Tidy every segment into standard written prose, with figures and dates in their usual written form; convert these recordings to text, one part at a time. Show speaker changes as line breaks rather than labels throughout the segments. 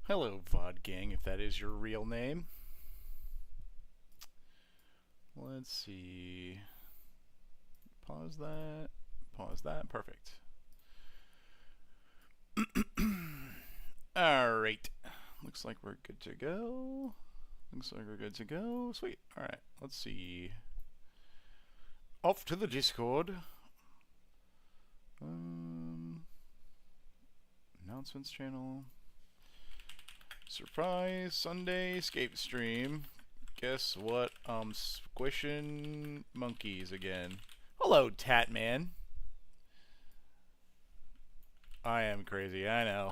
Hello, VOD gang, if that is your real name. Let's see. Pause that. Pause that. Perfect. Alright. Looks like we're good to go. Sweet. Alright, let's see. Off to the Discord. Announcements channel. Surprise Sunday escape stream. Guess what? Squishing monkeys again. Hello, Tatman. I am crazy. I know.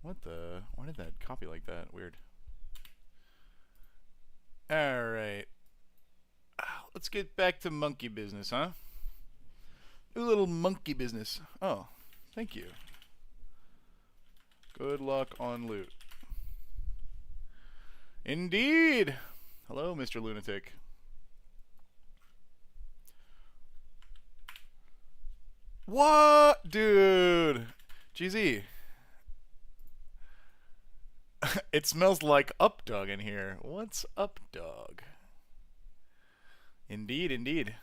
What the? Why did that copy like that? Weird. Alright. Let's get back to monkey business, huh? Do a little monkey business. Oh, thank you. Good luck on loot. Indeed! Hello, Mr. Lunatic. What? Dude! GZ. It smells like up dog in here. What's up dog? Indeed.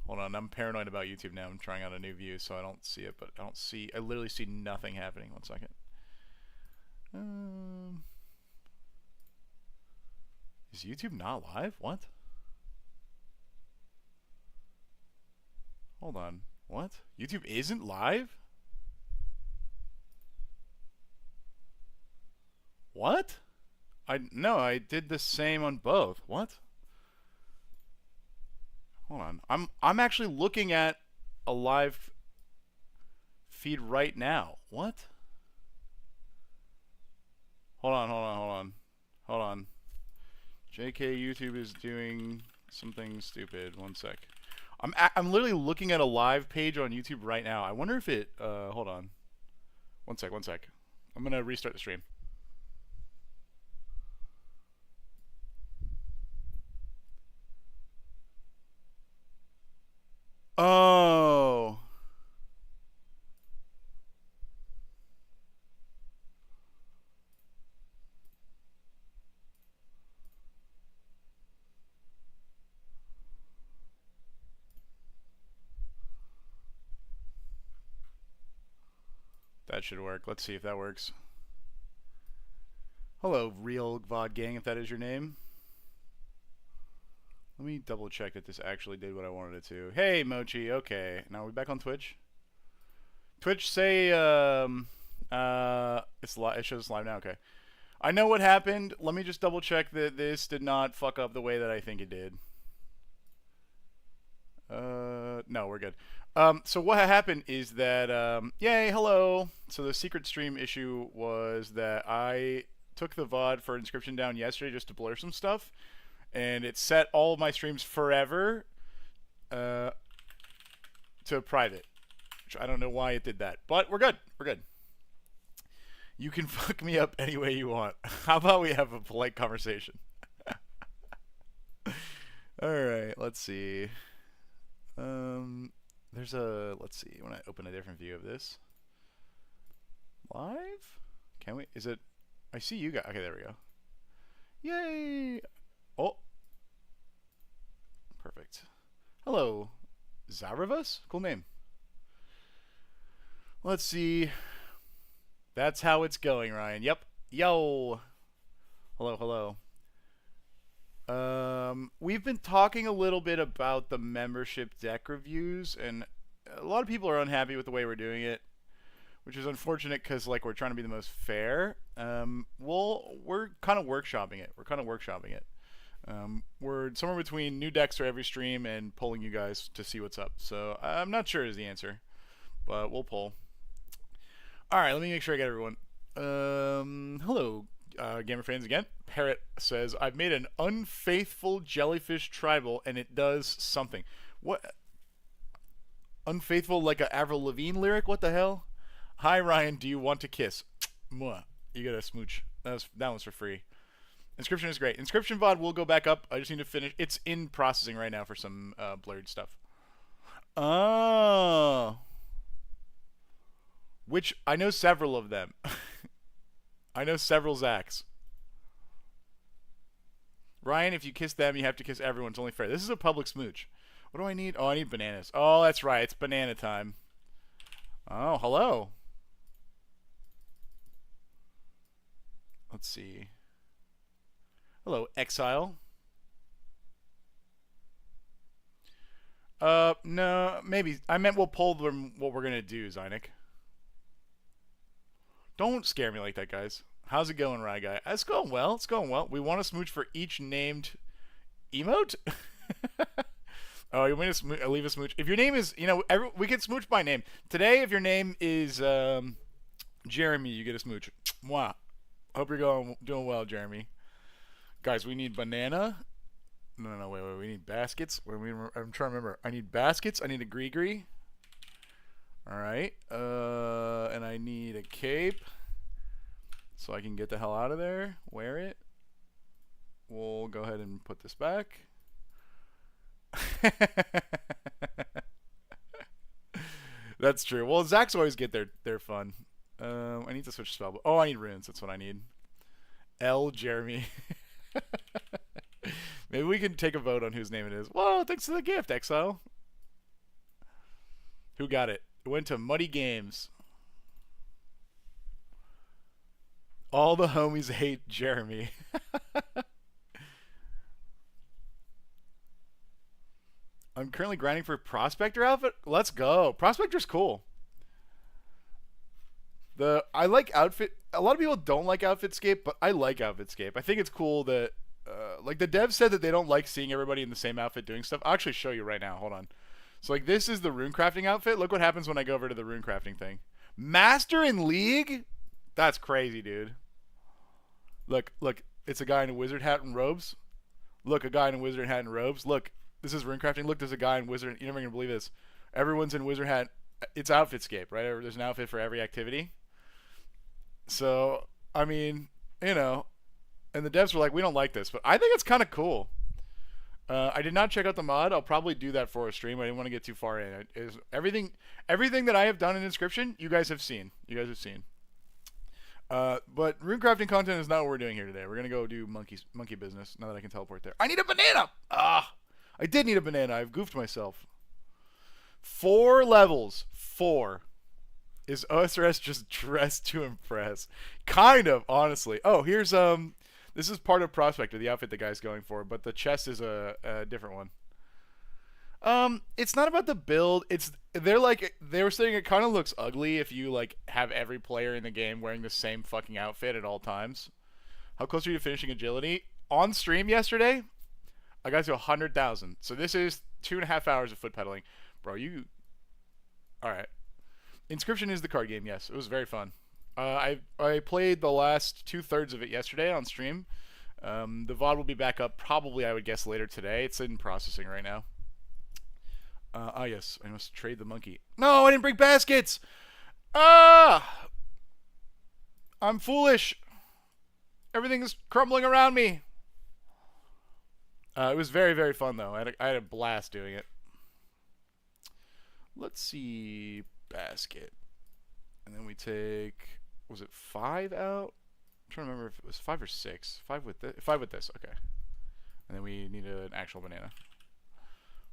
Hold on, I'm paranoid about YouTube now. I'm trying out a new view so I don't see it, but I literally see nothing happening. 1 second. Is YouTube not live? What? Hold on. What? YouTube isn't live? What? No, I did the same on both. What? Hold on. I'm actually looking at a live feed right now. What? Hold on. JK, YouTube is doing something stupid. 1 sec. I'm literally looking at a live page on YouTube right now. I wonder if it hold on. 1 sec. I'm gonna restart the stream. Oh. That should work. Let's see if that works. Hello, real VOD gang, if that is your name. Let me double check that this actually did what I wanted it to. Hey, Mochi. Okay. Now are we back on Twitch? Twitch, say, it shows live now. Okay. I know what happened. Let me just double check that this did not fuck up the way that I think it did. No, we're good. So what happened is that, yay, hello. So the secret stream issue was that I took the VOD for Inscription down yesterday just to blur some stuff, and it set all of my streams forever to private, which I don't know why it did that, but we're good. You can fuck me up any way you want. How about we have a polite conversation? Alright, let's see. Let's see, when I open a different view of this. Live? Can we? Is it? I see you guys. Okay, there we go. Yay! Oh. Perfect. Hello. Zaravus? Cool name. Let's see. That's how it's going, Ryan. Yep. Yo. Hello. We've been talking a little bit about the membership deck reviews, and a lot of people are unhappy with the way we're doing it, which is unfortunate because like we're trying to be the most fair. We're kind of workshopping it. We're somewhere between new decks for every stream and polling you guys to see what's up. So I'm not sure is the answer, but we'll poll. All right, let me make sure I get everyone. Hello. Gamer fans again. Parrot says, I've made an unfaithful jellyfish tribal and it does something. What? Unfaithful like a Avril Lavigne lyric? What the hell? Hi Ryan, do you want to kiss? Mwah. You get a smooch. That one's for free. Inscription is great. Inscription VOD will go back up. I just need to finish. It's in processing right now for some blurred stuff. Oh. Which I know several of them. I know several Zachs. Ryan, if you kiss them, you have to kiss everyone. It's only fair. This is a public smooch. What do I need? Oh, I need bananas. Oh, that's right. It's banana time. Oh, hello. Let's see. Hello, exile. No, maybe. I meant we'll pull them what we're gonna do, Zynik. Don't scare me like that, guys. How's it going, Rye Guy? It's going well. It's going well. We want a smooch for each named emote? Oh, you want to leave a smooch? If your name is, we can smooch by name. Today, if your name is Jeremy, you get a smooch. Mwah. Hope you're doing well, Jeremy. Guys, we need banana. No, wait. We need baskets. I'm trying to remember. I need baskets. I need a gree. All right. And I need a cape so I can get the hell out of there. Wear it. We'll go ahead and put this back. That's true. Well, Zach's always get their fun. I need to switch spell. Oh, I need runes. That's what I need. L. Jeremy. Maybe we can take a vote on whose name it is. Whoa, thanks for the gift, Exile. Who got it? It went to Muddy Games. All the homies hate Jeremy. I'm currently grinding for Prospector outfit. Let's go. Prospector's cool. I like outfit. A lot of people don't like Outfitscape, but I like Outfitscape. I think it's cool that like the devs said that they don't like seeing everybody in the same outfit doing stuff. I'll actually show you right now. Hold on. So like this is the runecrafting outfit. Look what happens when I go over to the runecrafting thing. Master in League? That's crazy, dude. Look. It's a guy in a wizard hat and robes. Look, a guy in a wizard hat and robes. Look, this is runecrafting. Look, there's a guy in wizard. You're never gonna believe this. Everyone's in wizard hat. It's Outfitscape, right? There's an outfit for every activity. So, I mean, and the devs were like, we don't like this, but I think it's kind of cool. I did not check out the mod. I'll probably do that for a stream. I didn't want to get too far in. Everything that I have done in Inscription, you guys have seen. But runecrafting content is not what we're doing here today. We're gonna go do monkey business. Now that I can teleport there, I need a banana. I did need a banana. I've goofed myself. 4 levels. 4. Is OSRS just dressed to impress? Kind of, honestly. Oh, here's this is part of Prospector, the outfit the guy's going for, but the chest is a different one. It's not about the build. They were saying it kind of looks ugly if you like have every player in the game wearing the same fucking outfit at all times. How close are you to finishing agility? On stream yesterday, I got to 100,000. So this is 2.5 hours of foot pedaling. Bro, all right. Inscription is the card game, yes. It was very fun. I played the last 2/3 of it yesterday on stream. The VOD will be back up probably, I would guess, later today. It's in processing right now. Yes. I must trade the monkey. No, I didn't bring baskets! I'm foolish. Everything is crumbling around me. It was very, very fun, though. I had a blast doing it. Let's see... basket. And then we take, was it 5 out? I'm trying to remember if it was 5 or 6. 5 with this. Okay. And then we need an actual banana.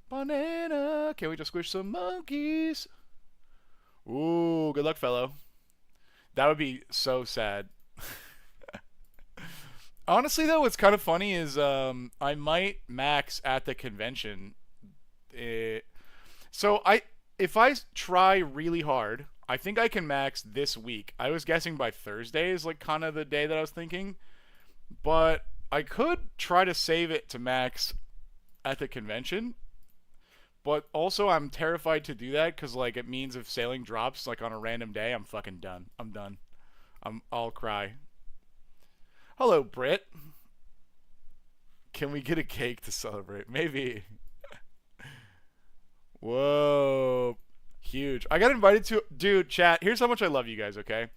Banana! Can we just squish some monkeys? Ooh, good luck, fellow. That would be so sad. Honestly, though, what's kind of funny is I might max at the convention. If I try really hard, I think I can max this week. I was guessing by Thursday is like kind of the day that I was thinking. But I could try to save it to max at the convention. But also I'm terrified to do that because like it means if sailing drops like on a random day, I'm fucking done. I'm done. I'll cry. Hello, Britt. Can we get a cake to celebrate? Maybe. Whoa. Huge. I got invited to... Dude, chat, here's how much I love you guys, okay?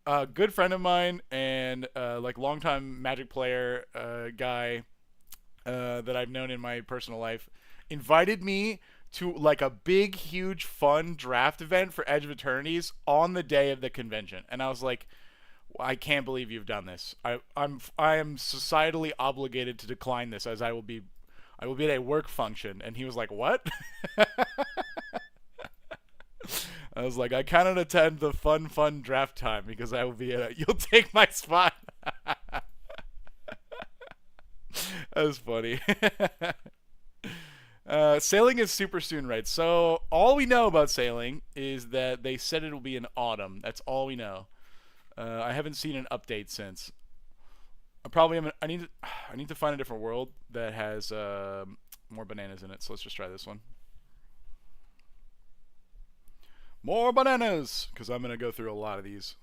A good friend of mine and like longtime Magic player guy that I've known in my personal life invited me to like a big, huge, fun draft event for Edge of Eternities on the day of the convention. And I was like, I can't believe you've done this. I am societally obligated to decline this, as I will be at a work function. And he was like, what? I was like, I cannot attend the fun draft time because I will be at you'll take my spot. That was funny. Sailing is super soon, right? So all we know about sailing is that they said it will be in autumn. That's all we know. I haven't seen an update since. I need to find a different world that has more bananas in it. So let's just try this one. More bananas, because I'm gonna go through a lot of these.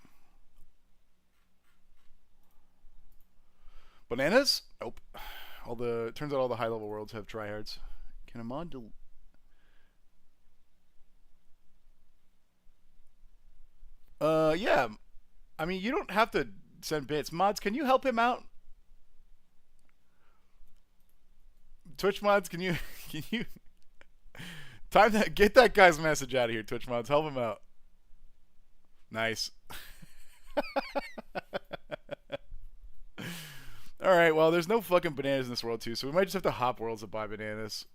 Bananas? Nope. Turns out all the high level worlds have tryhards. Can a mod yeah. I mean, you don't have to send bits. Mods, can you help him out? Twitch mods, can you get that guy's message out of here, Twitch mods. Help him out. Nice. Alright, well, there's no fucking bananas in this world, too, so we might just have to hop worlds to buy bananas.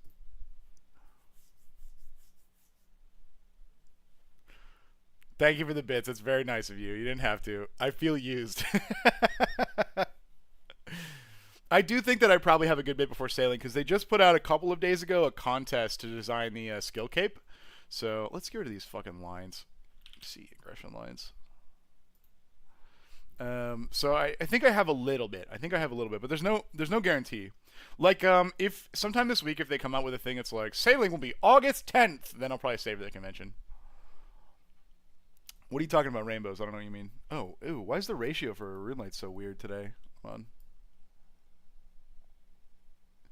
Thank you for the bits. That's very nice of you. You didn't have to. I feel used. I do think that I probably have a good bit before sailing, because they just put out a couple of days ago a contest to design the skill cape. So let's get rid of these fucking lines. Let's see, aggression lines. So I think I have a little bit. But there's no guarantee. Like, if sometime this week, if they come out with a thing that's like, sailing will be August 10th, then I'll probably save the convention. What are you talking about, rainbows? I don't know what you mean. Oh, ew, why is the ratio for rune light so weird today? Hold on.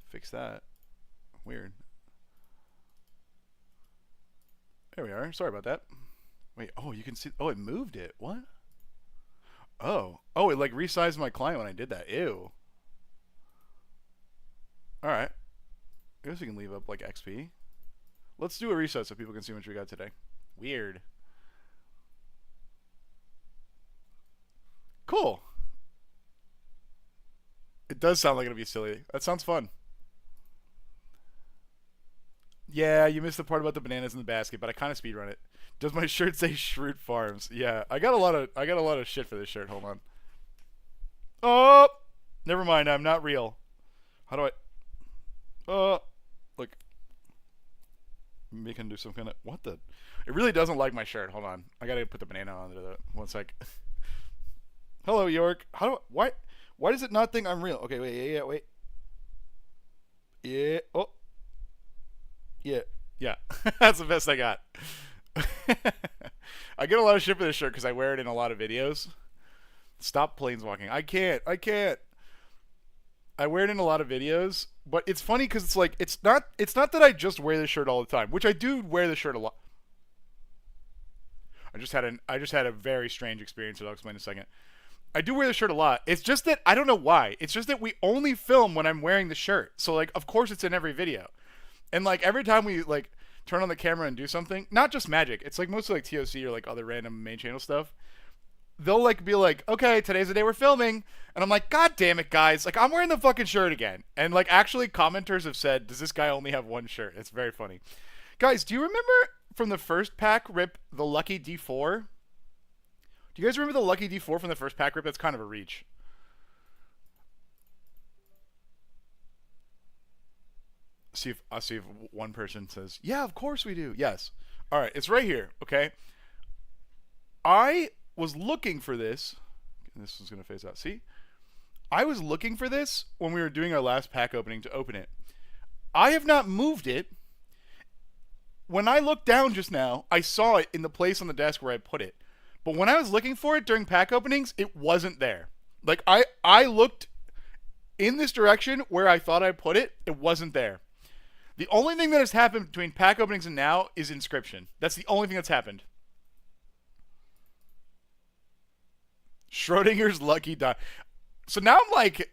Fix that. Weird. There we are. Sorry about that. Wait, oh, you can see. Oh, it moved it. What? Oh, it like resized my client when I did that. Ew. Alright. I guess we can leave up like XP. Let's do a reset so people can see what we got today. Weird. Cool. It does sound like it'll be silly. That sounds fun. Yeah, you missed the part about the bananas in the basket, but I kind of speedrun it. Does my shirt say Shroot Farms? Yeah, I got a lot of shit for this shirt. Hold on. Oh, never mind. I'm not real. How do I? Look. Maybe I can do some kind of what the? It really doesn't like my shirt. Hold on. I gotta put the banana on there. One sec. Hello, York. Why does it not think I'm real? Okay, wait. Yeah, wait. Yeah. Oh. Yeah. That's the best I got. I get a lot of shit for this shirt because I wear it in a lot of videos. Stop planeswalking. I can't. I wear it in a lot of videos, but it's funny because it's like it's not that I just wear this shirt all the time, which I do wear this shirt a lot. I just had a very strange experience that I'll explain in a second. I do wear the shirt a lot. It's just that I don't know why. It's just that we only film when I'm wearing the shirt. So like, of course it's in every video. And like every time we like turn on the camera and do something, not just Magic, it's like mostly like TOC or like other random main channel stuff. They'll like be like, okay, today's the day we're filming. And I'm like, God damn it, guys. Like, I'm wearing the fucking shirt again. And like, actually commenters have said, does this guy only have one shirt? It's very funny. Guys, do you remember from the first pack rip the Lucky D4? Do you guys remember the Lucky D4 from the first pack rip? That's kind of a reach. I'll see if one person says, yeah, of course we do. Yes. All right, it's right here, okay? I was looking for this. This is going to phase out. See? I was looking for this when we were doing our last pack opening to open it. I have not moved it. When I looked down just now, I saw it in the place on the desk where I put it. But when I was looking for it during pack openings, it wasn't there. Like, I looked in this direction where I thought I put it. It wasn't there. The only thing that has happened between pack openings and now is Inscription. That's the only thing that's happened. Schrodinger's lucky die. So now I'm like,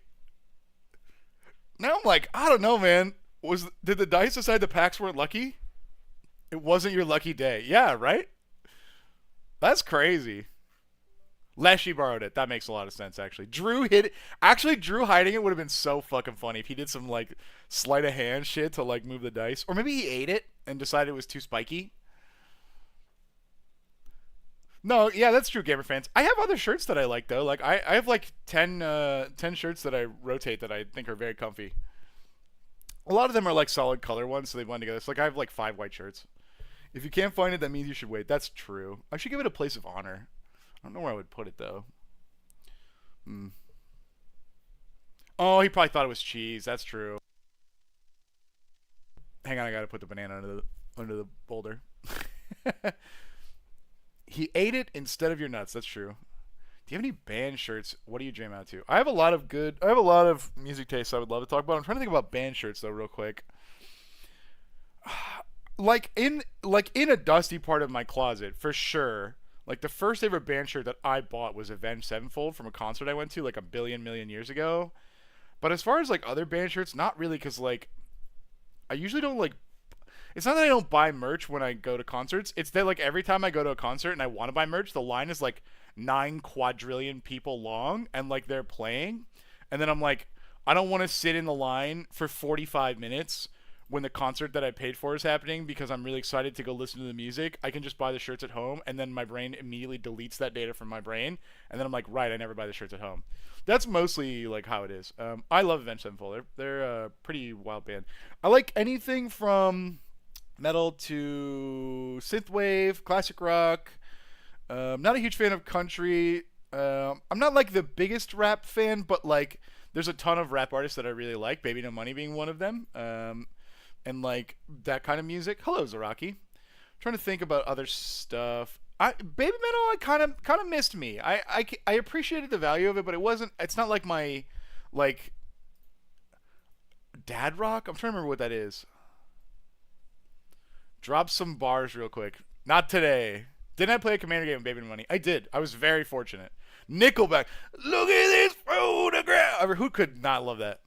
I don't know, man. Did the dice decide the packs weren't lucky? It wasn't your lucky day. Yeah, right? That's crazy. Leshy borrowed it. That makes a lot of sense, actually. Drew hid it. Actually, Drew hiding it would have been so fucking funny if he did some, like, sleight of hand shit to, like, move the dice. Or maybe he ate it and decided it was too spiky. No, yeah, that's true, gamer fans. I have other shirts that I like, though. Like, I have, like, 10 shirts that I rotate that I think are very comfy. A lot of them are, like, solid color ones, so they blend together. So, like, I have, like, 5 white shirts. If you can't find it, that means you should wait. That's true. I should give it a place of honor. I don't know where I would put it, though. Hmm. Oh, he probably thought it was cheese. That's true. Hang on, I gotta put the banana under the boulder. He ate it instead of your nuts. That's true. Do you have any band shirts? What do you jam out to? I have a lot of music tastes I would love to talk about. I'm trying to think about band shirts though, real quick. Like in a dusty part of my closet, for sure. Like the first ever band shirt that I bought was Avenged Sevenfold from a concert I went to like a million years ago. But as far as like other band shirts, not really, because like I usually don't like. It's not that I don't buy merch when I go to concerts. It's that like every time I go to a concert and I want to buy merch, the line is like 9 quadrillion people long, and like they're playing, and then I'm like, I don't want to sit in the line for 45 minutes when the concert that I paid for is happening because I'm really excited to go listen to the music. I can just buy the shirts at home, and then my brain immediately deletes that data from my brain, and then I'm like, right, I never buy the shirts at home. That's mostly like how it is. I love Avenged Sevenfold. They're a pretty wild band. I like anything from metal to synthwave, classic rock. Not a huge fan of country. I'm not like the biggest rap fan, but like there's a ton of rap artists that I really like. Baby No Money being one of them. And like that kind of music. Hello, Zaraki. I'm trying to think about other stuff. Baby metal, I kind of missed me. I appreciated the value of it, but it wasn't. It's not like my like dad rock. I'm trying to remember what that is. Drop some bars real quick. Not today. Didn't I play a Commander game with Baby No Money? I did. I was very fortunate. Nickelback. Look at this photograph. Who could not love that?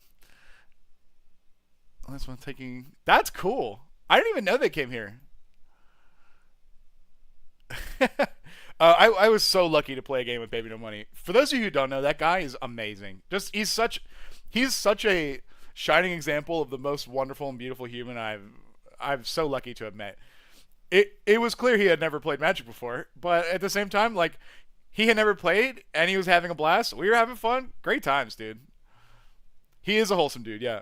That's one taking. That's cool. I didn't even know they came here. I was so lucky to play a game with Baby No Money. For those of you who don't know, that guy is amazing. Just he's such a shining example of the most wonderful and beautiful human I'm so lucky to have met. It was clear he had never played Magic before, but at the same time, like he had never played and he was having a blast. We were having fun. Great times, dude. He is a wholesome dude, yeah.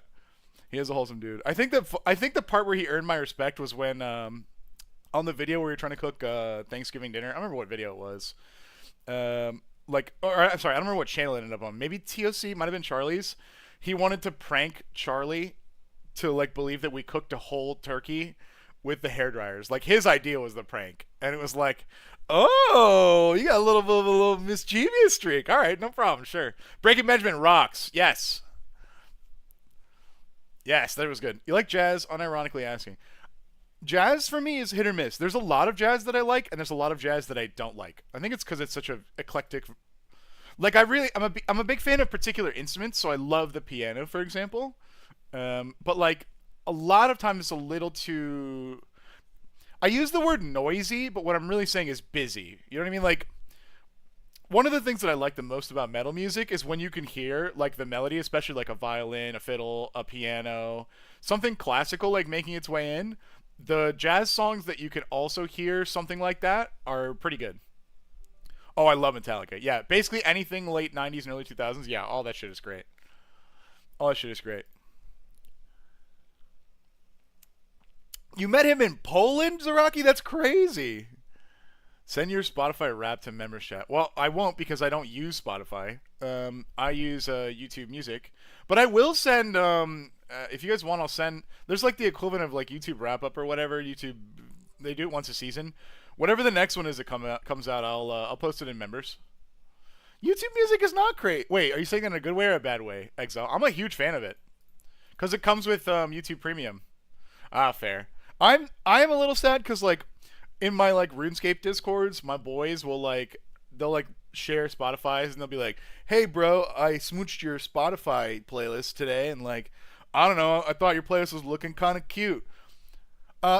He is a wholesome dude. I think the part where he earned my respect was when on the video where we were trying to cook Thanksgiving dinner. I don't remember what video it was. I'm sorry, I don't remember what channel it ended up on. Maybe TOC, might have been Charlie's. He wanted to prank Charlie to like believe that we cooked a whole turkey with the hair dryers. Like his idea was the prank, and it was like, oh, you got a little bit of a little mischievous streak. All right, no problem, sure. Breaking Benjamin rocks. Yes, that was good. You like jazz? Unironically asking. Jazz for me is hit or miss. There's a lot of jazz that I like, and there's a lot of jazz that I don't like. I think it's because it's such a eclectic. Like I'm a big fan of particular instruments, so I love the piano, for example. But like a lot of times it's a little too. I use the word noisy, but what I'm really saying is busy. You know what I mean? Like one of the things that I like the most about metal music is when you can hear like the melody, especially like a violin, a fiddle, a piano, something classical like making its way in. The jazz songs that you can also hear something like that are pretty good. Oh, I love Metallica. Yeah, basically anything late 90s and early 2000s. Yeah, all that shit is great. All that shit is great. You met him in Poland, Zaraki? That's crazy. Send your Spotify rap to members chat. Well, I won't because I don't use Spotify. I use YouTube Music. But I will send, if you guys want, I'll send, there's like the equivalent of like YouTube Wrap Up or whatever. YouTube, they do it once a season. Whatever the next one is that comes out, I'll post it in members. YouTube Music is not great. Wait, are you saying in a good way or a bad way, Exile? I'm a huge fan of it. Because it comes with YouTube Premium. Ah, fair. I am a little sad because like in my like RuneScape discords, my boys will like they'll like share Spotify's and they'll be like, "Hey, bro, I smooched your Spotify playlist today, and like I don't know, I thought your playlist was looking kind of cute."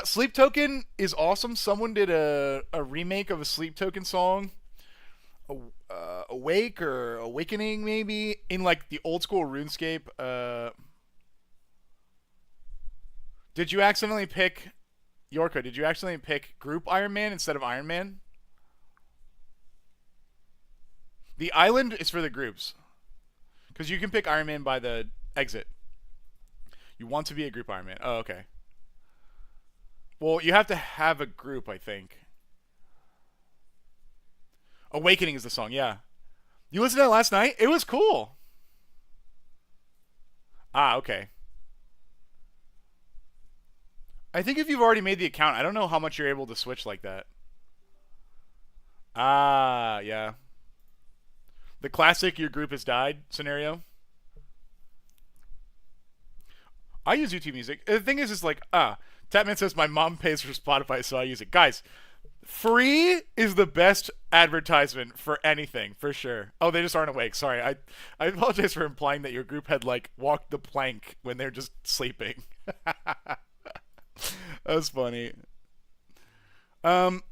Sleep Token is awesome. Someone did a remake of a Sleep Token song. Awake or Awakening, maybe in like the old school RuneScape. Did you accidentally pick Yorko? Did you accidentally pick Group Iron Man instead of Iron Man? The island is for the groups because you can pick Iron Man by the exit. You want to be a Group Iron Man. Oh, okay. Well, you have to have a group, I think. Awakening is the song, yeah. You listened to that last night? It was cool. Ah, okay. I think if you've already made the account, I don't know how much you're able to switch like that. Ah, yeah. The classic "your group has died" scenario. I use YouTube Music. The thing is like, Tapman says my mom pays for Spotify, so I use it. Guys, free is the best advertisement for anything, for sure. Oh, they just aren't awake. Sorry, I apologize for implying that your group had like walked the plank when they're just sleeping. That's funny. Um,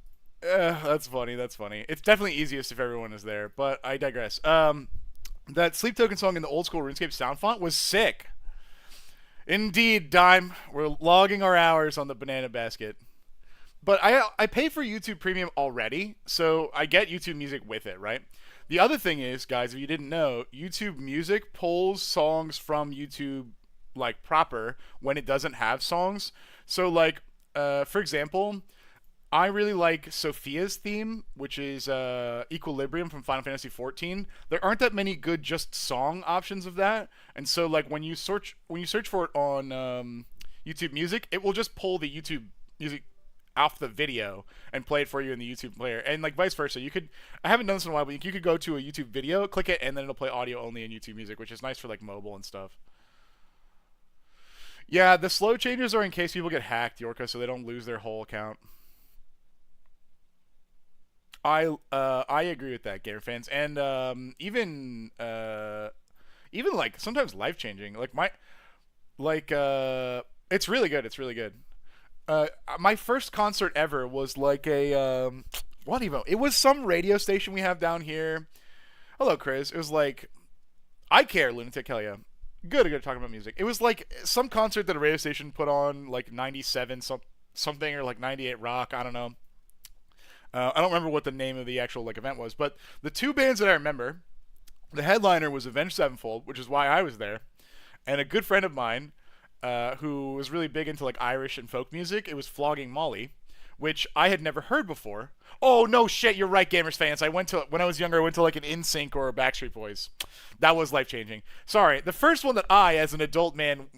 that's funny. That's funny. It's definitely easiest if everyone is there, but I digress. That Sleep Token song in the old school RuneScape sound font was sick. Indeed, Dime. We're logging our hours on the banana basket. But I pay for YouTube Premium already, so I get YouTube Music with it, right? The other thing is, guys, if you didn't know, YouTube Music pulls songs from YouTube like proper when it doesn't have songs. So like, for example, I really like Sophia's theme, which is Equilibrium from Final Fantasy XIV. There aren't that many good just song options of that, and so like when you search for it on YouTube Music, it will just pull the YouTube Music off the video and play it for you in the YouTube player, and like vice versa. You could, I haven't done this in a while, but you could go to a YouTube video, click it, and then it'll play audio only in YouTube Music, which is nice for like mobile and stuff. Yeah, the slow changes are in case people get hacked, Yorka, so they don't lose their whole account. I agree with that, gamer fans, and even like sometimes life changing. Like it's really good. It's really good. My first concert ever was like a what even? It was some radio station we have down here. Hello, Chris. It was like I care, Lunatic. Hell yeah. Good talking about music. It was like some concert that a radio station put on, like 97 something or like 98 rock. I don't know. I don't remember what the name of the actual like event was, but the two bands that I remember, the headliner was Avenged Sevenfold, which is why I was there, and a good friend of mine who was really big into like Irish and folk music. It was Flogging Molly, which I had never heard before. Oh no shit, you're right, gamers fans. I went to when I was younger. I went to like an NSYNC or a Backstreet Boys. That was life changing. Sorry, the first one that I, as an adult man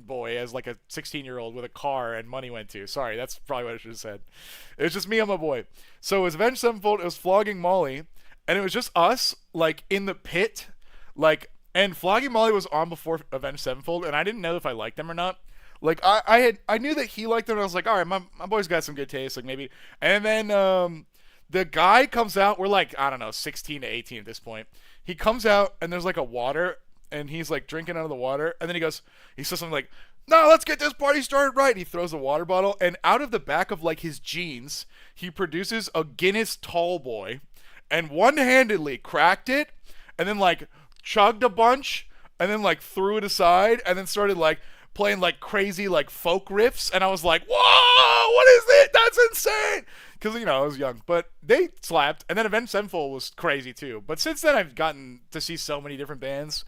boy, as like a 16-year-old with a car and money, went to. Sorry, that's probably what I should have said. It was just me and my boy. So it was Avenged Sevenfold. It was Flogging Molly, and it was just us like in the pit, like. And Flogging Molly was on before Avenged Sevenfold, and I didn't know if I liked them or not. Like I knew that he liked them, and I was like, all right, my boy's got some good taste, like maybe. And then the guy comes out. We're like, I don't know, 16 to 18 at this point. He comes out, and there's like a water, and he's like drinking out of the water, and then he says something like, "No, let's get this party started right." And he throws a water bottle, and out of the back of like his jeans, he produces a Guinness Tall Boy, and one-handedly cracked it, and then like chugged a bunch, and then like threw it aside, and then started like playing like crazy like folk riffs, and I was like, whoa, what is it? That's insane. Because I was young, but they slapped. And then Avenged Sevenfold was crazy too. But since then I've gotten to see so many different bands.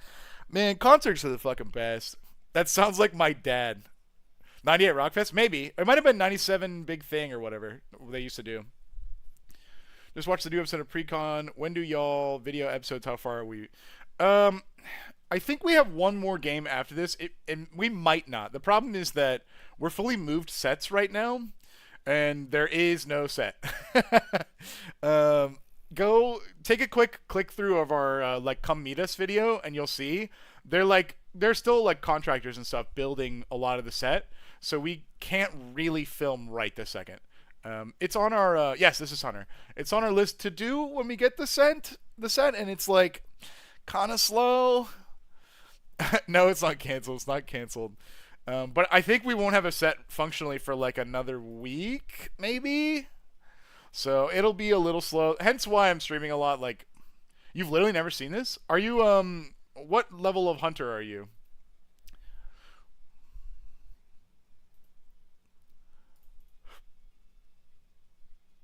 Man, concerts are the fucking best. That sounds like my dad. 98 Rockfest? Maybe. It might have been 97 Big Thing or whatever they used to do. Just watched the new episode of Precon. When do y'all video episodes? How far are we? I think we have one more game after this, and we might not. The problem is that we're fully moved sets right now, and there is no set. Go take a quick click through of our like come meet us video, and you'll see they're still like contractors and stuff building a lot of the set, so we can't really film right this second. It's on our yes, this is Hunter. It's on our list to do when we get the set, and it's like kind of slow. No, it's not canceled. It's not canceled. But I think we won't have a set functionally for like another week, maybe. So it'll be a little slow. Hence why I'm streaming a lot. Like, you've literally never seen this? Are you, what level of hunter are you?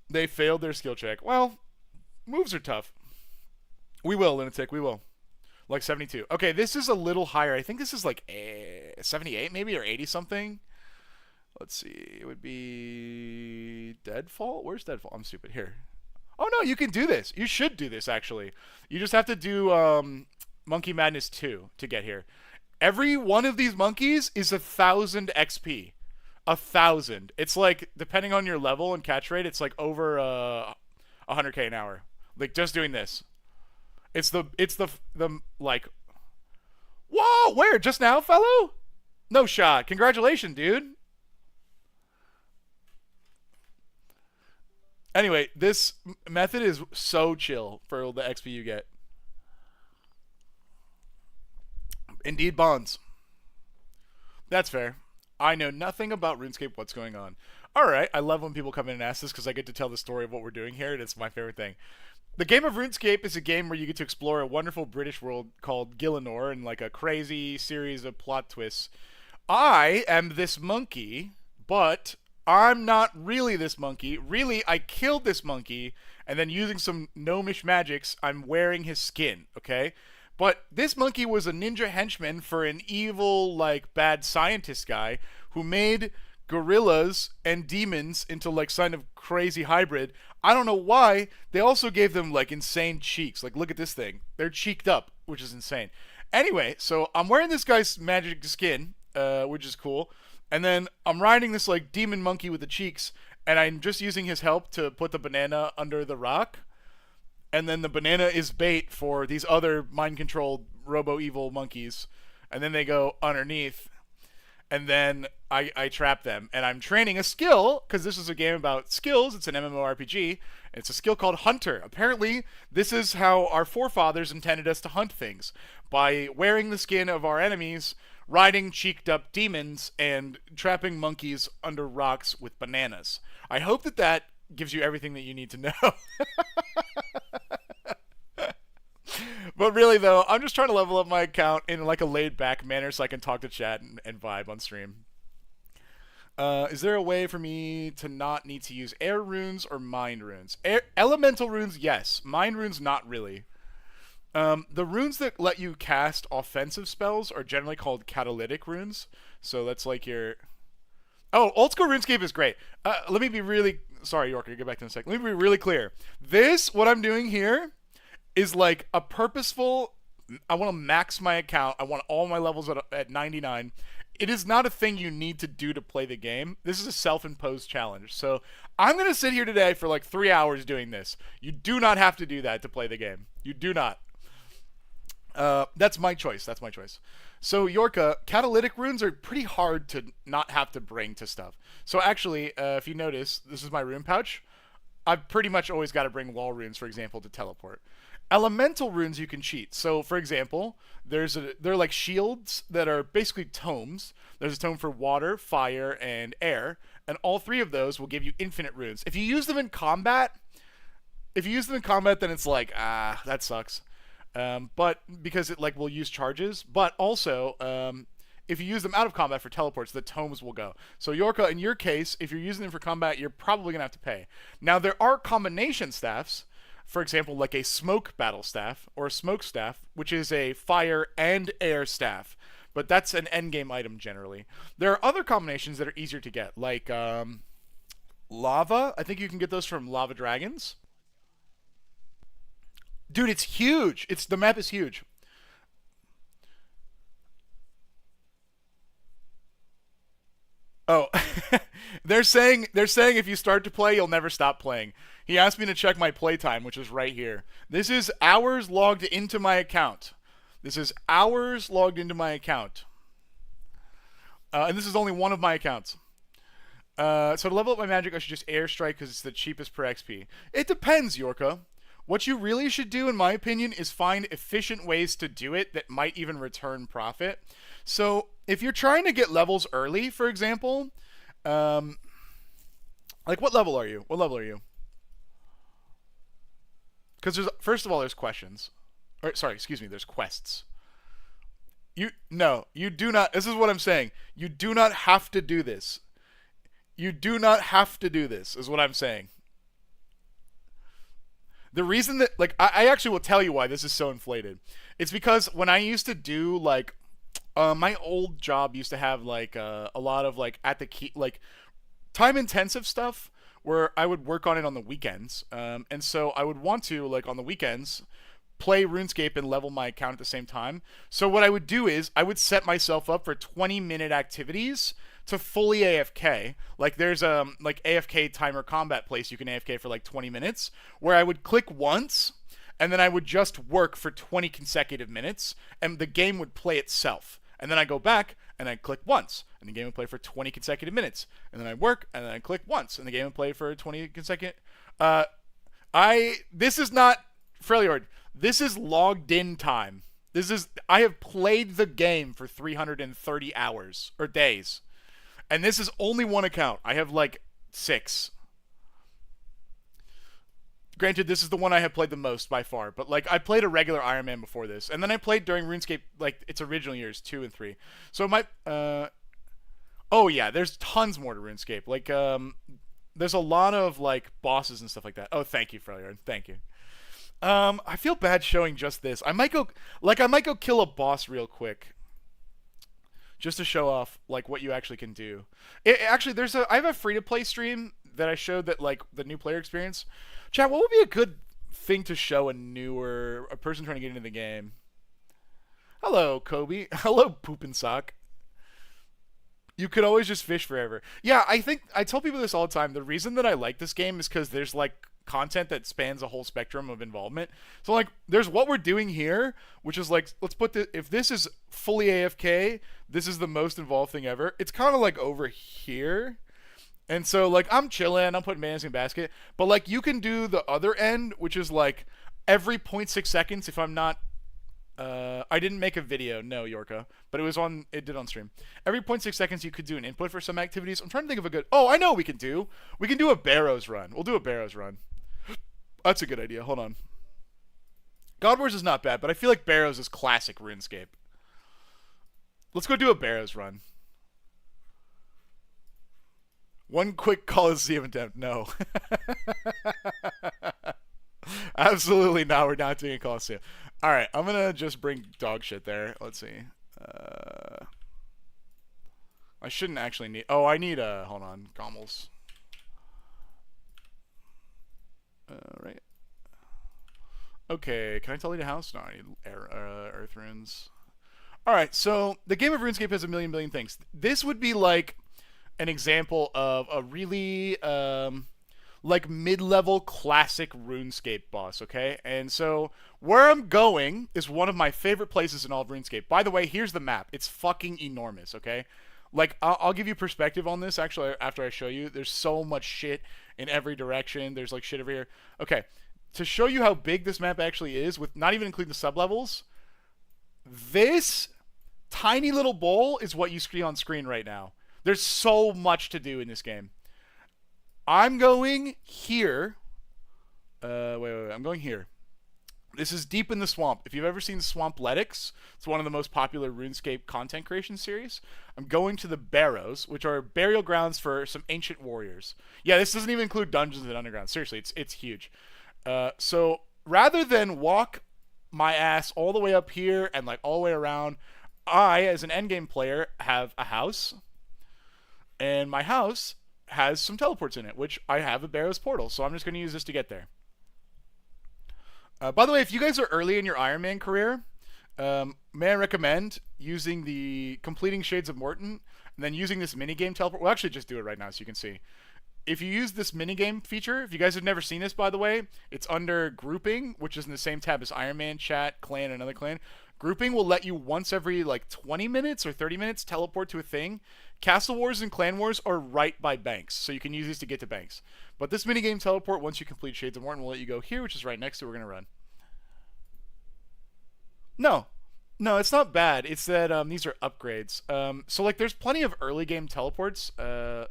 They failed their skill check. Well, moves are tough. We will, Lunatic, we will. Like 72. Okay, this is a little higher. I think this is like 78 maybe, or 80 something. Let's see. It would be Deadfall? Where's Deadfall? I'm stupid. Here. Oh no, you can do this. You should do this, actually. You just have to do Monkey Madness 2 to get here. Every one of these monkeys is 1,000 XP. 1,000. It's like, depending on your level and catch rate, it's like over 100k an hour. Like, just doing this. It's the like, whoa, where? Just now, fellow? No shot. Congratulations, dude. Anyway, this method is so chill for the XP you get. Indeed bonds. That's fair. I know nothing about RuneScape. What's going on? All right. I love when people come in and ask this because I get to tell the story of what we're doing here, and it's my favorite thing. The game of RuneScape is a game where you get to explore a wonderful British world called Gillinor and like a crazy series of plot twists. I am this monkey, but I'm not really this monkey. Really, I killed this monkey, and then using some gnomish magics, I'm wearing his skin, okay? But this monkey was a ninja henchman for an evil, like, bad scientist guy who made gorillas and demons into, like, some kind of crazy hybrid. I don't know why. They also gave them, like, insane cheeks. Like, look at this thing. They're cheeked up, which is insane. Anyway, so I'm wearing this guy's magic skin, which is cool. And then I'm riding this, like, demon monkey with the cheeks, and I'm just using his help to put the banana under the rock. And then the banana is bait for these other mind-controlled robo-evil monkeys. And then they go underneath. And then I trap them. And I'm training a skill, because this is a game about skills. It's an MMORPG. It's a skill called Hunter. Apparently, this is how our forefathers intended us to hunt things. By wearing the skin of our enemies, riding cheeked-up demons, and trapping monkeys under rocks with bananas. I hope that that gives you everything that you need to know. But really, though, I'm just trying to level up my account in like a laid-back manner so I can talk to chat and vibe on stream. Is there a way for me to not need to use air runes or mind runes? Elemental runes, yes. Mind runes, not really. The runes that let you cast offensive spells are generally called catalytic runes. So that's like your... Oh, old school RuneScape is great. Let me be really... Sorry, Yorker, I'll get back to in a second. Let me be really clear. This, what I'm doing here, is like a purposeful... I want to max my account. I want all my levels at 99. It is not a thing you need to do to play the game. This is a self-imposed challenge. So I'm going to sit here today for like 3 hours doing this. You do not have to do that to play the game. You do not. That's my choice. That's my choice. So, Yorka, catalytic runes are pretty hard to not have to bring to stuff. So, actually, if you notice, this is my rune pouch. I've pretty much always got to bring wall runes, for example, to teleport. Elemental runes you can cheat. So, for example, they're like shields that are basically tomes. There's a tome for water, fire, and air. And all three of those will give you infinite runes. If you use them in combat, then it's like, that sucks. But because it like will use charges, but also if you use them out of combat for teleports, the tomes will go. So Yorka, in your case, if you're using them for combat, you're probably gonna have to pay. Now there are combination staffs, for example, like a smoke battle staff or a smoke staff, which is a fire and air staff, but that's an endgame item generally. There are other combinations that are easier to get, like lava. I think you can get those from lava dragons. Dude, it's huge. The map is huge. Oh, they're saying if you start to play, you'll never stop playing. He asked me to check my playtime, which is right here. This is hours logged into my account. And this is only one of my accounts. So to level up my magic, I should just airstrike because it's the cheapest per XP. It depends, Yorka. What you really should do, in my opinion, is find efficient ways to do it that might even return profit. So if you're trying to get levels early, for example, like what level are you? Because there's first of all there's questions, or sorry, excuse me, there's quests. You do not. This is what I'm saying. You do not have to do this. You do not have to do this. Is what I'm saying. The reason that like I actually will tell you why this is so inflated. It's because when I used to do like my old job used to have like a lot of like at the key like time intensive stuff where I would work on it on the weekends, and so I would want to like on the weekends play RuneScape and level my account at the same time. So what I would do is I would set myself up for 20-minute activities to fully AFK. Like there's like AFK timer combat place you can AFK for like 20 minutes where I would click once and then I would just work for 20 consecutive minutes and the game would play itself. And then I go back and I click once and the game would play for 20 consecutive minutes. And then I work and then I click once and the game would play for 20 consecutive this is not Freljord. This is logged in time. I have played the game for 330 hours or days. And this is only one account. I have like 6. Granted, this is the one I have played the most by far, but like I played a regular Ironman before this, and then I played during RuneScape like its original years 2 and 3. So my oh yeah, there's tons more to RuneScape. Like there's a lot of like bosses and stuff like that. Oh, thank you, Freljord. Thank you. I feel bad showing just this. I might go kill a boss real quick. Just to show off like what you actually can do. Actually, I have a free to play stream that I showed that like the new player experience. Chat, what would be a good thing to show a person trying to get into the game? Hello, Kobe. Hello, Poop and Sock. You could always just fish forever. Yeah, I think I tell people this all the time. The reason that I like this game is because there's like content that spans a whole spectrum of involvement. So like there's what we're doing here, which is like let's put if this is fully AFK, this is the most involved thing ever. It's kind of like over here. And so like I'm chilling, I'm putting mayonnaise in a basket, but like you can do the other end, which is like every 0.6 seconds if I'm not I didn't make a video, no, Yorka, but it did on stream. Every 0.6 seconds you could do an input for some activities. I'm trying to think of a good. Oh, I know what we can do. We can do a Barrows run. We'll do a Barrows run. That's a good idea. Hold on. God Wars is not bad, but I feel like Barrows is classic RuneScape. Let's go do a Barrows run. One quick Coliseum attempt. No. Absolutely not. We're not doing a Coliseum. Alright, I'm going to just bring dog shit there. Let's see. I shouldn't actually need... Oh, I need a... Hold on. Gommels. Right. Okay, can I tell you the house? No, I need earth runes. Alright, so the game of RuneScape has a million things. This would be like an example of a really like mid-level classic RuneScape boss, okay? And so where I'm going is one of my favorite places in all of RuneScape. By the way, here's the map. It's fucking enormous, okay? Like, I'll give you perspective on this, actually, after I show you. There's so much shit in every direction. There's, like, shit over here. Okay, to show you how big this map actually is, with not even including the sub-levels, this tiny little bowl is what you see on screen right now. There's so much to do in this game. I'm going here. Wait. I'm going here. This is deep in the swamp. If you've ever seen Swampletics, it's one of the most popular RuneScape content creation series. I'm going to the Barrows, which are burial grounds for some ancient warriors. Yeah, this doesn't even include dungeons and underground. Seriously, it's huge. So rather than walk my ass all the way up here and like all the way around, I, as an endgame player, have a house, and my house has some teleports in it, which I have a Barrows portal, so I'm just going to use this to get there. By the way, if you guys are early in your Ironman career, may I recommend completing Shades of Morton, and then using this minigame teleport. We'll actually just do it right now so you can see. If you use this minigame feature, if you guys have never seen this, by the way, it's under grouping, which is in the same tab as Ironman, chat, clan, and another clan. Grouping will let you once every like 20 minutes or 30 minutes teleport to a thing. Castle Wars and Clan Wars are right by banks, so you can use these to get to banks. But this minigame teleport, once you complete Shades of Morton, will let you go here, which is right next to where we're going to run. No, it's not bad. It's that these are upgrades. So like there's plenty of early game teleports. And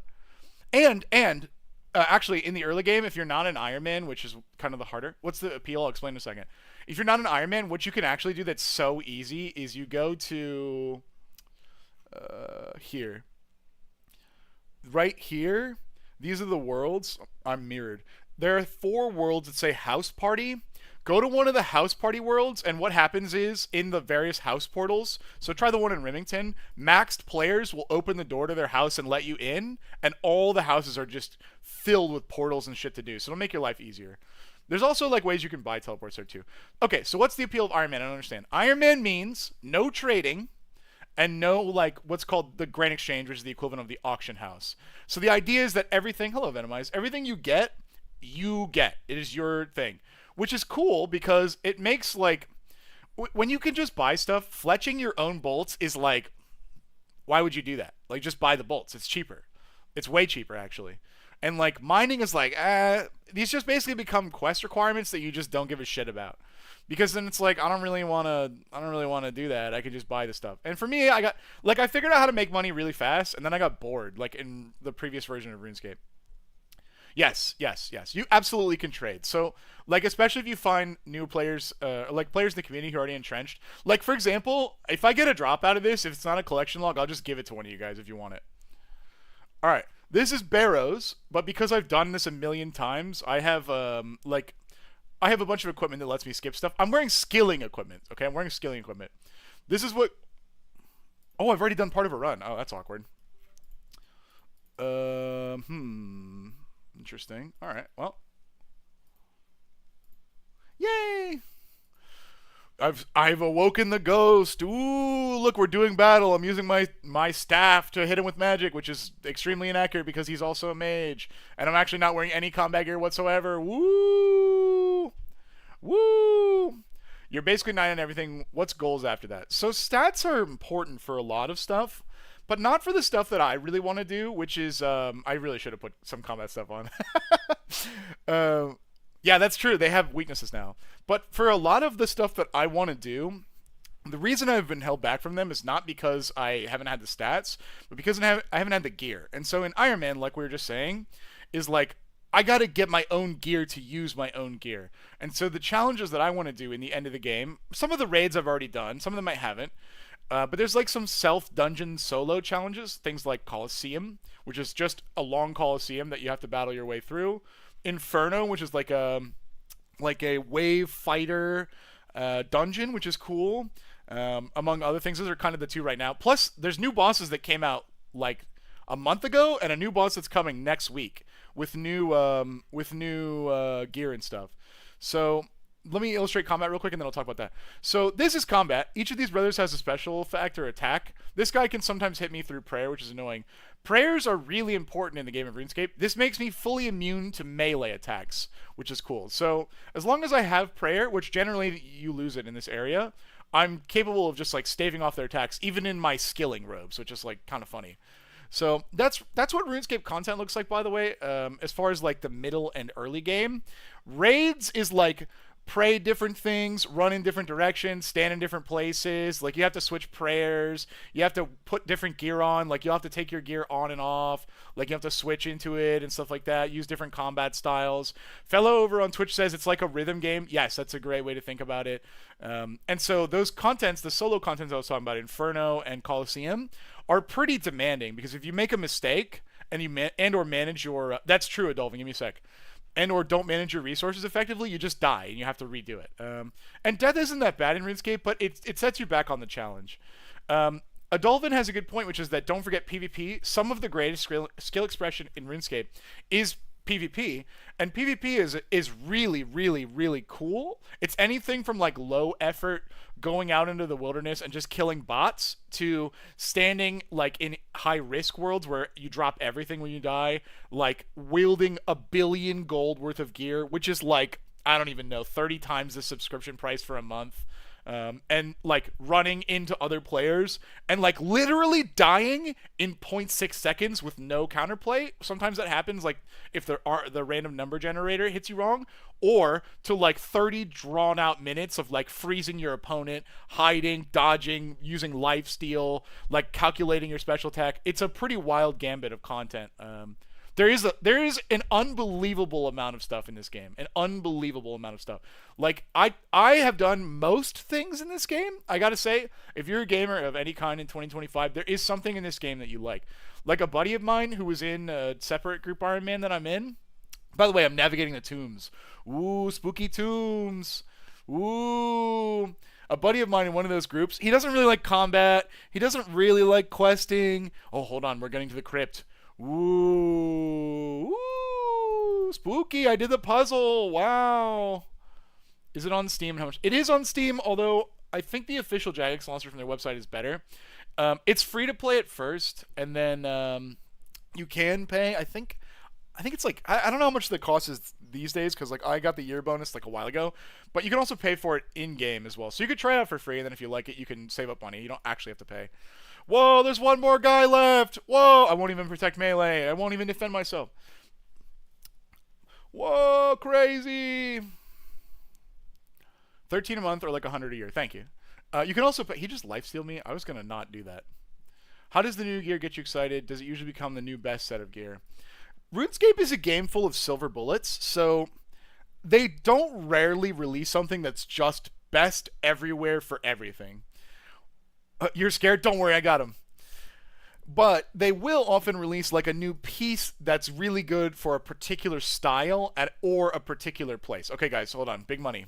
Actually, in the early game, if you're not an Ironman, which is kind of the harder, what's the appeal? I'll explain in a second. If you're not an Ironman, what you can actually do that's so easy is you go to here. Right here, these are the worlds. I'm mirrored. There are 4 worlds that say house party. Go to one of the house party worlds, and what happens is, in the various house portals, so try the one in Remington, maxed players will open the door to their house and let you in, and all the houses are just filled with portals and shit to do, so it'll make your life easier. There's also like ways you can buy teleports there too. Okay, so what's the appeal of Iron Man? I don't understand. Iron Man means no trading, and no like what's called the Grand Exchange, which is the equivalent of the auction house. So the idea is that everything, hello Venomize, everything you get. It is your thing, which is cool because it makes like when you can just buy stuff, fletching your own bolts is like, why would you do that? Like just buy the bolts. It's cheaper. It's way cheaper actually. And like mining is like, these just basically become quest requirements that you just don't give a shit about. Because then it's like I don't really want to do that. I can just buy the stuff. And for me, I figured out how to make money really fast, and then I got bored like in the previous version of RuneScape. Yes. You absolutely can trade. So, like, especially if you find new players, like players in the community who are already entrenched. Like, for example, if I get a drop out of this, if it's not a collection log, I'll just give it to one of you guys if you want it. All right. This is Barrows, but because I've done this a million times, I have, I have a bunch of equipment that lets me skip stuff. I'm wearing skilling equipment, okay? I'm wearing skilling equipment. This is what... Oh, I've already done part of a run. Oh, that's awkward. Interesting. All right. Well. Yay! I've awoken the ghost. Ooh, look, we're doing battle. I'm using my staff to hit him with magic, which is extremely inaccurate because he's also a mage. And I'm actually not wearing any combat gear whatsoever. Woo! Woo! You're basically 9 on everything. What's goals after that? So stats are important for a lot of stuff. But not for the stuff that I really want to do, which is, I really should have put some combat stuff on. Yeah, that's true. They have weaknesses now. But for a lot of the stuff that I want to do, the reason I've been held back from them is not because I haven't had the stats, but because I haven't had the gear. And so in Iron Man, like we were just saying, is like, I got to get my own gear to use my own gear. And so the challenges that I want to do in the end of the game, some of the raids I've already done, some of them I haven't. But there's like some self-dungeon solo challenges, things like Coliseum, which is just a long Coliseum that you have to battle your way through. Inferno, which is like a wave fighter dungeon, which is cool. Among other things, those are kind of the 2 right now. Plus, there's new bosses that came out like a month ago, and a new boss that's coming next week with new gear and stuff. So let me illustrate combat real quick, and then I'll talk about that. So this is combat. Each of these brothers has a special effect or attack. This guy can sometimes hit me through prayer, which is annoying. Prayers are really important in the game of RuneScape. This makes me fully immune to melee attacks, which is cool. So as long as I have prayer, which generally you lose it in this area, I'm capable of just like staving off their attacks, even in my skilling robes, which is like kind of funny. So that's what RuneScape content looks like, by the way. As far as like the middle and early game, raids is like pray different things, run in different directions, stand in different places. Like you have to switch prayers, you have to put different gear on, like you'll have to take your gear on and off, like you have to switch into it and stuff like that, use different combat styles. Fellow over on Twitch says it's like a rhythm game. Yes, that's a great way to think about it. And so those contents, the solo contents I was talking about, Inferno and Coliseum, are pretty demanding because if you make a mistake and you or manage your that's true, Adolvin, give me a sec, and or don't manage your resources effectively, you just die and you have to redo it. And death isn't that bad in RuneScape, but it sets you back on the challenge. Adolvin has a good point, which is that don't forget PvP. Some of the greatest skill expression in RuneScape is PvP, and PvP is really, really, really cool. It's anything from like low effort going out into the wilderness and just killing bots to standing like in high risk worlds where you drop everything when you die, like wielding 1 billion gold worth of gear, which is like, I don't even know, 30 times the subscription price for a month. And like running into other players and like literally dying in 0.6 seconds with no counterplay. Sometimes that happens, like if the random number generator hits you wrong, or to like 30 drawn out minutes of like freezing your opponent, hiding, dodging, using lifesteal, like calculating your special attack. It's a pretty wild gambit of content. There is an unbelievable amount of stuff in this game. An unbelievable amount of stuff. Like I have done most things in this game. I gotta say, if you're a gamer of any kind in 2025, there is something in this game that you like. Like a buddy of mine who was in a separate group Ironman that I'm in. By the way, I'm navigating the tombs. Ooh, spooky tombs. Ooh. A buddy of mine in one of those groups, he doesn't really like combat. He doesn't really like questing. Oh, hold on. We're getting to the crypt. Ooh. Ooh. Spooky. I did the puzzle. Wow. Is it on Steam? How much? It is on Steam, although I think the official Jagex launcher from their website is better. It's free to play at first, and then you can pay. I think it's like I don't know how much the cost is these days because like I got the year bonus like a while ago, but you can also pay for it in game as well. So you could try it out for free, and then if you like it, you can save up money. You don't actually have to pay. Whoa, there's one more guy left. Whoa, I won't even protect melee. I won't even defend myself. Whoa, crazy. 13 a month or like 100 a year. Thank you. You can also pay. He just lifestealed me. I was gonna not do that. How does the new gear get you excited? Does it usually become the new best set of gear? RuneScape is a game full of silver bullets, so they don't rarely release something that's just best everywhere for everything. You're scared? Don't worry, I got him. But they will often release like a new piece that's really good for a particular style or a particular place. Okay, guys, hold on. Big money.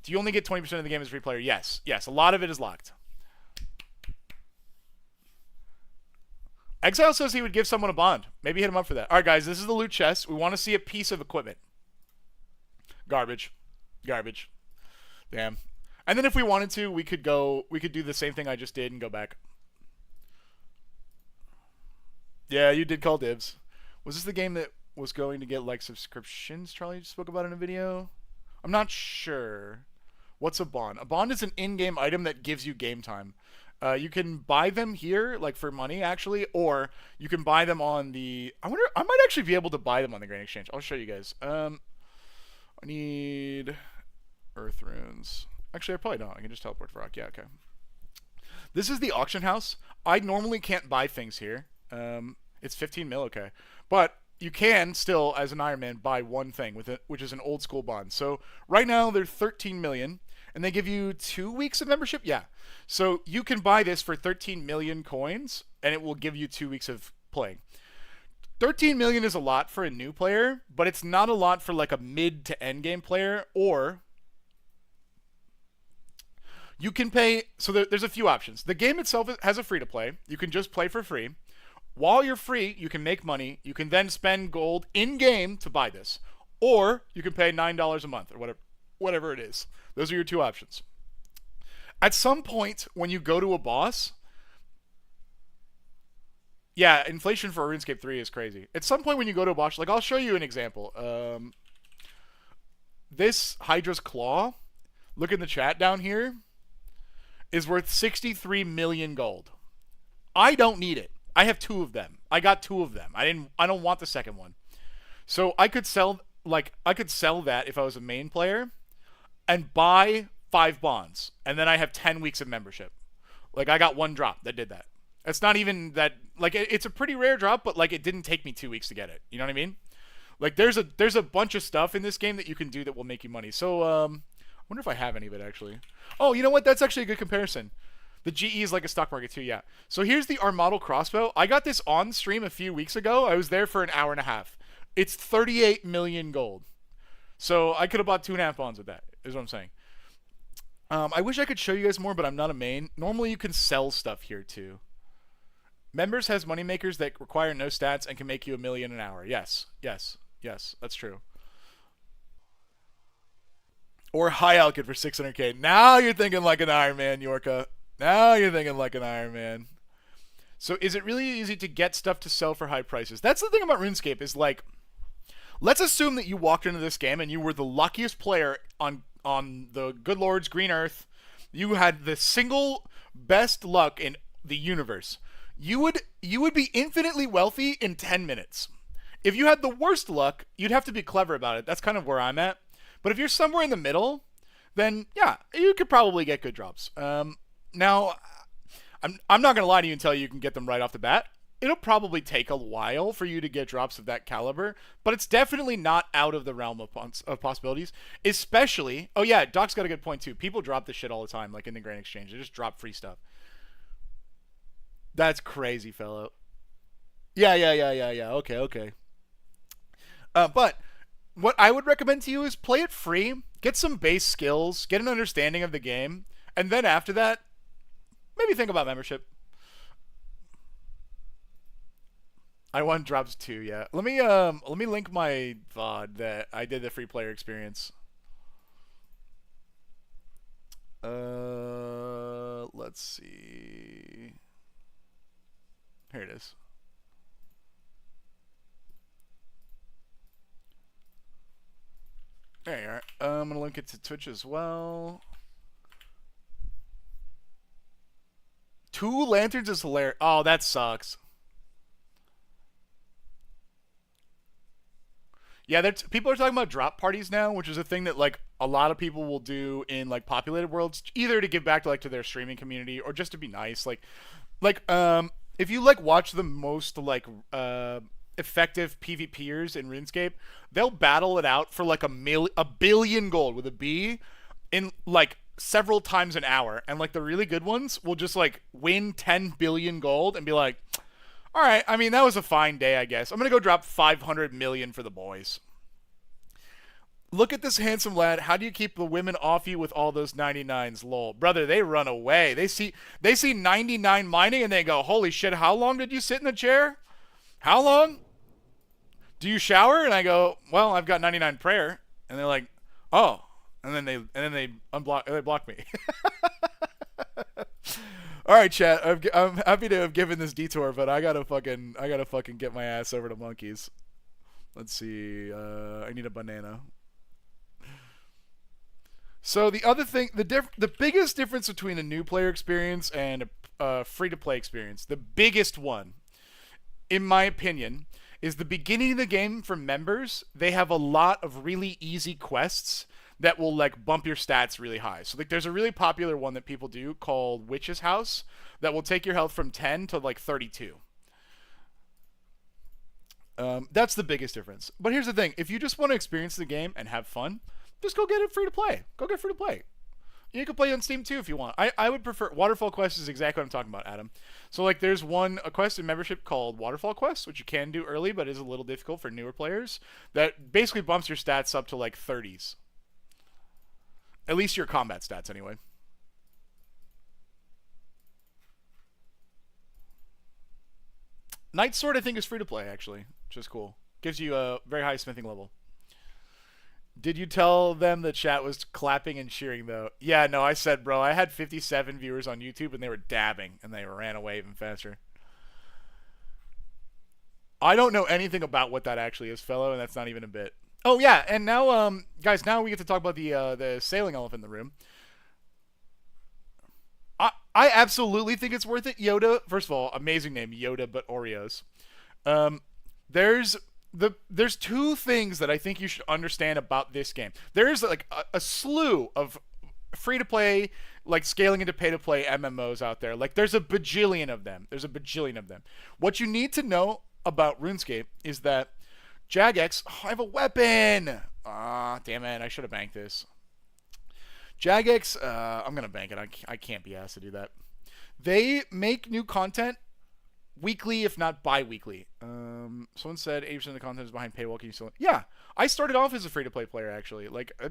Do you only get 20% of the game as free player? Yes. Yes, a lot of it is locked. Exile says he would give someone a bond. Maybe hit him up for that. All right, guys, this is the loot chest. We want to see a piece of equipment. Garbage. Garbage. Damn. And then if we wanted to, we could do the same thing I just did and go back. Yeah, you did call dibs. Was this the game that was going to get like subscriptions Charlie just spoke about in a video? I'm not sure. What's a bond? A bond is an in-game item that gives you game time. You can buy them here, like for money, actually, or you can buy them on the. I wonder. I might actually be able to buy them on the Grain Exchange. I'll show you guys. I need Earth Runes. Actually, I probably don't. I can just teleport to rock. Yeah, okay. This is the auction house. I normally can't buy things here. It's 15 mil, okay, but you can still, as an Ironman, buy one thing with it, which is an old school bond. So right now they're 13 million. And they give you 2 weeks of membership? Yeah. So you can buy this for 13 million coins, and it will give you 2 weeks of playing. 13 million is a lot for a new player, but it's not a lot for like a mid to end game player, or you can pay. So there's a few options. The game itself has a free to play. You can just play for free. While you're free, you can make money. You can then spend gold in game to buy this. Or you can pay $9 a month or whatever it is. Those are your two options. At some point, when you go to a boss, yeah, inflation for RuneScape 3 is crazy. At some point when you go to a boss, like I'll show you an example. This Hydra's Claw, look in the chat down here, is worth 63 million gold. I don't need it. I have 2 of them. I got 2 of them. I don't want the second one. So I could sell that if I was a main player and buy 5 bonds, and then I have 10 weeks of membership. Like I got 1 drop that did that. It's not even that, like it's a pretty rare drop, but like it didn't take me 2 weeks to get it. You know what I mean? Like there's a bunch of stuff in this game that you can do that will make you money. So I wonder if I have any of it actually. Oh, you know what? That's actually a good comparison. The GE is like a stock market too, yeah. So here's the Armadal crossbow. I got this on stream a few weeks ago. I was there for an hour and a half. It's 38 million gold. So I could have bought 2.5 bonds with that, is what I'm saying. I wish I could show you guys more, but I'm not a main. Normally you can sell stuff here too. Members has moneymakers that require no stats and can make you $1 million an hour. Yes, that's true. Or high Alkid for 600k. Now you're thinking like an Iron Man, Yorka. Now you're thinking like an Iron Man. So is it really easy to get stuff to sell for high prices? That's the thing about RuneScape is like, let's assume that you walked into this game and you were the luckiest player on the good Lord's green earth. You had the single best luck in the universe. You would be infinitely wealthy in 10 minutes. If you had the worst luck, you'd have to be clever about it. That's kind of where I'm at. But if you're somewhere in the middle, then yeah, you could probably get good drops. Now, I'm not going to lie to you and tell you can get them right off the bat. it'll probably take a while for you to get drops of that caliber, but it's definitely not out of the realm of possibilities. Especially, oh yeah, Doc's got a good point too. People drop this shit all the time, like in the Grand Exchange. They just drop free stuff. That's crazy, fellow. Yeah. Okay, okay. But what I would recommend to you is play it free, get some base skills, get an understanding of the game, and then after that, maybe think about membership. I won drops too, yeah. Let me link my VOD that I did the free player experience. Let's see. Here it is. There you are. I'm gonna link it to Twitch as well. 2 lanterns is hilarious. Oh, that sucks. Yeah, people are talking about drop parties now, which is a thing that like a lot of people will do in like populated worlds, either to give back to like to their streaming community or just to be nice. If you like watch the most like effective PvPers in RuneScape, they'll battle it out for like a billion gold with a B in like several times an hour, and like the really good ones will just like win 10 billion gold and be like, all right, I mean, that was a fine day, I guess. I'm going to go drop 500 million for the boys. Look at this handsome lad. How do you keep the women off you with all those 99s? Lol. Brother, they run away. They see 99 mining and they go, holy shit, how long did you sit in the chair? How long? Do you shower? And I go, well, I've got 99 prayer. And they're like, oh. And then they block me. All right, chat. I'm happy to have given this detour, but I gotta fucking get my ass over to monkeys. Let's see. I need a banana. So the other thing, the biggest difference between a new player experience and a free-to-play experience, the biggest one, in my opinion, is the beginning of the game for members. They have a lot of really easy quests that will like bump your stats really high. So like there's a really popular one that people do called Witch's House that will take your health from 10 to like 32. That's the biggest difference. But here's the thing. If you just want to experience the game and have fun, just go get it free to play. Go get free to play. You can play on Steam too if you want. I would prefer... Waterfall Quest is exactly what I'm talking about, Adam. So like there's a quest in membership called Waterfall Quest, which you can do early but is a little difficult for newer players, that basically bumps your stats up to like 30s. At least your combat stats, anyway. Night Sword, I think, is free to play, actually, which is cool. Gives you a very high smithing level. Did you tell them the chat was clapping and cheering, though? Yeah, no, I said, bro, I had 57 viewers on YouTube, and they were dabbing, and they ran away even faster. I don't know anything about what that actually is, fellow, and that's not even a bit. Oh yeah, and now, guys, now we get to talk about the sailing elephant in the room. I absolutely think it's worth it. Yoda, first of all, amazing name, Yoda, but Oreos. There's 2 things that I think you should understand about this game. There's like a slew of free to play, like scaling into pay to play MMOs out there. Like there's a bajillion of them. What you need to know about RuneScape is that Jagex, I have a weapon. Ah, damn it. I should have banked this. Jagex, I'm going to bank it. I can't be asked to do that. They make new content weekly, if not bi-weekly. Someone said 80% of the content is behind paywall. Can you still... Yeah, I started off as a free-to-play player, actually. Like, oh,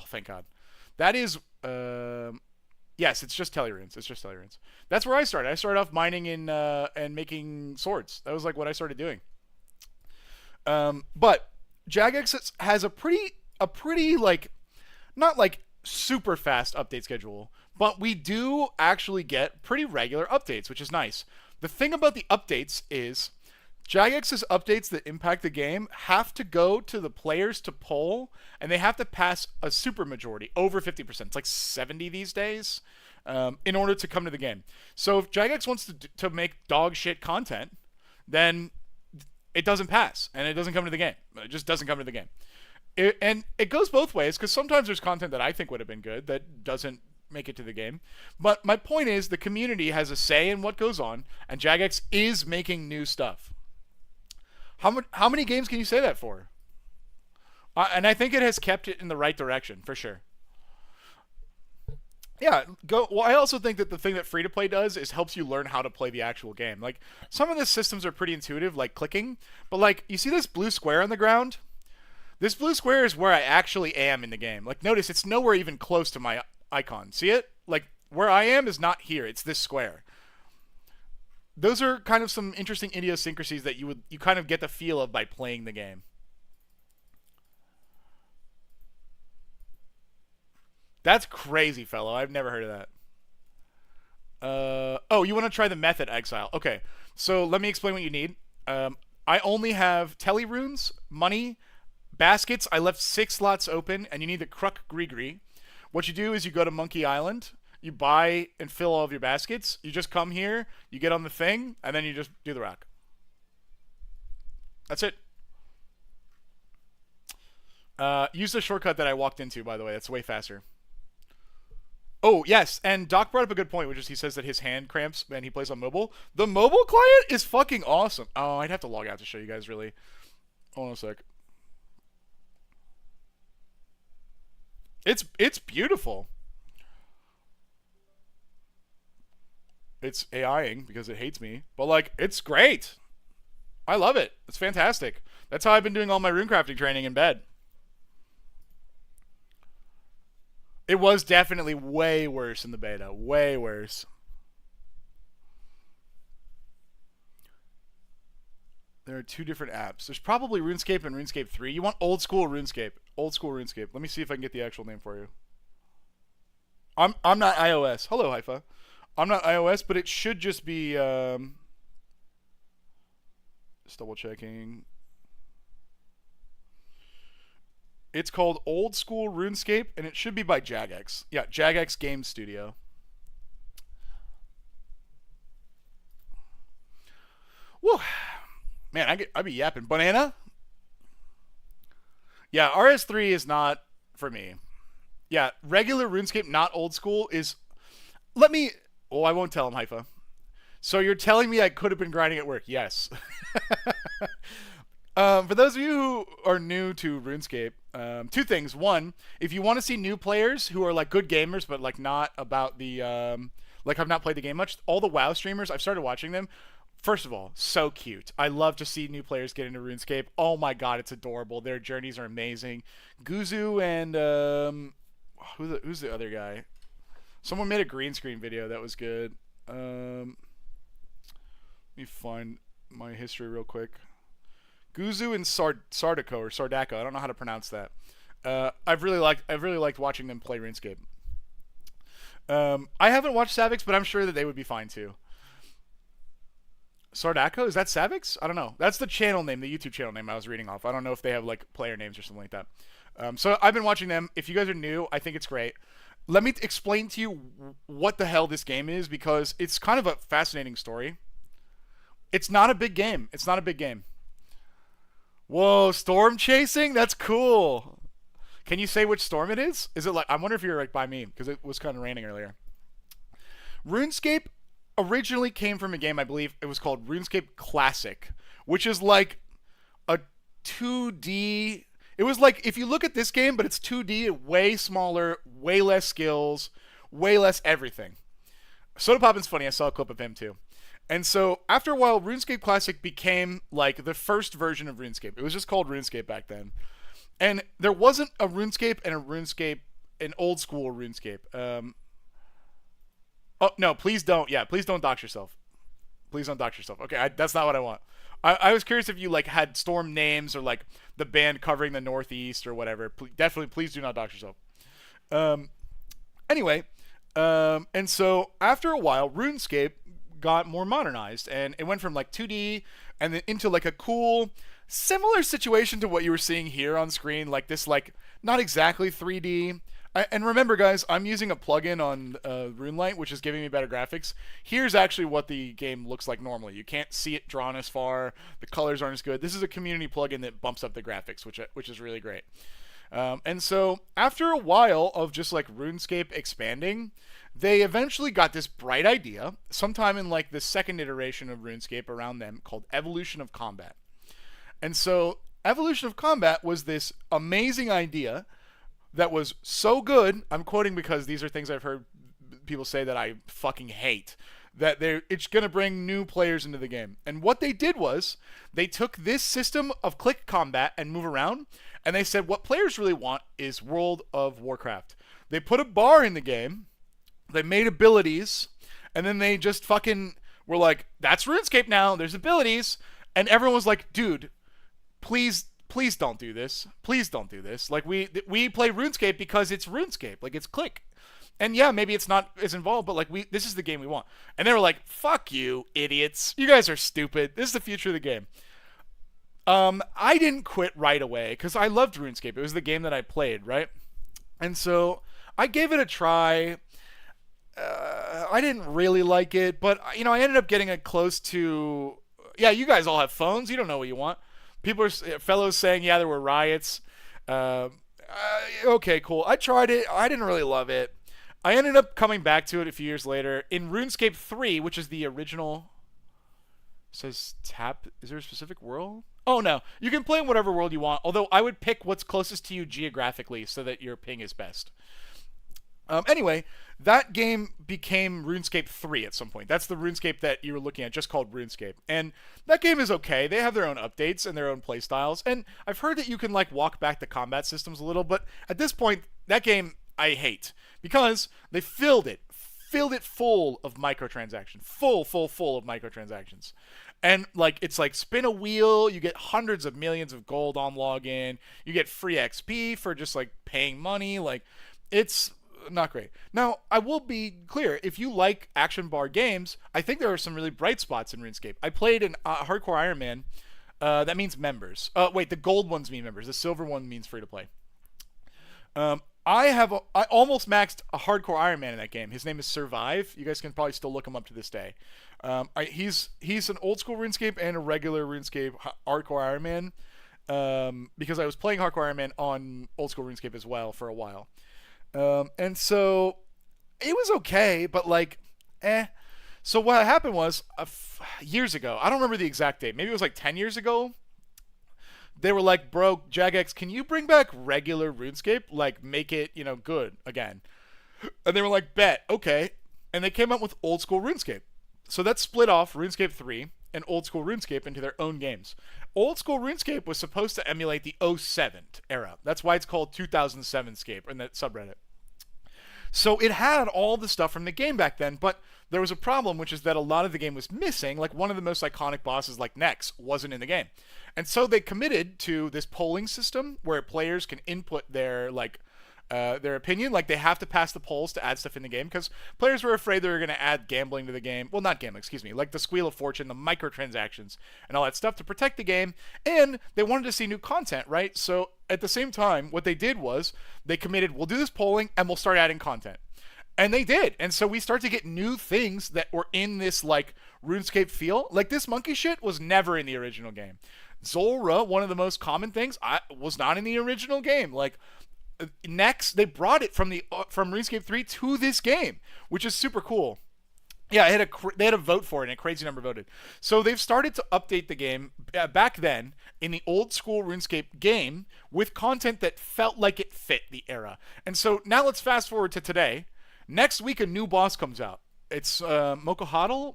thank God. That is... Yes, it's just Telerunes. That's where I started. I started off mining and making swords. That was like what I started doing. But Jagex has a pretty like, not like super fast update schedule, but we do actually get pretty regular updates, which is nice. The thing about the updates is Jagex's updates that impact the game have to go to the players to poll, and they have to pass a super majority, over 50%. It's like 70 these days, in order to come to the game. So if Jagex wants to make dog shit content, then it doesn't pass, and it doesn't come to the game. It just doesn't come to the game. And it goes both ways, because sometimes there's content that I think would have been good that doesn't make it to the game. But my point is, the community has a say in what goes on, and Jagex is making new stuff. How many games can you say that for? And I think it has kept it in the right direction, for sure. Yeah, go. Well, I also think that the thing that free to play does is helps you learn how to play the actual game. Like, some of the systems are pretty intuitive, like clicking, but like, you see this blue square on the ground? This blue square is where I actually am in the game. Like, notice it's nowhere even close to my icon. See it? Like, where I am is not here. It's this square. Those are kind of some interesting idiosyncrasies that you kind of get the feel of by playing the game. That's crazy, fellow. I've never heard of that. Oh, you want to try the method exile? Okay, so let me explain what you need. I only have tele runes, money, baskets. I left 6 slots open, and you need the Kruk Grigri. What you do is you go to Monkey Island, you buy and fill all of your baskets. You just come here, you get on the thing, and then you just do the rock. That's it. Use the shortcut that I walked into, by the way. That's way faster. Oh, yes, and Doc brought up a good point, which is he says that his hand cramps when he plays on mobile. The mobile client is fucking awesome. Oh, I'd have to log out to show you guys, really. Hold on a sec. It's beautiful. It's AIing because it hates me, but like, it's great. I love it. It's fantastic. That's how I've been doing all my runecrafting training in bed. It was definitely way worse in the beta. Way worse. There are 2 different apps. There's probably RuneScape and RuneScape 3. You want old school RuneScape. Old school RuneScape. Let me see if I can get the actual name for you. I'm not iOS. Hello, Haifa. I'm not iOS, but it should just be just double checking. It's called Old School RuneScape, and it should be by Jagex. Yeah, Jagex Game Studio. Woo. Man, I'd be yapping. Banana? Yeah, RS3 is not for me. Yeah, regular RuneScape, not old school, is... Let me... Oh, I won't tell him, Haifa. So you're telling me I could have been grinding at work? Yes. For those of you who are new to RuneScape, 2 things. One, if you want to see new players who are like good gamers but like not about the like have not played the game much, all the WoW streamers, I've started watching them. First of all, so cute. I love to see new players get into RuneScape. Oh my god, it's adorable. Their journeys are amazing. Guzu and who's the other guy? Someone made a green screen video that was good. Let me find my history real quick. Guzu and Sardaco or Sardaco. I don't know how to pronounce that. I've really liked watching them play RuneScape. I haven't watched Savix, but I'm sure that they would be fine too. Sardaco? Is that Savix? I don't know. That's the channel name, the YouTube channel name I was reading off. I don't know if they have like player names or something like that. So I've been watching them. If you guys are new, I think it's great. Let me explain to you what the hell this game is, because it's kind of a fascinating story. It's not a big game. It's not a big game. Whoa, storm chasing? That's cool. Can you say which storm it is? Is it like... I wonder if you're like by me, because it was kind of raining earlier. RuneScape originally came from a game, I believe it was called RuneScape Classic, which is like a 2D... It was like, if you look at this game, but it's 2D, way smaller, way less skills, way less everything. Soda Poppin's funny. I saw a clip of him too. And so, after a while, RuneScape Classic became like the first version of RuneScape. It was just called RuneScape back then. And there wasn't a RuneScape and a RuneScape, an old school RuneScape. Oh, no, please don't. Yeah, please don't dox yourself. Please don't dox yourself. Okay, that's not what I want. I was curious if you like had storm names or like the band covering the Northeast or whatever. Definitely, please do not dox yourself. Anyway, and so after a while, RuneScape got more modernized, and it went from like 2D and then into like a cool, similar situation to what you were seeing here on screen, like this, like not exactly 3D. And remember, guys, I'm using a plugin on RuneLite, which is giving me better graphics. Here's actually what the game looks like normally. You can't see it drawn as far. The colors aren't as good. This is a community plugin that bumps up the graphics, which is really great. And so after a while of just like RuneScape expanding, they eventually got this bright idea sometime in like the second iteration of RuneScape around them called Evolution of Combat. And so Evolution of Combat was this amazing idea that was so good. I'm quoting because these are things I've heard people say that I fucking hate. That it's going to bring new players into the game. And what they did was they took this system of click combat and move around, and they said what players really want is World of Warcraft. They put a bar in the game, they made abilities, and then they just fucking were like, that's RuneScape now, there's abilities. And everyone was like, dude, please don't do this. Please don't do this. Like, we play RuneScape because it's RuneScape. Like, it's click. And yeah, maybe it's not as involved, but like this is the game we want. And they were like, fuck you, idiots. You guys are stupid. This is the future of the game. I didn't quit right away because I loved RuneScape. It was the game that I played, right? And so I gave it a try. I didn't really like it, but you know, I ended up getting it close to. Yeah, you guys all have phones. You don't know what you want. People are fellows saying, yeah, there were riots. Okay, cool. I tried it. I didn't really love it. I ended up coming back to it a few years later in RuneScape 3, which is the original. It says tap. Is there a specific world? Oh, no. You can play in whatever world you want, although I would pick what's closest to you geographically so that your ping is best. Anyway, that game became RuneScape 3 at some point. That's the RuneScape that you were looking at, just called RuneScape. And that game is okay. They have their own updates and their own playstyles. And I've heard that you can like walk back the combat systems a little, but at this point, that game I hate because they filled it full of microtransactions, full of microtransactions. And like it's like spin a wheel, you get hundreds of millions of gold on login, you get free XP for just like paying money. Like it's not great. Now, I will be clear, if you like action bar games, I think there are some really bright spots in RuneScape. I played an hardcore Ironman. That means members. Wait, the gold ones mean members. The silver one means free to play. I almost maxed a hardcore Ironman in that game. His name is Survive. You guys can probably still look him up to this day. He's an old school RuneScape and a regular RuneScape hardcore Ironman. Because I was playing hardcore Ironman on old school RuneScape as well for a while. And so it was okay, but like, So what happened was years ago, I don't remember the exact date. Maybe it was like 10 years ago. They were like, bro, Jagex, can you bring back regular RuneScape? Like, make it, good again. And they were like, bet, okay. And they came up with old school RuneScape. So that split off RuneScape 3 and old school RuneScape into their own games. Old school RuneScape was supposed to emulate the 07 era. That's why it's called 2007scape in that subreddit. So it had all the stuff from the game back then, but there was a problem, which is that a lot of the game was missing. Like one of the most iconic bosses, like Nex, wasn't in the game. And so they committed to this polling system where players can input their opinion. Like they have to pass the polls to add stuff in the game because players were afraid they were going to add gambling to the game. Well, not gambling, excuse me. Like the Squeal of Fortune, the microtransactions, and all that stuff to protect the game. And they wanted to see new content, right? So at the same time, what they did was they committed, we'll do this polling and we'll start adding content. And they did. And so we start to get new things that were in this like RuneScape feel. Like this monkey shit was never in the original game. Zora, one of the most common things, was not in the original game. Like next, they brought it from RuneScape 3 to this game, which is super cool. Yeah, they had a vote for it, and a crazy number voted. So they've started to update the game back then in the old school RuneScape game with content that felt like it fit the era. And so now let's fast forward to today. Next week, a new boss comes out. It's Mokohatl.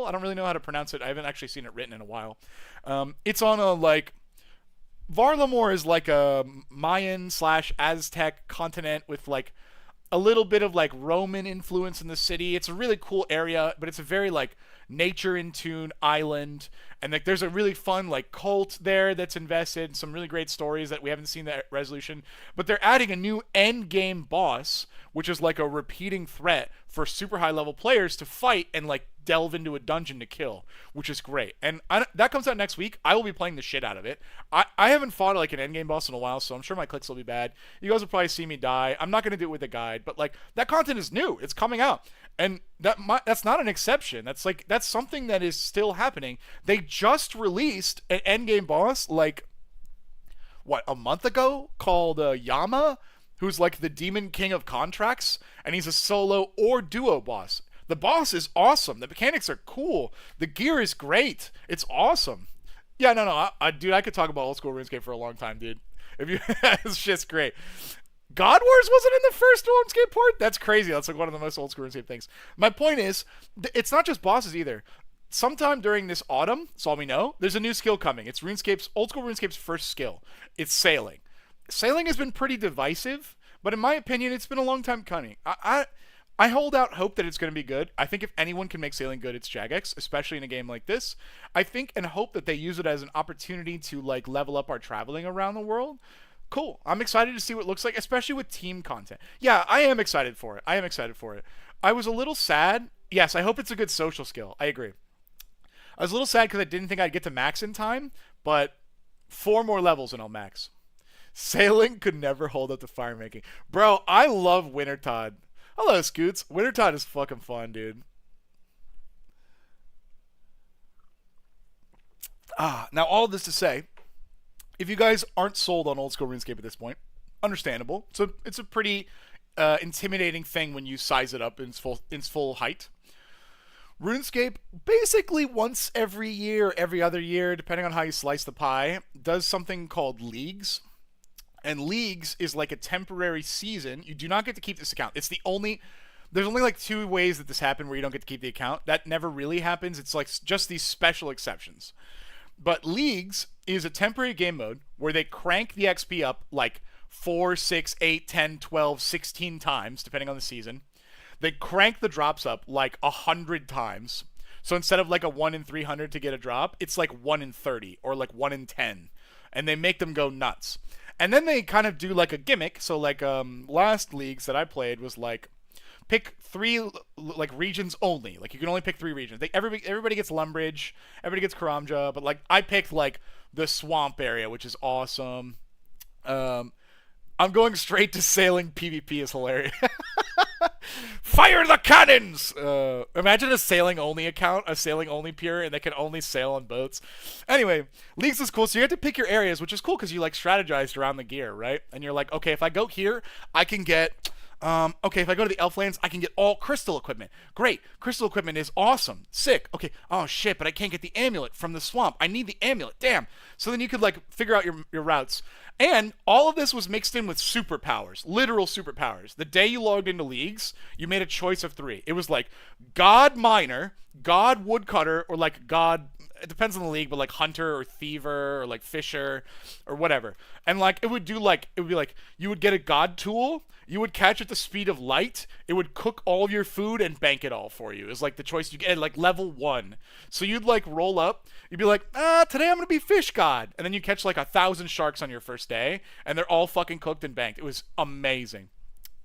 I don't really know how to pronounce it. I haven't actually seen it written in a while. It's on a like. Varlamore is like a Mayan/Aztec continent with like a little bit of like Roman influence in the city. It's a really cool area, but it's a very like nature in tune island, and like there's a really fun like cult there that's invested in some really great stories that we haven't seen that resolution. But they're adding a new end game boss, which is like a repeating threat for super high level players to fight and like delve into a dungeon to kill, which is great. And that comes out next week. I will be playing the shit out of it. I haven't fought like an endgame boss in a while, so I'm sure my clicks will be bad. You guys will probably see me die. I'm not going to do it with a guide, but like that content is new. It's coming out. And that's not an exception. That's something that is still happening. They just released an endgame boss like what, a month ago, called Yama, who's like the demon king of contracts, and he's a solo or duo boss. The boss is awesome. The mechanics are cool. The gear is great. It's awesome. Yeah, no. Dude, I could talk about old school RuneScape for a long time, dude. If you, this shit's great. God Wars wasn't in the first RuneScape port? That's crazy. That's like one of the most old school RuneScape things. My point is, it's not just bosses either. Sometime during this autumn, that's all we know, there's a new skill coming. It's old school RuneScape's first skill. It's sailing. Sailing has been pretty divisive, but in my opinion, it's been a long time coming. I hold out hope that it's going to be good. I think if anyone can make sailing good, it's Jagex, especially in a game like this. I think and hope that they use it as an opportunity to like level up our traveling around the world. Cool. I'm excited to see what it looks like, especially with team content. Yeah, I am excited for it. I was a little sad. Yes, I hope it's a good social skill. I agree. I was a little sad because I didn't think I'd get to max in time, but 4 more levels and I'll max. Sailing could never hold up to fire making. Bro, I love Wintertodt. Hello, Scoots. Wintertodt is fucking fun, dude. Now all this to say, if you guys aren't sold on old school RuneScape at this point, understandable. So it's a pretty intimidating thing when you size it up in its full height. RuneScape, basically once every year, every other year, depending on how you slice the pie, does something called leagues. And leagues is like a temporary season. You do not get to keep this account. There's only like 2 ways that this happened where you don't get to keep the account. That never really happens. It's like just these special exceptions. But leagues is a temporary game mode where they crank the XP up like 4, 6, 8, 10, 12, 16 times, depending on the season. They crank the drops up like 100 times. So instead of like a 1 in 300 to get a drop, it's like 1 in 30 or like 1 in 10. And they make them go nuts. And then they kind of do like a gimmick. So like last leagues that I played was like pick 3 like regions only. Like you can only pick 3 regions. Everybody gets Lumbridge, everybody gets Karamja, but like I picked like the swamp area, which is awesome. I'm going straight to sailing. PvP is hilarious. Fire the cannons! Imagine a sailing only account, a sailing only peer, and they can only sail on boats. Anyway, leagues is cool. So you have to pick your areas, which is cool because you like strategized around the gear, right? And you're like, okay, if I go here, I can get. Okay, if I go to the Elflands, I can get all crystal equipment. Great. Crystal equipment is awesome. Sick. Okay. Oh, shit, but I can't get the amulet from the swamp. I need the amulet. Damn. So then you could, like, figure out your routes. And all of this was mixed in with superpowers. Literal superpowers. The day you logged into leagues, you made a choice of 3. It was, like, God Miner, God Woodcutter, or, like, God... It depends on the league, but like hunter or thiever or like fisher or whatever. And like it would be like you would get a god tool, you would catch at the speed of light, it would cook all of your food and bank it all for you. Is like the choice you get, like level 1. So you'd like roll up, you'd be like, today I'm gonna be fish god, and then you catch like 1,000 sharks on your first day, and they're all fucking cooked and banked. It was amazing.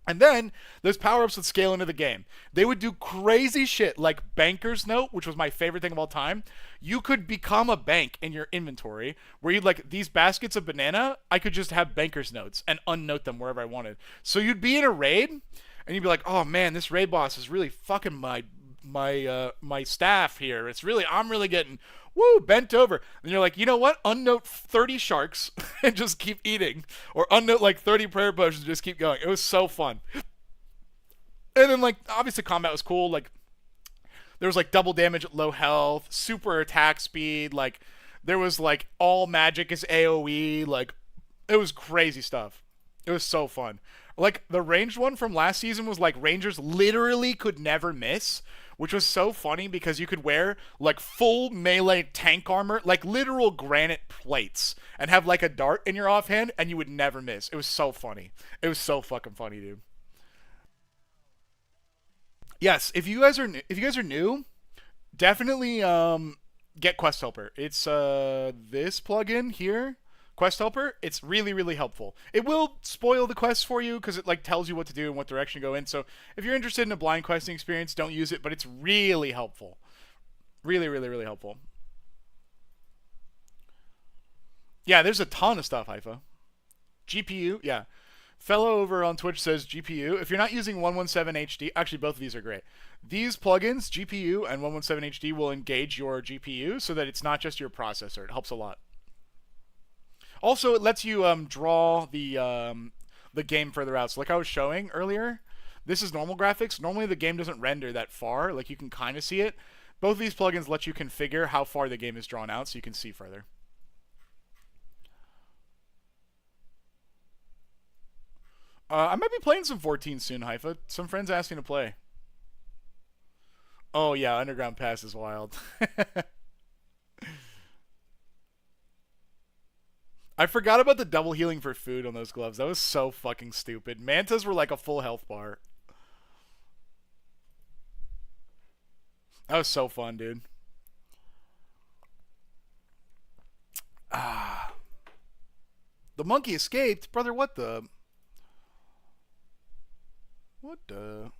And then those power-ups would scale into the game. They would do crazy shit like Banker's Note, which was my favorite thing of all time. You could become a bank in your inventory where you'd like these baskets of banana, I could just have Banker's Notes and unnote them wherever I wanted. So you'd be in a raid and you'd be like, oh man, this raid boss is really fucking my staff here. I'm really getting bent over. And you're like, you know what? Unnote 30 sharks and just keep eating. Or unnote like 30 prayer potions and just keep going. It was so fun. And then like obviously combat was cool. Like there was like double damage at low health, super attack speed, like there was like all magic is AoE, like it was crazy stuff. It was so fun. Like the ranged one from last season was like rangers literally could never miss, which was so funny because you could wear like full melee tank armor, like literal granite plates, and have like a dart in your offhand and you would never miss. It was so funny. It was so fucking funny, dude. Yes, if you guys are new, definitely get Quest Helper. It's this plugin here, Quest Helper. It's really, really helpful. It will spoil the quests for you because it like tells you what to do and what direction to go in. So if you're interested in a blind questing experience, don't use it, but it's really helpful. Really, really, really helpful. Yeah, there's a ton of stuff, Haifa. GPU, yeah. Fellow over on Twitch says GPU. If you're not using 117 HD, actually both of these are great. These plugins, GPU and 117 HD, will engage your GPU so that it's not just your processor. It helps a lot. Also, it lets you draw the game further out. So like I was showing earlier, this is normal graphics. Normally the game doesn't render that far. Like you can kind of see it. Both of these plugins let you configure how far the game is drawn out so you can see further. I might be playing some 14 soon, Haifa. Some friends asking to play. Oh yeah, Underground Pass is wild. I forgot about the double healing for food on those gloves. That was so fucking stupid. Mantas were like a full health bar. That was so fun, dude. Ah. The monkey escaped? Brother, what the... What the...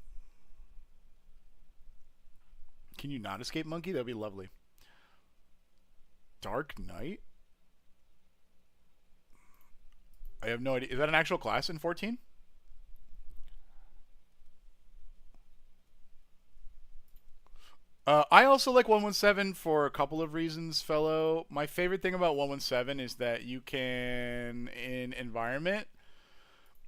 Can you not escape, monkey? That'd be lovely. Dark Knight? I have no idea. Is that an actual class in 14? I also like 117 for a couple of reasons, fellow. My favorite thing about 117 is that you can, in environment,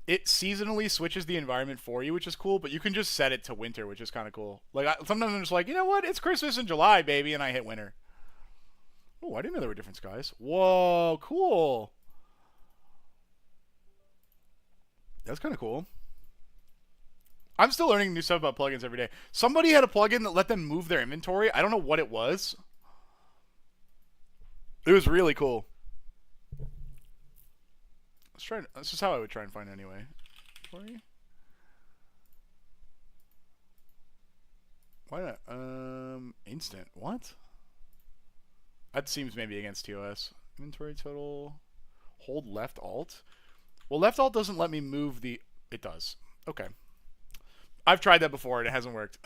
it seasonally switches the environment for you, which is cool, but you can just set it to winter, which is kind of cool. Like, sometimes I'm just like, you know what? It's Christmas in July, baby, and I hit winter. Oh, I didn't know there were different skies. Whoa, cool. That's kind of cool. I'm still learning new stuff about plugins every day. Somebody had a plugin that let them move their inventory. I don't know what it was. It was really cool. Let's try. This is how I would try and find it anyway. Why not? Instant. What? That seems maybe against TOS. Inventory total. Hold left alt. Well, left alt doesn't let me move the... It does. Okay. I've tried that before and it hasn't worked.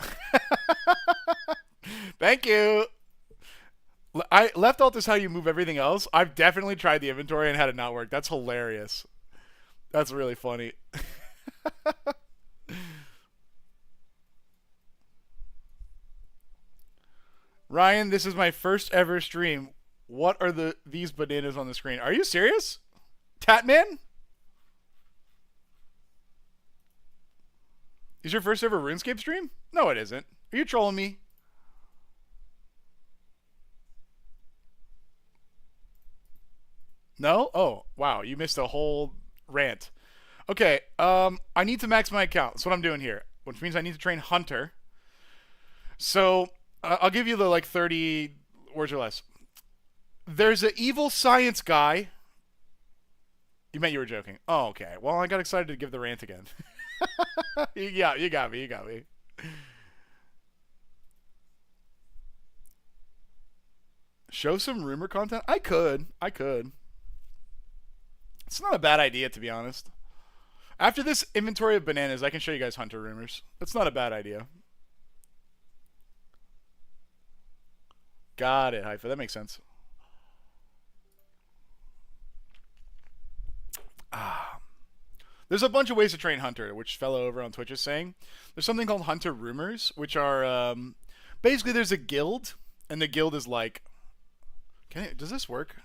Thank you. Left alt is how you move everything else. I've definitely tried the inventory and had it not work. That's hilarious. That's really funny. Ryan, this is my first ever stream. What are these bananas on the screen? Are you serious? Tatman? Is your first ever RuneScape stream? No, it isn't. Are you trolling me? No? Oh, wow. You missed a whole rant. Okay, I need to max my account. That's what I'm doing here, which means I need to train Hunter. So, I'll give you the, like, 30 words or less. There's an evil science guy. You meant you were joking. Oh, okay. Well, I got excited to give the rant again. Yeah, you got me. You got me. Show some rumor content? I could. It's not a bad idea, to be honest. After this inventory of bananas, I can show you guys Hunter rumors. That's not a bad idea. Got it, Haifa. That makes sense. There's a bunch of ways to train Hunter, which fellow over on Twitch is saying. There's something called Hunter Rumors, which are basically there's a guild, and the guild is like, does this work?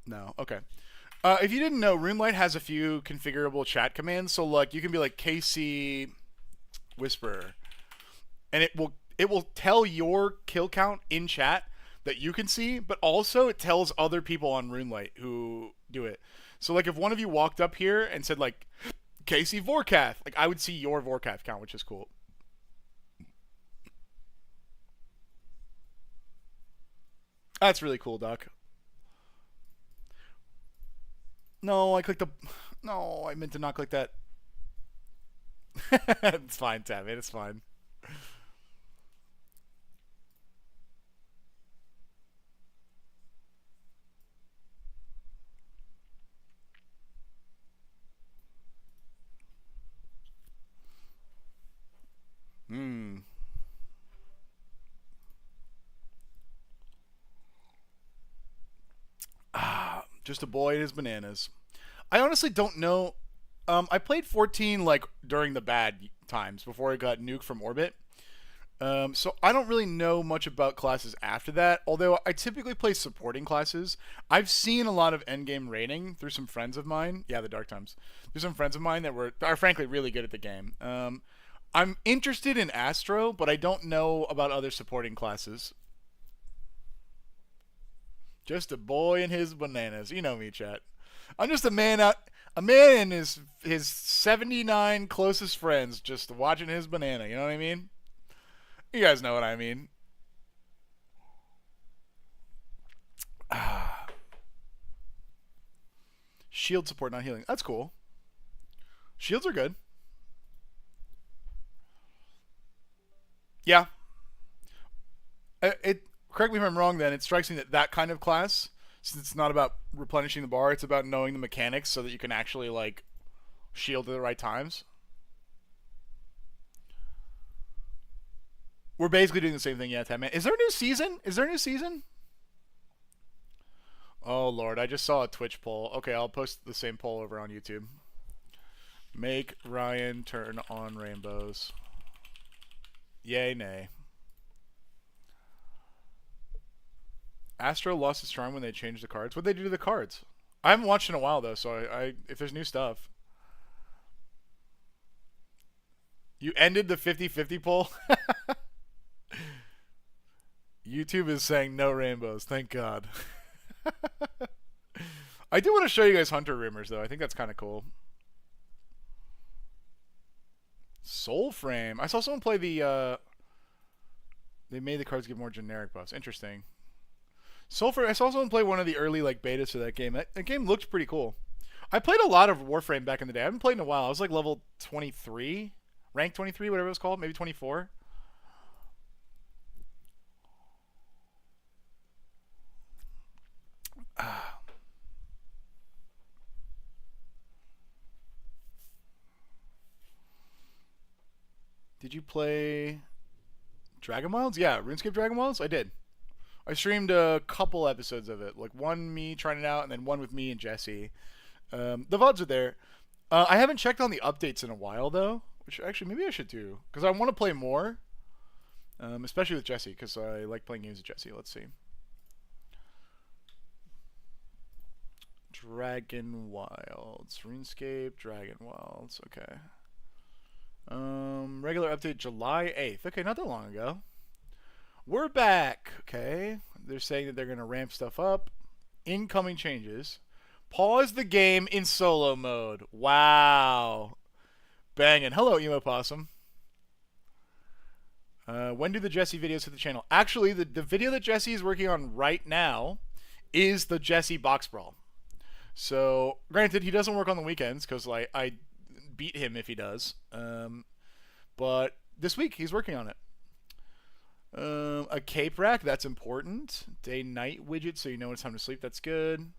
No. Okay. If you didn't know, RuneLite has a few configurable chat commands. So like you can be like KC Whisperer, and it will tell your kill count in chat that you can see, but also it tells other people on RuneLite who do it. So like if one of you walked up here and said like Casey Vorkath, like I would see your Vorkath count, which is cool. That's really cool, Doc. No, I clicked the... No, I meant to not click that. It's fine, Tabby. It's fine. Just a boy and his bananas. I honestly don't know. I played 14 like during the bad times before it got nuked from orbit. So I don't really know much about classes after that, although I typically play supporting classes. I've seen a lot of endgame raiding through some friends of mine. Yeah, the Dark Times. There's some friends of mine that are frankly really good at the game. I'm interested in Astro, but I don't know about other supporting classes. Just a boy and his bananas. You know me, chat. I'm just a man and his 79 closest friends just watching his banana. You know what I mean? You guys know what I mean. Shield support, not healing. That's cool. Shields are good. Yeah. It correct me if I'm wrong. Then it strikes me that that kind of class, since it's not about replenishing the bar, it's about knowing the mechanics so that you can actually like shield at the right times. We're basically doing the same thing, yeah, Ted, man. Is there a new season? Is there a new season? Oh lord, I just saw a Twitch poll. Okay, I'll post the same poll over on YouTube. Make Ryan turn on rainbows. Yay, nay. Astro lost its charm when they changed the cards. What'd they do to the cards? I haven't watched in a while though, so I if there's new stuff. You ended the 50-50 poll? YouTube is saying no rainbows, thank God. I do want to show you guys Hunter rumors though. I think that's kind of cool. Soul Frame. I saw someone play the they made the cards give more generic buffs. Interesting. Soul Frame. I saw someone play one of the early like betas for that game. That game looked pretty cool. I played a lot of Warframe back in the day. I haven't played in a while. I was like level 23, rank 23, whatever it was called, maybe 24. Did you play Dragon Wilds? Yeah, RuneScape Dragon Wilds? I did. I streamed a couple episodes of it. Like one me trying it out and then one with me and Jesse. The VODs are there. I haven't checked on the updates in a while though, which actually maybe I should do. Because I want to play more. Especially with Jesse, because I like playing games with Jesse. Let's see. Dragon Wilds. RuneScape, Dragon Wilds. Okay. Regular update July 8th. Okay, not that long ago. We're back. Okay. They're saying that they're going to ramp stuff up. Incoming changes. Pause the game in solo mode. Wow. Banging. Hello, Emo Possum. When do the Jesse videos hit the channel? Actually, the video that Jesse is working on right now is the Jesse Box Brawl. So, granted, he doesn't work on the weekends because like I beat him if he does. But this week he's working on it. A cape rack, that's important. Day-night widget, so you know when it's time to sleep. That's good.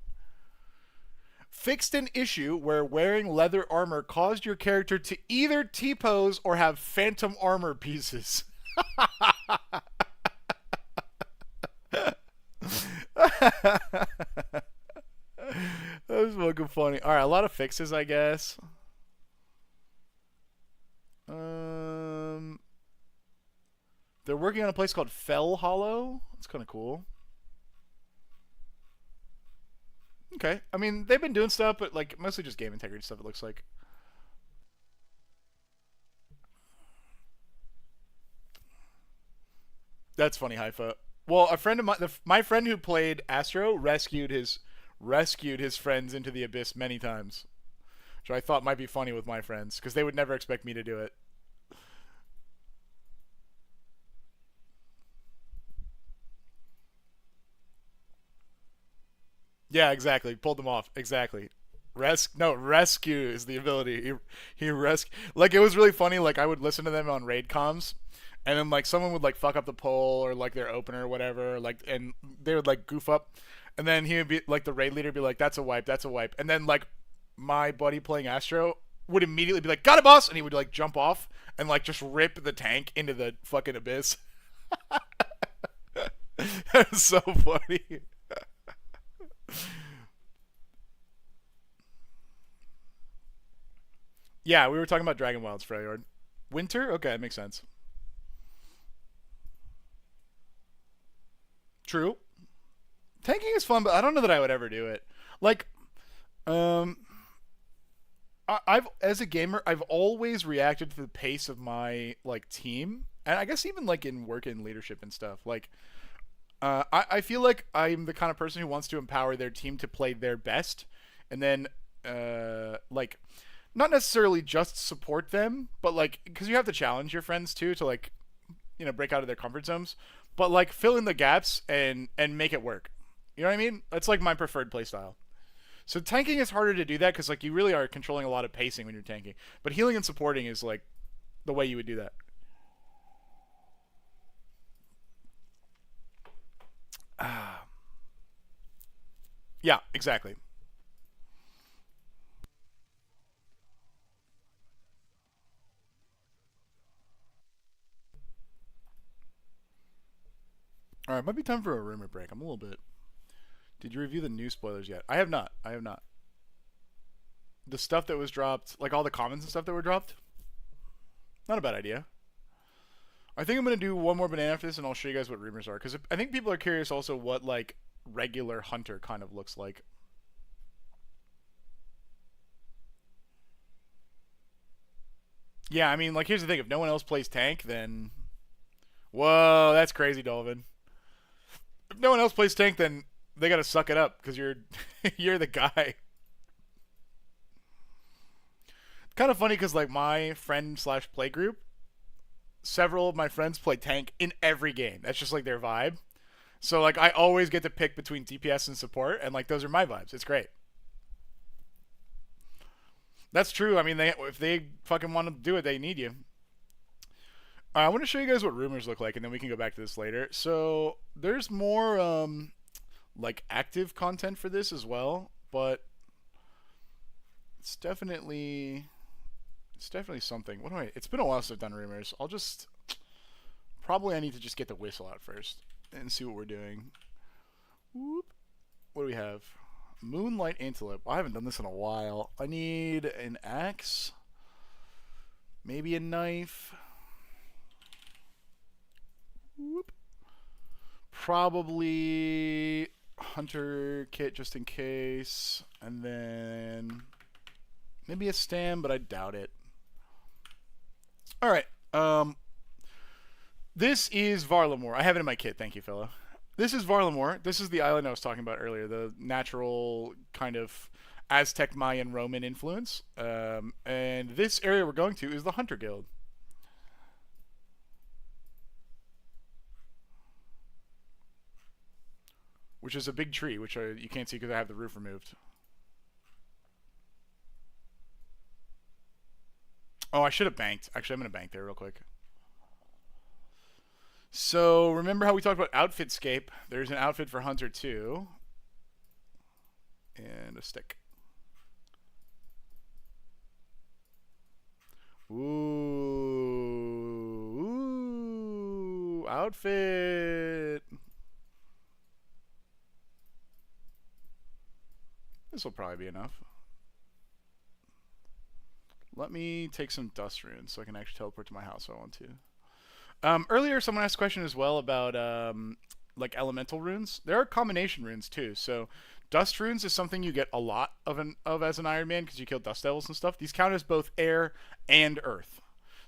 Fixed an issue where wearing leather armor caused your character to either T-pose or have phantom armor pieces. That was fucking funny. Alright, a lot of fixes, I guess. They're working on a place called Fell Hollow. That's kind of cool. Okay. I mean, they've been doing stuff, but like mostly just game integrity stuff, it looks like. That's funny, Haifa. Well, a friend of mine, my friend who played Astro rescued his friends into the abyss many times, which I thought might be funny with my friends because they would never expect me to do it. Yeah, exactly. Pulled them off. Exactly. Rescue is the ability. He like it was really funny. Like I would listen to them on raid comms, and then like someone would like fuck up the poll or like their opener or whatever, like and they would like goof up, and then he would be like the raid leader would be like that's a wipe, that's a wipe, and then like my buddy playing Astro would immediately be like got it boss, and he would like jump off and like just rip the tank into the fucking abyss. That's so funny. Yeah, we were talking about Dragon Wilds, Freyord. Winter? Okay, that makes sense. True. Tanking is fun, but I don't know that I would ever do it. Like, um, I've as a gamer, I've always reacted to the pace of my like team, and I guess even like in work and leadership and stuff. Like, I feel like I'm the kind of person who wants to empower their team to play their best, and then like not necessarily just support them, but like because you have to challenge your friends too to like break out of their comfort zones, but like fill in the gaps and make it work. You know what I mean? That's like my preferred playstyle. So tanking is harder to do that because like you really are controlling a lot of pacing when you're tanking, but healing and supporting is like the way you would do that. Yeah, exactly. All right, might be time for a rumor break. I'm a little bit. Did you review the new spoilers yet? I have not. I have not. The stuff that was dropped, like all the comments and stuff that were dropped, not a bad idea. I think I'm gonna do one more banana after this, and I'll show you guys what rumors are, because I think people are curious also what like regular hunter kind of looks like. Yeah, I mean, like here's the thing: if no one else plays tank, then whoa, that's crazy, Dolvin. If no one else plays tank, then they gotta suck it up because you're you're the guy. Kind of funny because like my friend slash play group, several of my friends play tank in every game. That's just like their vibe. So like I always get to pick between DPS and support, and like those are my vibes. It's great. That's true. I mean, if they fucking want to do it, they need you. I want to show you guys what rumors look like, and then we can go back to this later. So there's more like active content for this as well, but it's definitely something. What do I? It's been a while since I've done rumors. I'll just probably I need to just get the whistle out first and see what we're doing. Whoop. What do we have? Moonlight Antelope. I haven't done this in a while. I need an axe, maybe a knife. Whoop. Probably hunter kit just in case, and then maybe a stem, but I doubt it. All right. This is Varlamore. I have it in my kit. Thank you, fella. This is Varlamore. This is the island I was talking about earlier. The natural kind of Aztec, Mayan, Roman influence. And this area we're going to is the Hunter Guild. Which is a big tree, which you can't see because I have the roof removed. Oh, I should have banked. Actually, I'm going to bank there real quick. So, remember how we talked about Outfitscape? There's an outfit for Hunter too. And a stick. Ooh, outfit. This will probably be enough. Let me take some dust runes so I can actually teleport to my house if I want to. Earlier, someone asked a question as well about like elemental runes. There are combination runes too. So, dust runes is something you get a lot of as an Iron Man because you kill dust devils and stuff. These count as both air and earth.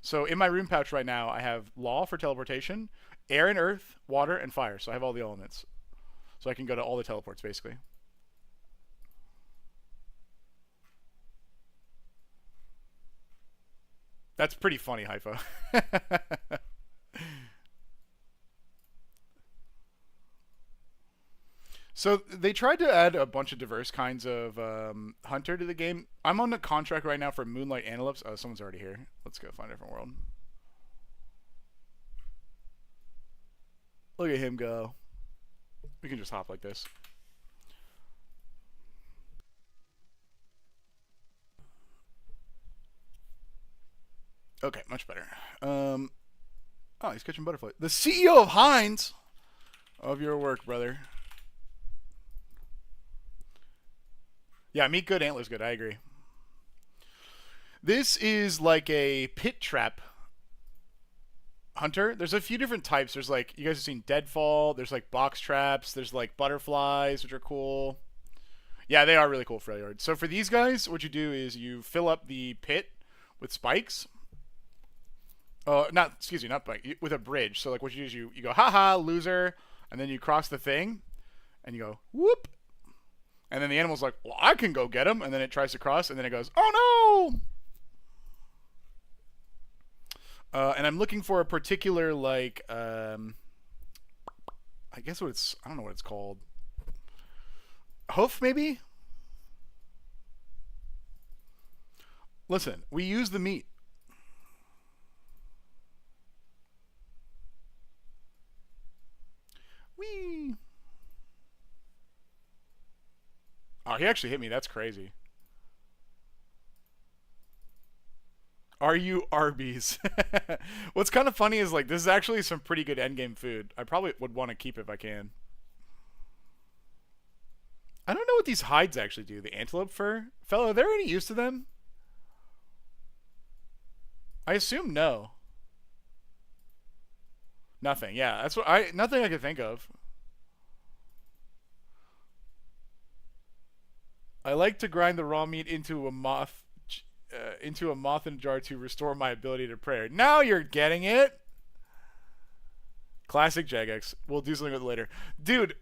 So, in my rune pouch right now, I have law for teleportation, air and earth, water and fire. So I have all the elements. So I can go to all the teleports basically. That's pretty funny, Hypho. So they tried to add a bunch of diverse kinds of hunter to the game. I'm on a contract right now for Moonlight Antelopes. Oh, someone's already here. Let's go find a different world. Look at him go. We can just hop like this. Okay, much better. Oh, he's catching butterflies. The CEO of Heinz. Of your work, brother. Yeah, meat good, antlers good. I agree. This is like a pit trap. hunter. There's a few different types. There's like, you guys have seen deadfall. There's like box traps. There's like butterflies, which are cool. Yeah, they are really cool for Freljord. So for these guys, what you do is you fill up the pit with spikes. Not, excuse me, not spike, with a bridge. So like what you do is you go, haha, loser, and then you cross the thing, and you go, whoop. And then the animal's like, well, I can go get him. And then it tries to cross, and then it goes, oh no! And I'm looking for a particular, like, I guess what it's, I don't know what it's called. Hoof, maybe? Listen, we use the meat. Whee! Oh, he actually hit me. That's crazy. Are you Arby's? What's kind of funny is, like, this is actually some pretty good endgame food. I probably would want to keep it if I can. I don't know what these hides actually do. The antelope fur? Fella, are there any use to them? I assume no. Nothing. Yeah, that's what nothing I could think of. I like to grind the raw meat into a moth in a jar to restore my ability to pray. Now you're getting it. Classic Jagex. We'll do something with it later. Dude,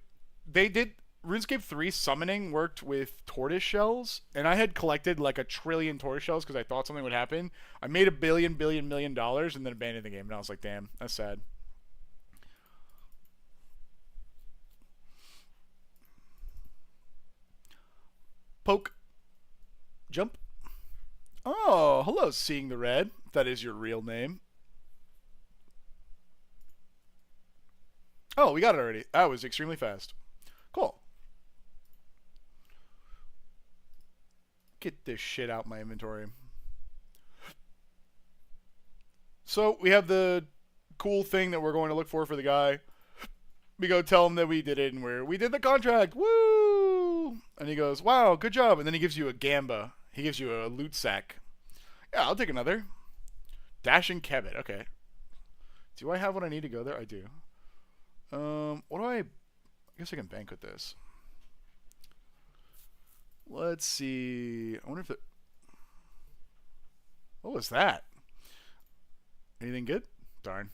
they did RuneScape 3 summoning worked with tortoise shells, and I had collected like 1 trillion tortoise shells because I thought something would happen. I made $1 billion and then abandoned the game, and I was like, damn, that's sad. Poke. Jump. Oh, hello, Seeing the Red. That is your real name. Oh, we got it already. That was extremely fast. Cool. Get this shit out my inventory. So, we have the cool thing that we're going to look for the guy. We go tell him that we did it and we did the contract. Woo! And he goes, wow, good job. And then he gives you a gamba. He gives you a loot sack. Yeah, I'll take another. Dashing Kebbit. Okay. Do I have what I need to go there? I do. What do I guess I can bank with this. Let's see. I wonder if it... What was that? Anything good? Darn.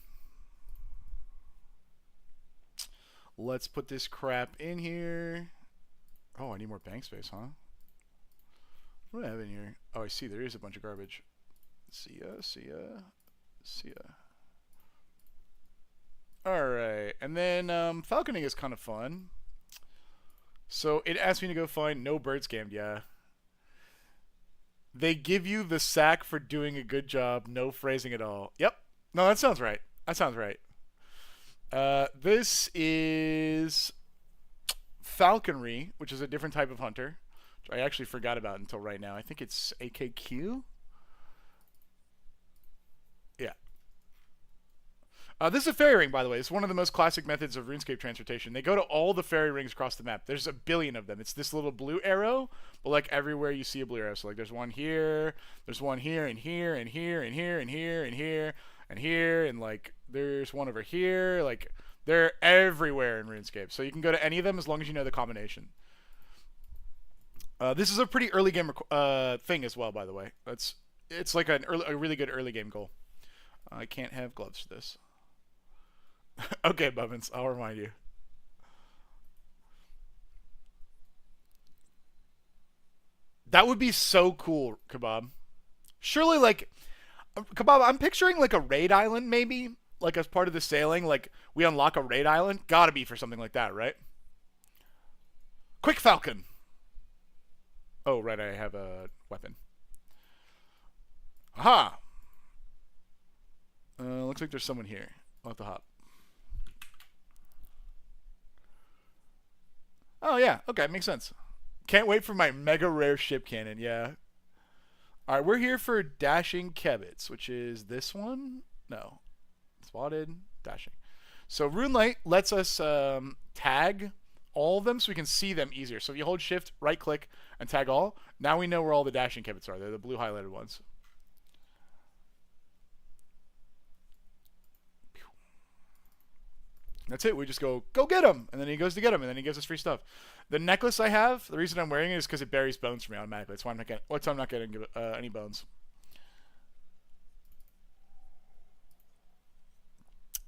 Let's put this crap in here. Oh, I need more bank space, huh? What do I have in here? Oh, I see. There is a bunch of garbage. See ya, see ya, see ya. Alright. And then falconing is kind of fun. So it asked me to go find no bird scammed, yeah. They give you the sack for doing a good job, no phrasing at all. Yep. No, that sounds right. That sounds right. This is Falconry, which is a different type of hunter, which I actually forgot about until right now. I think it's AKQ? Yeah. This is a fairy ring, by the way. It's one of the most classic methods of RuneScape transportation. They go to all the fairy rings across the map. There's 1 billion of them. It's this little blue arrow, but like everywhere you see a blue arrow. So like there's one here, there's one here, and here, and here, and here, and here, and here, and here, and like there's one over here. Like they're everywhere in RuneScape. So you can go to any of them as long as you know the combination. This is a pretty early game thing as well, by the way. It's like a really good early game goal. I can't have gloves for this. Okay, Bubbins, I'll remind you. That would be so cool, Kebab. Surely, like, Kebab, I'm picturing like a raid island, maybe, like as part of the sailing. Like we unlock a raid island. Gotta be for something like that, right? Quick Falcon. Oh, right, I have a weapon. Aha! Looks like there's someone here. I'll have to hop. Oh, yeah. Okay, makes sense. Can't wait for my mega rare ship cannon, yeah. Alright, we're here for Dashing Kebbits, which is this one? No. Spotted. Dashing. So RuneLight lets us tag all of them so we can see them easier. So if you hold shift, right click, and tag all, now we know where all the Dashing Kebbits are. They're the blue highlighted ones. That's it. We just go get him, and then he goes to get him, and then he gives us free stuff. The necklace I have, the reason I'm wearing it is because it buries bones for me automatically. That's why I'm not getting. What's I'm not getting any bones.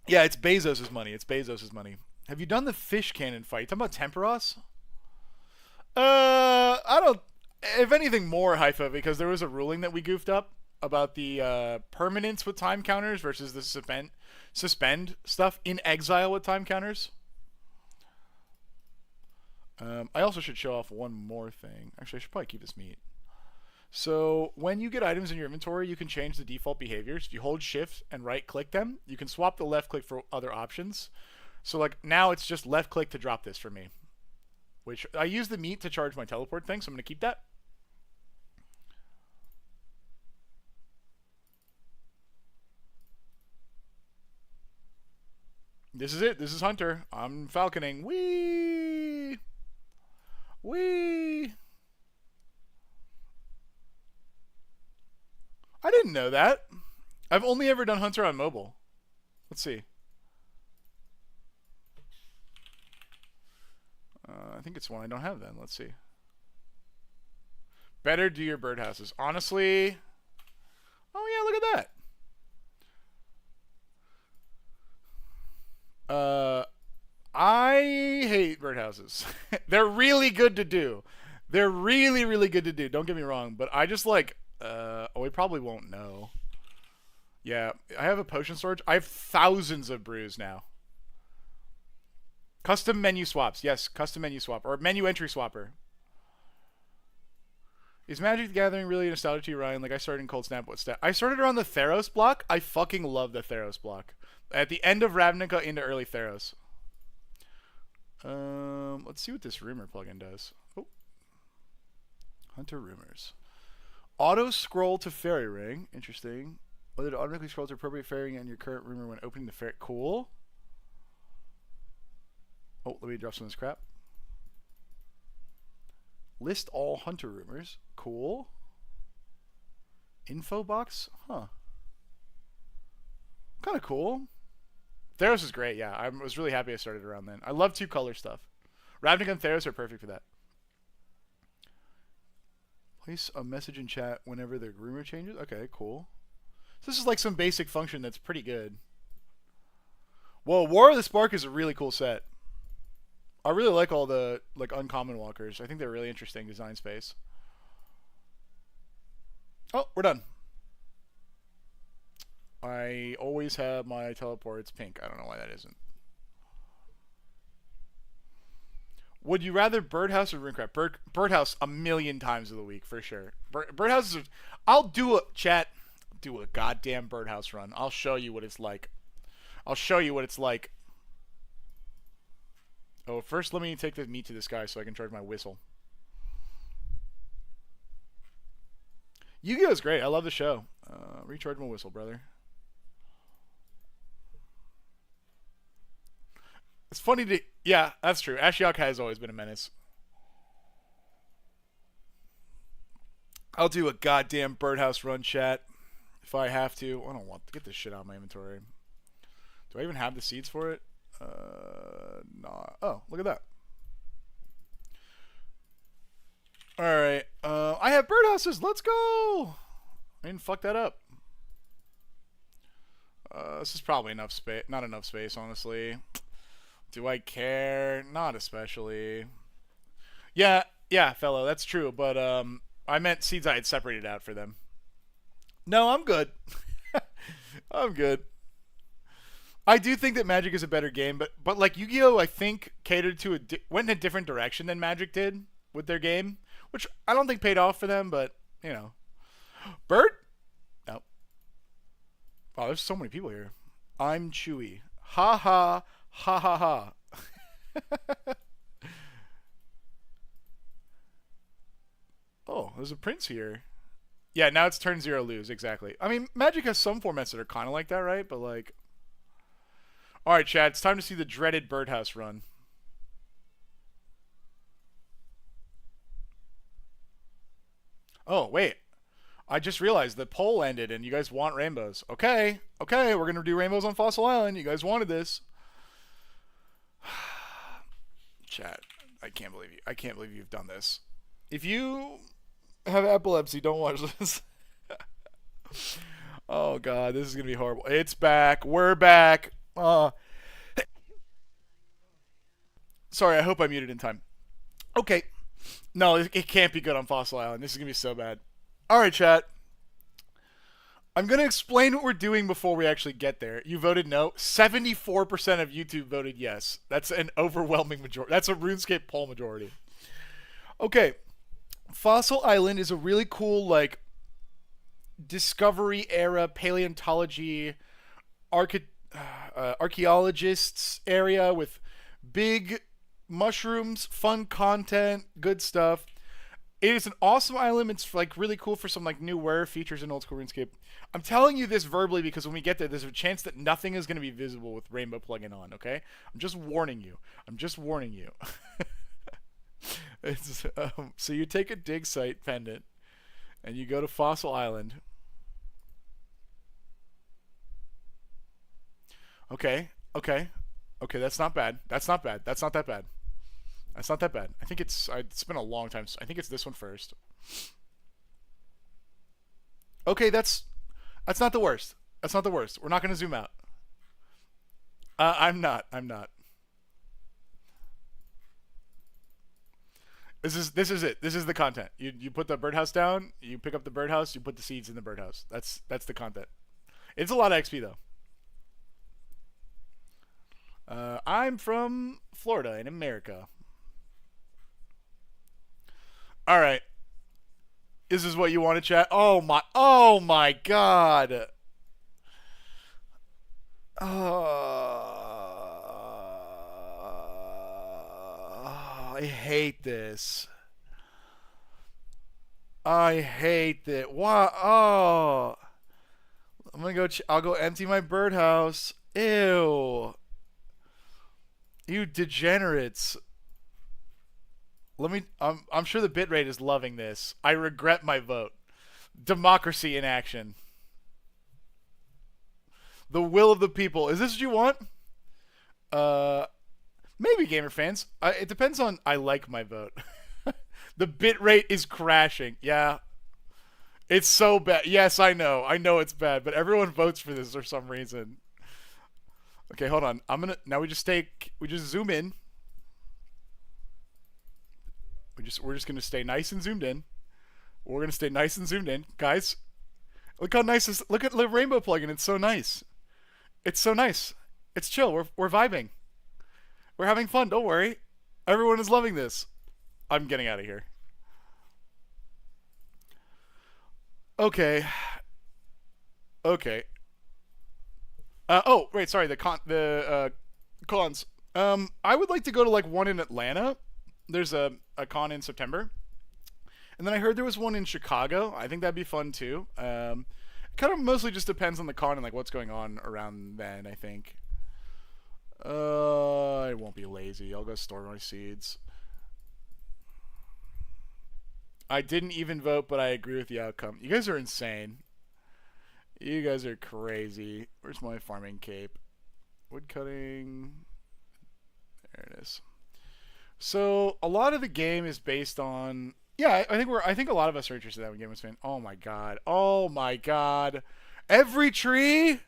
Yeah, it's Bezos' money. It's Bezos' money. Have you done the fish cannon fight? Talking about Temperos? I don't. If anything, more Haifa, because there was a ruling that we goofed up about the permanence with time counters versus the suspend stuff in exile with time counters. I also should show off one more thing. Actually, I should probably keep this meat. So when you get items in your inventory, you can change the default behaviors. If you hold shift and right click them, you can swap the left click for other options. So like now it's just left click to drop this for me, which I use the meat to charge my teleport thing, so I'm going to keep that. This is it. This is Hunter. I'm falconing. Whee! Whee! I didn't know that. I've only ever done Hunter on mobile. Let's see. I think it's one I don't have then. Let's see. Better do your birdhouses. Honestly. Oh yeah, look at that. I hate birdhouses. They're really good to do. They're really, really good to do. Don't get me wrong, but I just like. We probably won't know. Yeah, I have a potion storage. I have thousands of brews now. Custom menu swaps. Yes, custom menu swap. Or menu entry swapper. Is Magic the Gathering really nostalgic to you, Ryan? Like I started in Cold Snap. What's that? I started around the Theros block. I fucking love the Theros block. At the end of Ravnica into early Theros. Let's see what this rumor plugin does. Oh. Hunter rumors. Auto scroll to fairy ring. Interesting. Whether to automatically scroll to appropriate fairy ring in your current rumor when opening the fairy. Cool. Oh, let me drop some of this crap. List all Hunter rumors. Cool. Info box? Huh. Kind of cool. Theros is great, yeah. I was really happy I started around then. I love 2-color stuff. Ravnica and Theros are perfect for that. Place a message in chat whenever the rumor changes. Okay, cool. So this is like some basic function that's pretty good. Whoa, War of the Spark is a really cool set. I really like all the like uncommon walkers. I think they're really interesting design space. Oh, we're done. I always have my teleports pink. I don't know why that isn't. Would you rather birdhouse or runecraft? Birdhouse a million times of the week for sure. Birdhouse is. I'll do a chat. Do a goddamn birdhouse run. I'll show you what it's like. I'll show you what it's like. Oh, first let me take the meat to this guy so I can charge my whistle. Yu-Gi-Oh! Is great. I love the show. Recharge my whistle, brother. It's funny to... Yeah, that's true. Ashiok has always been a menace. I'll do a goddamn birdhouse run, chat. If I have to. I don't want to get this shit out of my inventory. Do I even have the seeds for it? Nah. Oh, look at that. Alright. I have birdhouses. Let's go! I didn't fuck that up. This is probably enough space. Not enough space, honestly. Do I care? Not especially. Yeah, fellow, that's true. But I meant seeds I had separated out for them. No, I'm good. I'm good. I do think that Magic is a better game, but like Yu-Gi-Oh, I think catered to went in a different direction than Magic did with their game, which I don't think paid off for them. But you know, Bird. No. Oh, there's so many people here. I'm Chewy. Ha ha. Ha ha ha. Oh, there's a prince here. Yeah, now it's turn 0 lose, exactly. I mean, Magic has some formats that are kind of like that, right? But like... Alright, Chad, it's time to see the dreaded birdhouse run. Oh, wait. I just realized the poll ended and you guys want rainbows. Okay, we're going to do rainbows on Fossil Island. You guys wanted this. Chat. I can't believe you. I can't believe you've done this. If you have epilepsy, don't watch this. Oh god, this is gonna be horrible. It's back. We're back. Sorry, I hope I muted in time. Okay. No, it can't be good on Fossil Island. This is gonna be so bad. All right, chat. I'm gonna explain what we're doing before we actually get there. You voted no. 74% of YouTube voted yes. That's an overwhelming majority. That's a RuneScape poll majority. Okay. Fossil Island is a really cool, like, discovery era paleontology archaeologists area with big mushrooms, fun content, good stuff. It is an awesome island. It's like really cool for some like new rare features in old school RuneScape. I'm telling you this verbally because when we get there, there's a chance that nothing is going to be visible with Rainbow plugin on. Okay, I'm just warning you. I'm just warning you. So you take a dig site pendant, and you go to Fossil Island. Okay, okay, okay. That's not bad. That's not bad. That's not that bad. That's not that bad. I think it's been a long time. I think it's this one first. Okay, that's not the worst. That's not the worst. We're not going to zoom out. I'm not. I'm not. This is it. This is the content. You put the birdhouse down. You pick up the birdhouse. You put the seeds in the birdhouse. That's the content. It's a lot of XP though. I'm from Florida in America. All right. This is what you want to chat. Oh my god. I hate this. I hate that. Why? Oh. I'm gonna go. I'll go empty my birdhouse. Ew. You degenerates. Let me. I'm sure the bitrate is loving this. I regret my vote. Democracy in action. The will of the people. Is this what you want? Maybe gamer fans. It depends on. I like my vote. The bitrate is crashing. Yeah. It's so bad. Yes, I know. I know it's bad, but everyone votes for this for some reason. Okay, hold on. Now we just zoom in. We're just gonna stay nice and zoomed in. We're gonna stay nice and zoomed in, guys. Look how nice this. Look at the rainbow plugin. It's so nice. It's so nice. It's chill. We're vibing. We're having fun. Don't worry. Everyone is loving this. I'm getting out of here. Okay. Okay. Oh, wait, sorry. The cons. I would like to go to like one in Atlanta. There's a con in September, and then I heard there was one in Chicago. I think that'd be fun too. Kind of mostly just depends on the con and like what's going on around then. I think. I won't be lazy. I'll go store my seeds. I didn't even vote, but I agree with the outcome. You guys are insane. You guys are crazy. Where's my farming cape? Woodcutting. There it is. So a lot of the game is based on. Yeah, I think a lot of us are interested in that when Game was fan. Oh my god. Oh my god. Every tree.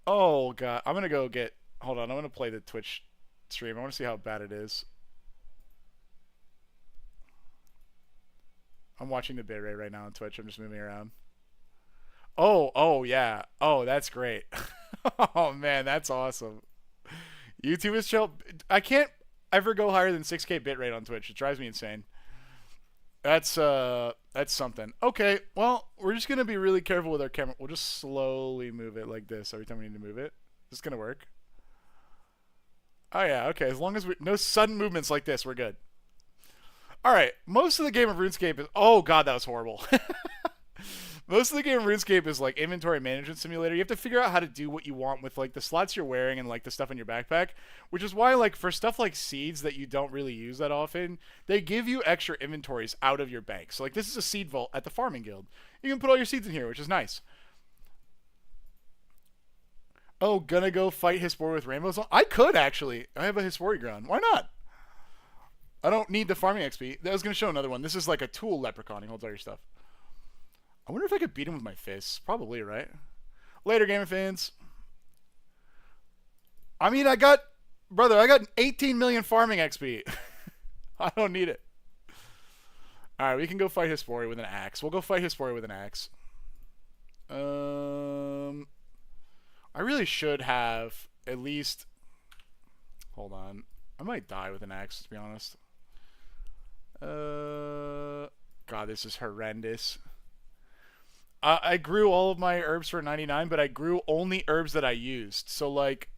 Oh god. I'm gonna go get. Hold on. I'm gonna play the Twitch stream. I want to see how bad it is. I'm watching the bitrate right now on Twitch. I'm just moving around. Oh yeah. Oh, that's great. Oh man, that's awesome. YouTube is chill. I can't ever go higher than 6K bitrate on Twitch. It drives me insane. That's something. Okay, well, we're just gonna be really careful with our camera. We'll just slowly move it like this every time we need to move it. Is this gonna work? Oh yeah, okay. As long as no sudden movements like this, we're good. Alright, most of the game of RuneScape is... Oh god, that was horrible. Most of the game of RuneScape is like inventory management simulator. You have to figure out how to do what you want with like the slots you're wearing and like the stuff in your backpack, which is why like for stuff like seeds that you don't really use that often, they give you extra inventories out of your bank. So like this is a seed vault at the farming guild. You can put all your seeds in here, which is nice. Oh, gonna go fight Hispori with rainbows on? I could, actually. I have a Hispori ground. Why not? I don't need the farming XP. I was gonna show another one. This is like a tool leprechaun. He holds all your stuff. I wonder if I could beat him with my fists. Probably, right? Later, Gamer fans. I mean, I got 18 million farming XP. I don't need it. Alright, we can go fight Hispori with an axe. We'll go fight Hispori with an axe. I really should have at least... Hold on. I might die with an axe, to be honest. God, this is horrendous. I grew all of my herbs for 99, but I grew only herbs that I used. So, like,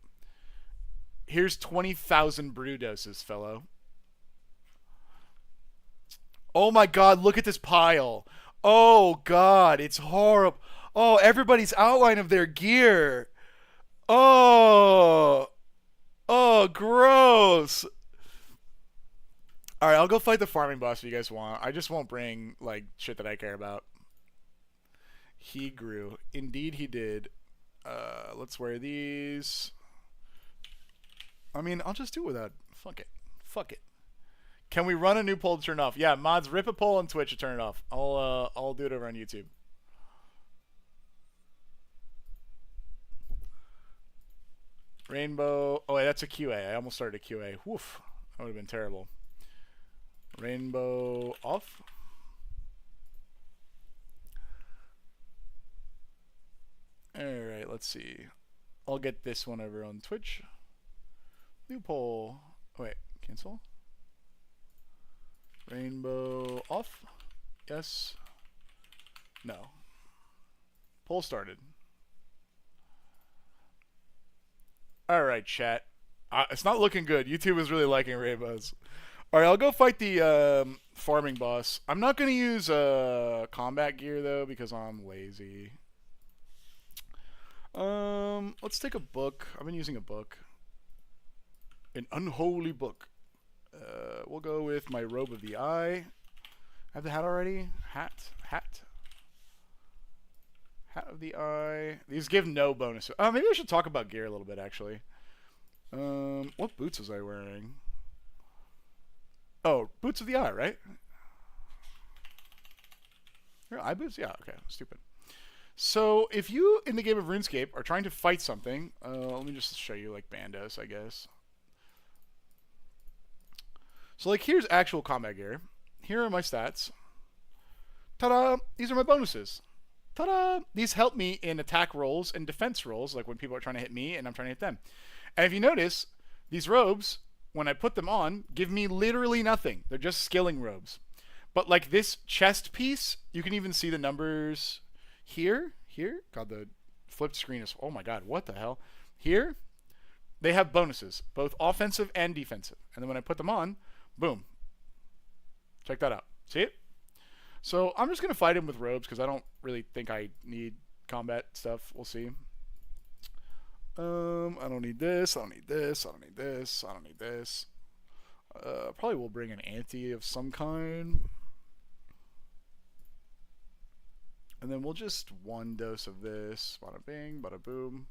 here's 20,000 brew doses, fellow. Oh my God, look at this pile. Oh God, it's horrible. Oh, everybody's outline of their gear. Oh. Oh, gross. Alright, I'll go fight the farming boss if you guys want. I just won't bring, like, shit that I care about. He grew. Indeed he did. Let's wear these. I mean, I'll just do it without. Fuck it. Fuck it. Can we run a new poll to turn it off? Yeah, mods, rip a poll on Twitch to turn it off. I'll do it over on YouTube. Rainbow. Oh, wait, that's a QA. I almost started a QA. Woof. That would have been terrible. Rainbow off. Alright, let's see. I'll get this one over on Twitch. New poll. Oh, wait, cancel. Rainbow off. Yes. No. Poll started. Alright, chat. It's not looking good. YouTube is really liking rainbows. Alright, I'll go fight the farming boss. I'm not going to use combat gear, though, because I'm lazy. Let's take a book. I've been using a book. An unholy book. We'll go with my robe of the eye. I have the hat already. Hat of the eye. These give no bonus. Oh, maybe I should talk about gear a little bit, actually. What boots was I wearing? Oh, boots of the eye, right? Your eye boots? Yeah, okay. Stupid. So, if you, in the game of RuneScape, are trying to fight something, let me just show you, like, bandos, I guess. So, like, here's actual combat gear. Here are my stats. Ta-da! These are my bonuses. Ta-da! These help me in attack rolls and defense rolls, like when people are trying to hit me and I'm trying to hit them. And if you notice, these robes, when I put them on, give me literally nothing. They're just skilling robes. But, like, this chest piece, you can even see the numbers here. God, the flipped screen is... Oh, my God. What the hell? Here, they have bonuses, both offensive and defensive. And then when I put them on... Boom. Check that out. See it? So I'm just going to fight him with robes because I don't really think I need combat stuff. We'll see. I don't need this. I don't need this. I don't need this. I don't need this. Probably will bring an anti of some kind. And then we'll just one dose of this. Bada bing, bada boom.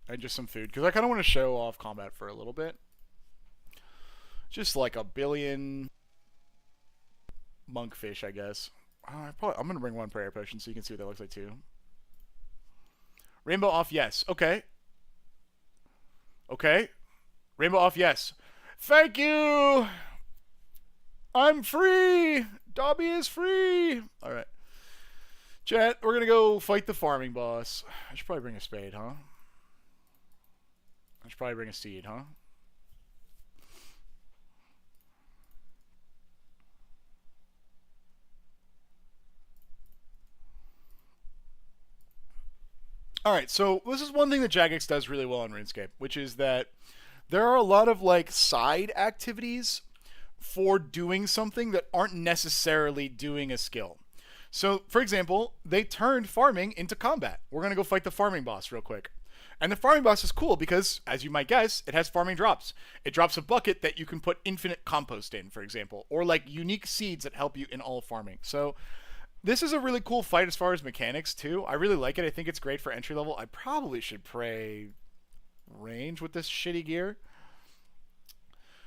And just some food because I kind of want to show off combat for a little bit. Just like a billion monkfish, I guess. I'm going to bring one prayer potion so you can see what that looks like too. Rainbow off, yes. Okay. Okay. Rainbow off, yes. Thank you! I'm free! Dobby is free! Alright. Chat, we're going to go fight the farming boss. I should probably bring a spade, huh? I should probably bring a seed, huh? Alright, so this is one thing that Jagex does really well on RuneScape, which is that there are a lot of, like, side activities for doing something that aren't necessarily doing a skill. So, for example, they turned farming into combat. We're going to go fight the farming boss real quick. And the farming boss is cool because, as you might guess, it has farming drops. It drops a bucket that you can put infinite compost in, for example, or, like, unique seeds that help you in all farming. So This is a really cool fight as far as mechanics too. I really like it. I think it's great for entry level. I probably should pray range with this shitty gear.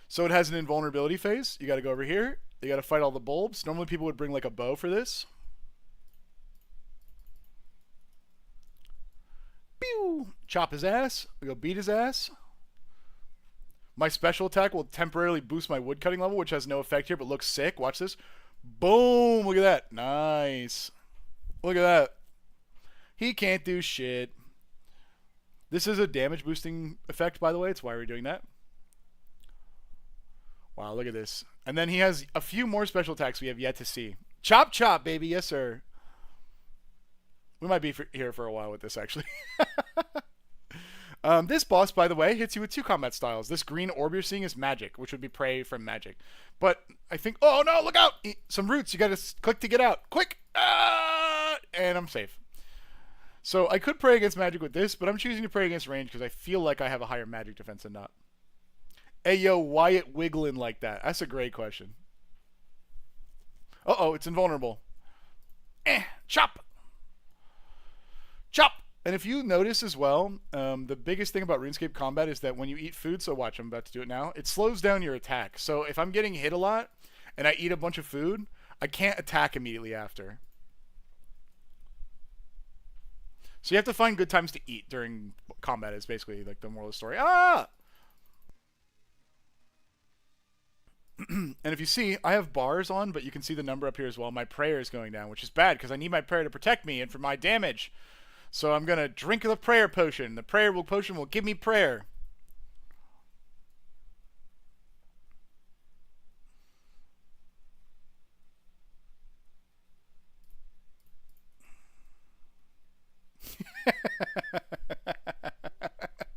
So it has an invulnerability phase. You got to go over here. You got to fight all the bulbs. Normally people would bring like a bow for this. Pew! Chop his ass. We go beat his ass. My special attack will temporarily boost my woodcutting level, which has no effect here, but looks sick. Watch this. Boom! Look at that. Nice. Look at that. He can't do shit. This is a damage boosting effect, by the way. It's why we're doing that. Wow, look at this. And then he has a few more special attacks we have yet to see. Chop chop, baby. Yes, sir. We might be here for a while with this, actually. This boss, by the way, hits you with 2 combat styles. This green orb you're seeing is magic, which would be prey from magic. But I think... Oh, no, look out! Some roots. You got to click to get out. Quick! Ah! And I'm safe. So I could pray against magic with this, but I'm choosing to pray against range because I feel like I have a higher magic defense than not. Hey, yo, why it wiggling like that? That's a great question. Uh-oh, it's invulnerable. Chop! Chop! And if you notice as well, the biggest thing about RuneScape combat is that when you eat food, so watch, I'm about to do it now, it slows down your attack. So if I'm getting hit a lot and I eat a bunch of food, I can't attack immediately after. So you have to find good times to eat during combat is basically like the moral of the story. Ah! And if you see, I have bars on, but you can see the number up here as well. My prayer is going down, which is bad because I need my prayer to protect me and for my damage. So I'm going to drink the prayer potion. The prayer potion will give me prayer.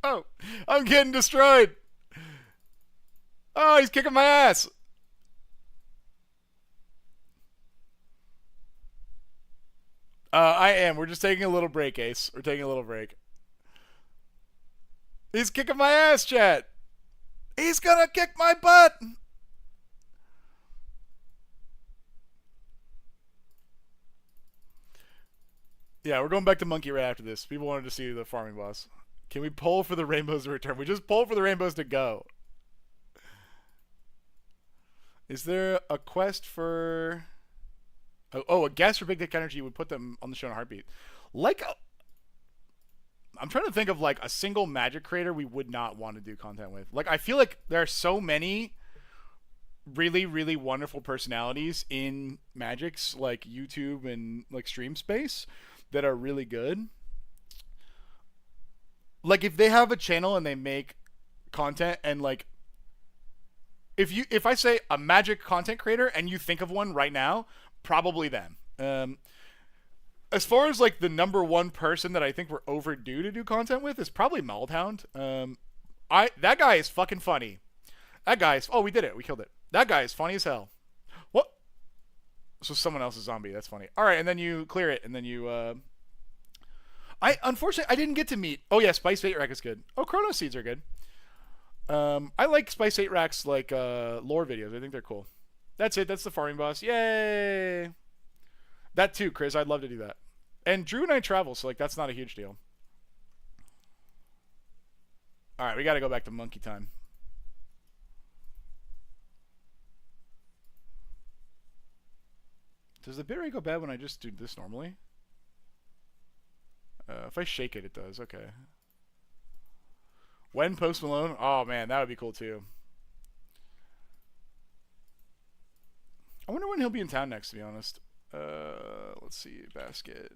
Oh, I'm getting destroyed. Oh, he's kicking my ass. I am. We're just taking a little break, Ace. We're taking a little break. He's kicking my ass, chat. He's gonna kick my butt. Yeah, we're going back to Monkey right after this. People wanted to see the farming boss. Can we pull for the rainbows to return? We just pull for the rainbows to go. Is there a quest for... Oh, a guest for Big Dick Energy would put them on the show in a heartbeat. Like, I'm trying to think of like a single magic creator we would not want to do content with. Like, I feel like there are so many really, really wonderful personalities in Magic's like YouTube and like stream space that are really good. Like, if they have a channel and they make content and like, if I say a Magic content creator and you think of one right now, probably them. As far as like the number one person that I think we're overdue to do content with is probably Maldhound. That guy is fucking funny. That guy is... Oh, we did it. We killed it. That guy is funny as hell. What? So someone else's zombie. That's funny. All right, and then you clear it, and then you... Unfortunately, I didn't get to meet... Oh, yeah, Spice 8 Rack is good. Oh, Chrono Seeds are good. I like Spice 8 Rack's like lore videos. I think they're cool. That's it. That's the farming boss. Yay! That too, Chris. I'd love to do that. And Drew and I travel, so like that's not a huge deal. All right, we got to go back to monkey time. Does the bitrate go bad when I just do this normally? If I shake it, it does. Okay. When Post Malone? Oh man, that would be cool too. I wonder when he'll be in town next, to be honest. Let's see, basket.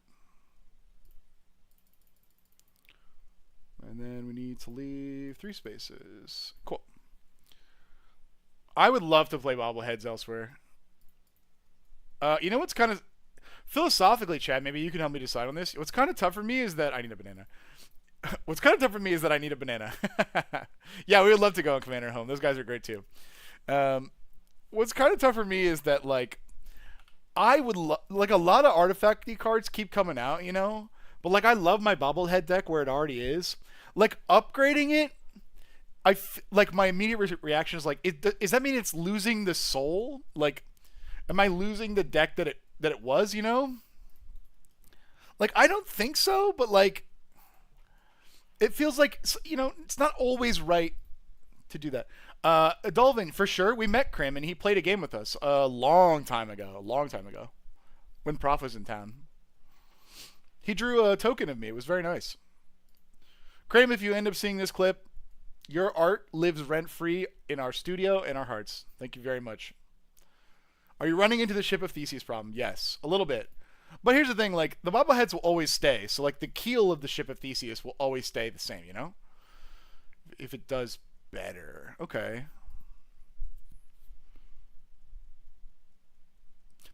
And then we need to leave 3 spaces. Cool. I would love to play bobbleheads elsewhere. You know what's kind of... Philosophically, Chad, maybe you can help me decide on this. What's kind of tough for me is that... I need a banana. What's kind of tough for me is that I need a banana. Yeah, we would love to go on Commander Home. Those guys are great too. What's kind of tough for me is that, like, I would... like, a lot of artifact cards keep coming out, you know? But, like, I love my bobblehead deck where it already is. Like, upgrading it... like, my immediate reaction is, like, does that mean it's losing the soul? Like... Am I losing the deck that it that it was, you know? Like, I don't think so, but like, it feels like, you know, it's not always right to do that. Dolvin, for sure, we met Krim and he played a game with us a long time ago. A long time ago. When Prof was in town. He drew a token of me. It was very nice. Krim, if you end up seeing this clip, your art lives rent-free in our studio and our hearts. Thank you very much. Are you running into the Ship of Theseus problem? Yes, a little bit. But here's the thing, like, the bobbleheads will always stay. So, like, the keel of the Ship of Theseus will always stay the same, you know? If it does better. Okay.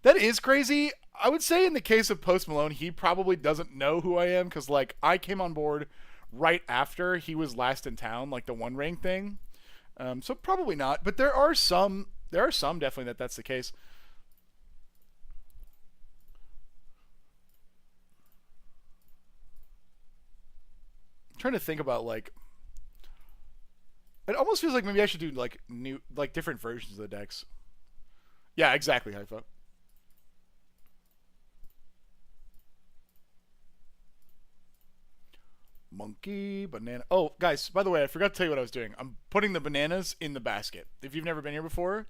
That is crazy. I would say in the case of Post Malone, he probably doesn't know who I am because, like, I came on board right after he was last in town, like the One Ring thing. So probably not. But there are some definitely that's the case. I'm trying to think about, like, it almost feels like maybe I should do like new, like different versions of the decks. Yeah, exactly, Haifa. Monkey, banana. Oh, guys, by the way, I forgot to tell you what I was doing. I'm putting the bananas in the basket. If you've never been here before,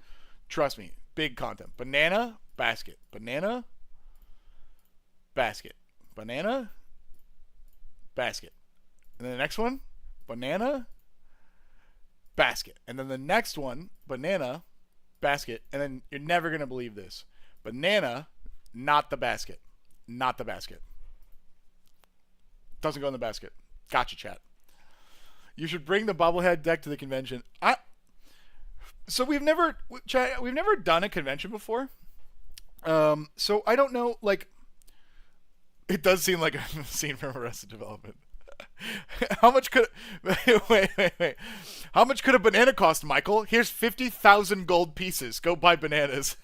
trust me, big content. Banana, basket. Banana, basket. Banana, basket. And then the next one, banana, basket. And then the next one, banana, basket. And then you're never going to believe this. Banana, not the basket. Not the basket. Doesn't go in the basket. Gotcha, chat. You should bring the bobblehead deck to the convention. So we've never done a convention before. So I don't know. Like, it does seem like a scene from Arrested Development. How much could wait? How much could a banana cost, Michael? Here's 50,000 gold pieces. Go buy bananas.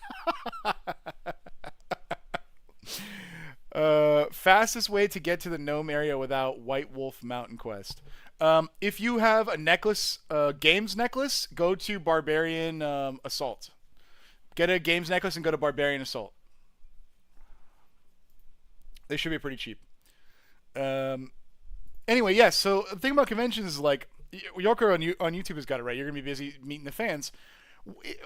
Fastest way to get to the gnome area without White Wolf Mountain Quest. If you have a necklace, games necklace, go to Barbarian Assault. Get a games necklace and go to Barbarian Assault. They should be pretty cheap. Anyway, yes. So the thing about conventions is, like, Yorker on YouTube has got it right. You're gonna be busy meeting the fans.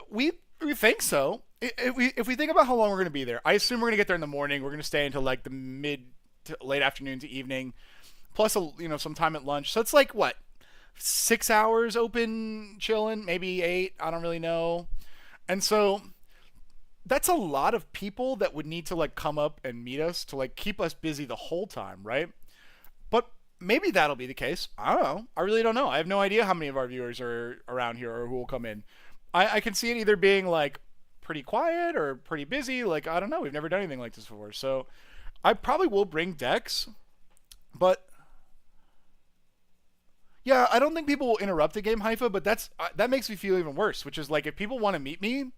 We think so. If we think about how long we're going to be there, I assume we're going to get there in the morning. We're going to stay until like the mid to late afternoon to evening, plus some time at lunch. So it's like, what, 6 hours open, chilling, maybe 8. I don't really know. And so that's a lot of people that would need to like come up and meet us to like keep us busy the whole time, right? But maybe that'll be the case. I don't know. I really don't know. I have no idea how many of our viewers are around here or who will come in. I can see it either being like pretty quiet or pretty busy. Like, I don't know. We've never done anything like this before. So I probably will bring decks, but yeah, I don't think people will interrupt the game, Haifa, but that makes me feel even worse, which is like if people want to meet me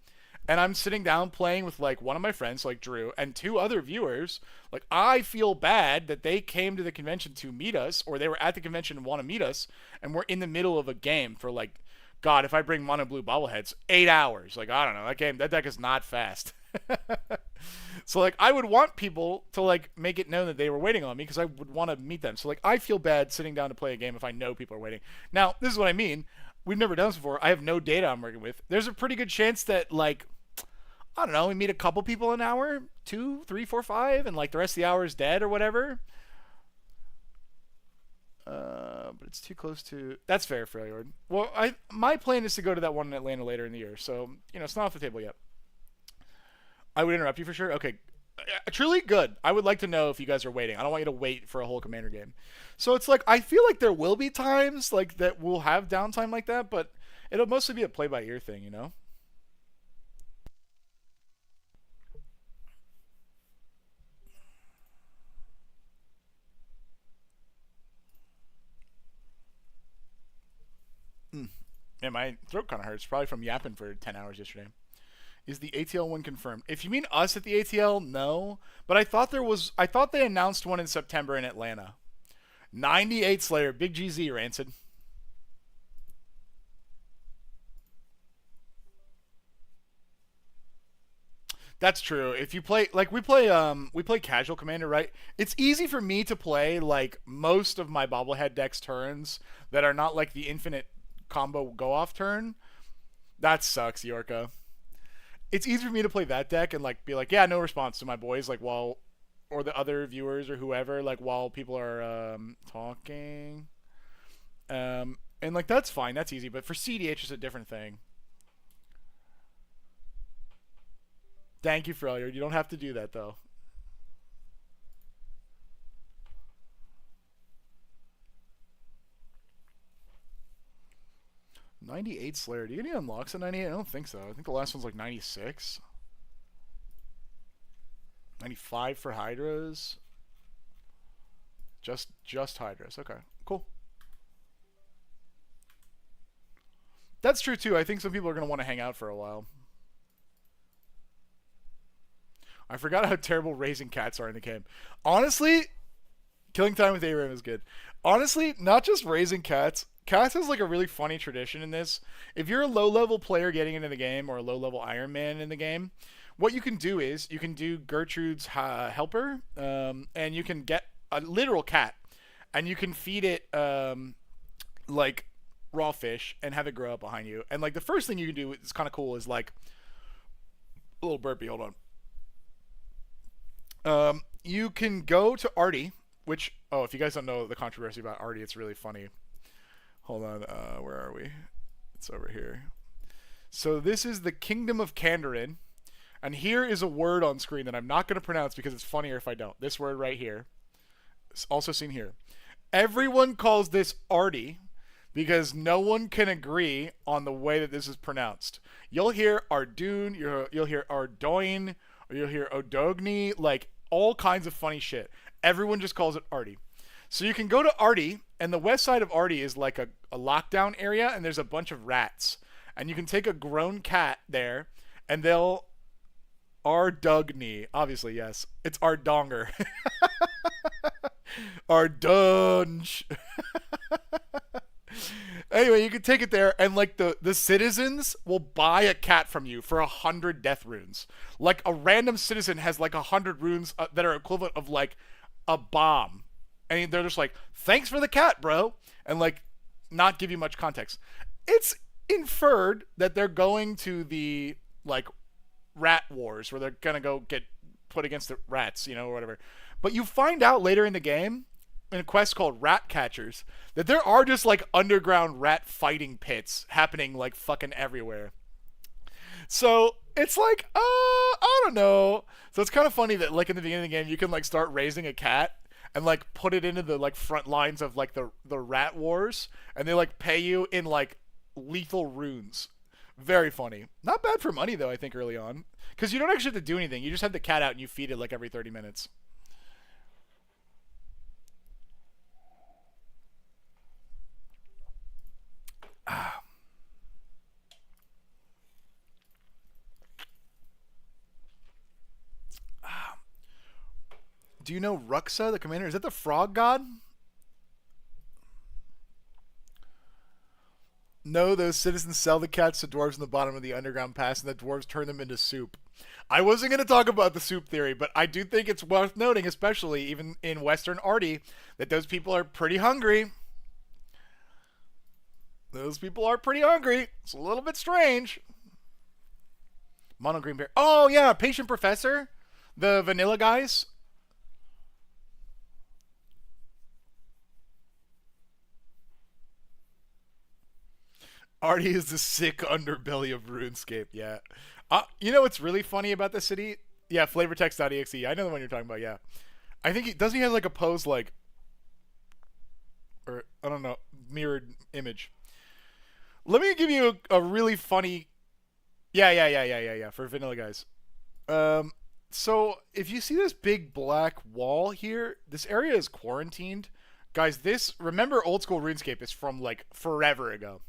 and I'm sitting down playing with like one of my friends, like Drew, and 2 other viewers, like I feel bad that they came to the convention to meet us, or they were at the convention and want to meet us, and we're in the middle of a game for like, God, if I bring mono blue bobbleheads, 8 hours. Like, I don't know. That deck is not fast. So, like, I would want people to, like, make it known that they were waiting on me because I would want to meet them. So, like, I feel bad sitting down to play a game if I know people are waiting. Now, this is what I mean. We've never done this before. I have no data I'm working with. There's a pretty good chance that, like, I don't know, we meet a couple people an hour, 2, 3, 4, 5, and, like, the rest of the hour is dead or whatever. But it's too close to. That's fair, Freljord. Well, my plan is to go to that one in Atlanta later in the year, so it's not off the table yet. I would interrupt you for sure. Okay, truly good. I would like to know if you guys are waiting. I don't want you to wait for a whole Commander game. So it's like I feel like there will be times like that we'll have downtime like that, but it'll mostly be a play by ear thing, you know. Yeah, my throat kind of hurts, probably from yapping for 10 hours yesterday. Is the ATL one confirmed? If you mean us at the ATL, no. But I thought they announced one in September in Atlanta. 98 Slayer, Big GZ, Rancid. That's true. If you play like we play casual commander, right? It's easy for me to play like most of my bobblehead deck's turns that are not like the infinite combo go off turn. That sucks, Yorka. It's easy for me to play that deck and like be like, yeah, no response to my boys like while or the other viewers or whoever like while people are talking. And like that's fine, that's easy, but for CDH it's a different thing. Thank you, Freljord. You don't have to do that, though. '98 Slayer. Do you get any unlocks at 98? I don't think so. I think the last one's like 96. 95 for Hydras. Just Hydras. Okay, cool. That's true too. I think some people are gonna want to hang out for a while. I forgot how terrible raising cats are in the game. Honestly, killing time with Aram is good. Honestly, not just raising cats. Cats has like a really funny tradition in this. If you're a low-level player getting into the game or a low-level Iron Man in the game, what you can do is you can do Gertrude's helper, and you can get a literal cat, and you can feed it like raw fish and have it grow up behind you. And like the first thing you can do is kind of cool is like a little burpee. Hold on. You can go to Artie, which, oh, if you guys don't know the controversy about Artie, it's really funny. Hold on, where are we? It's over here. So this is the Kingdom of Kandarin, and here is a word on screen that I'm not going to pronounce because it's funnier if I don't. This word right here. It's also seen here. Everyone calls this Artie because no one can agree on the way that this is pronounced. You'll hear Ardoon, you'll hear Ardoin, or you'll hear Odogni, like all kinds of funny shit. Everyone just calls it Artie. So you can go to Artie, and the west side of Artie is like a lockdown area, and there's a bunch of rats. And you can take a grown cat there, and they'll Ardugni. Obviously, yes. It's Ardonger. Ardunge. Anyway, you can take it there, and like the citizens will buy a cat from you for 100 death runes. Like a random citizen has like 100 runes that are equivalent of like a bomb. And they're just like, thanks for the cat, bro. And like, not give you much context. It's inferred that they're going to the like rat wars where they're gonna go get put against the rats, you know, or whatever. But you find out later in the game, in a quest called Rat Catchers, that there are just like underground rat fighting pits happening like fucking everywhere. So it's like, I don't know. So it's kind of funny that like in the beginning of the game you can like start raising a cat and like put it into the like front lines of like the rat wars, and they like pay you in like lethal runes. Very funny. Not bad for money though, I think early on, because you don't actually have to do anything. You just have the cat out and you feed it like every 30 minutes. Do you know Ruxa, the commander? Is that the frog god? No, those citizens sell the cats to dwarves in the bottom of the underground pass, and the dwarves turn them into soup. I wasn't going to talk about the soup theory, but I do think it's worth noting, especially even in Western Artie, that those people are pretty hungry. Those people are pretty hungry. It's a little bit strange. Mono green bear. Oh, yeah, Patient Professor. The vanilla guys. Artie is the sick underbelly of RuneScape, yeah. You know what's really funny about the city? Yeah, flavortext.exe. I know the one you're talking about, yeah. I think doesn't he have like a pose like, or I don't know, mirrored image. Let me give you a really funny, yeah, for vanilla guys. So if you see this big black wall here, this area is quarantined. Guys, remember old school RuneScape is from like forever ago.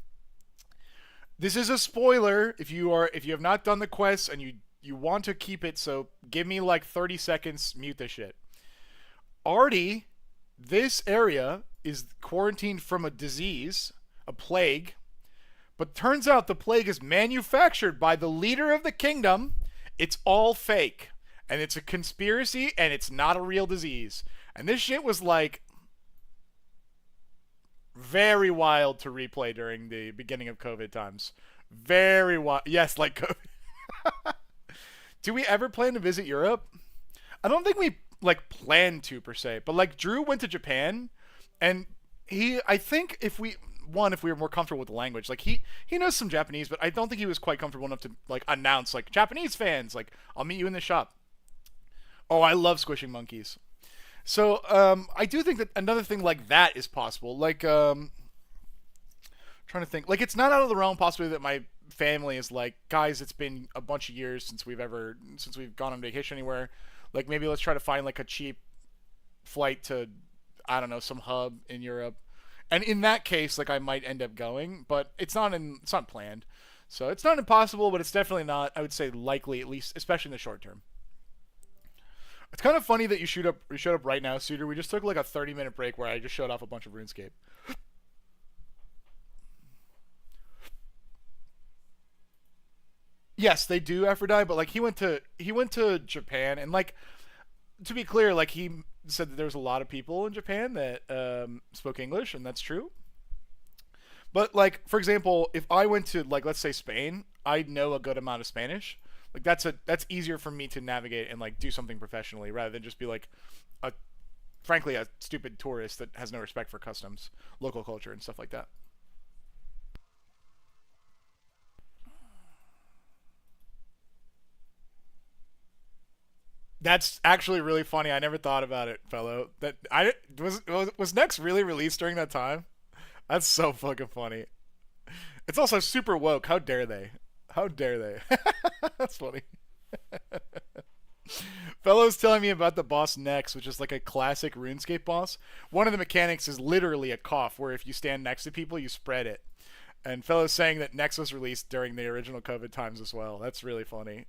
This is a spoiler if you have not done the quest and you want to keep it, so give me like 30 seconds, mute this shit. Artie, this area is quarantined from a disease, a plague, but turns out the plague is manufactured by the leader of the kingdom It's all fake, and it's a conspiracy, and it's not a real disease. And this shit was like very wild to replay during the beginning of COVID times. Very wild. Yes, like COVID. Do we ever plan to visit Europe? I don't think we like plan to per se, but like Drew went to Japan, and I think if we were more comfortable with the language, like he knows some Japanese, but I don't think he was quite comfortable enough to like announce like Japanese fans, like I'll meet you in the shop. Oh, I love squishing monkeys. So I do think that another thing like that is possible. Like trying to think, like it's not out of the realm possibility that my family is like, guys, it's been a bunch of years since we've gone on vacation anywhere. Like maybe let's try to find like a cheap flight to, I don't know, some hub in Europe. And in that case, like I might end up going, but it's not planned. So it's not impossible, but it's definitely not, I would say, likely, at least especially in the short term. It's kind of funny that you showed up right now, Suitor. We just took like a 30-minute break where I just showed off a bunch of RuneScape. Yes, they do Aphrodite, but like he went to Japan, and like to be clear, like he said that there was a lot of people in Japan that spoke English, and that's true. But like for example, if I went to like let's say Spain, I know a good amount of Spanish. Like that's easier for me to navigate and like do something professionally rather than just be like a frankly a stupid tourist that has no respect for customs, local culture, and stuff like that. That's actually really funny. I never thought about it, fellow. That I was Next really released during that time? That's so fucking funny. It's also super woke. How dare they? How dare they? That's funny. Fellow's telling me about the boss Nex, which is like a classic RuneScape boss. One of the mechanics is literally a cough, where if you stand next to people, you spread it. And Fellow's saying that Nex was released during the original COVID times as well. That's really funny.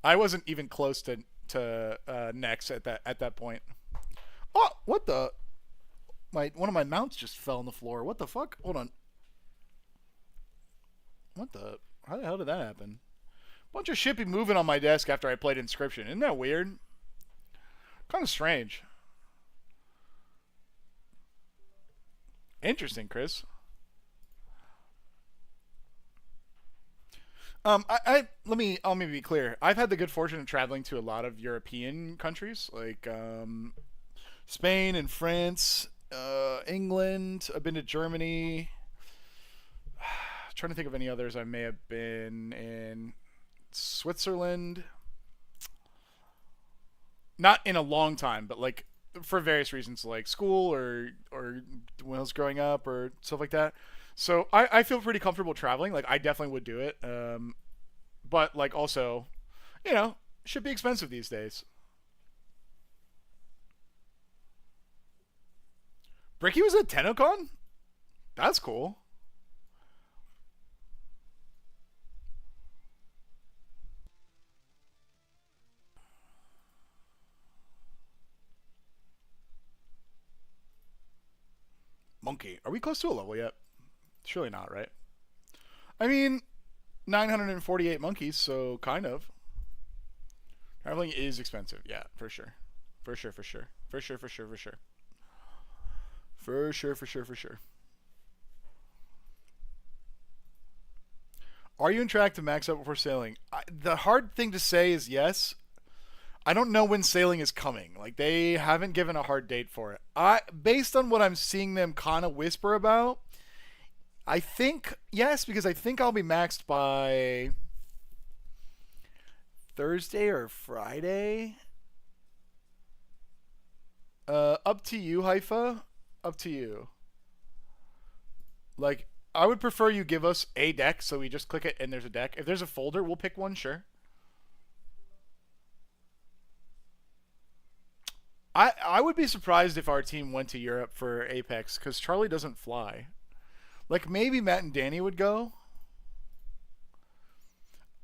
I wasn't even close to Nex at that point. Oh, what the? My one of my mounts just fell on the floor. What the fuck? Hold on. What the? How the hell did that happen? Bunch of shit be moving on my desk after I played Inscription. Isn't that weird? Kind of strange. Interesting, Chris. I'll maybe be clear. I've had the good fortune of traveling to a lot of European countries, like Spain and France, England. I've been to Germany. Trying to think of any others I may have been in. Switzerland. Not in a long time, but like for various reasons, like school or when I was growing up or stuff like that. So I feel pretty comfortable traveling. Like I definitely would do it. But like also, you know, should be expensive these days. Bricky was at TennoCon? That's cool. Monkey. Are we close to a level yet? Surely not, right? I mean, 948 monkeys, so kind of. Traveling is expensive. Yeah, for sure. For sure, for sure. For sure, for sure, for sure. For sure, for sure, for sure. Are you in track to max out before sailing? The hard thing to say is yes. I don't know when sailing is coming. Like they haven't given a hard date for it. Based on what I'm seeing them kind of whisper about, I think yes, because I think I'll be maxed by Thursday or Friday. Up to you, Haifa. Up to you. Like I would prefer you give us a deck, so we just click it and there's a deck. If there's a folder, we'll pick one, sure. I would be surprised if our team went to Europe for Apex because Charlie doesn't fly. Like maybe Matt and Danny would go.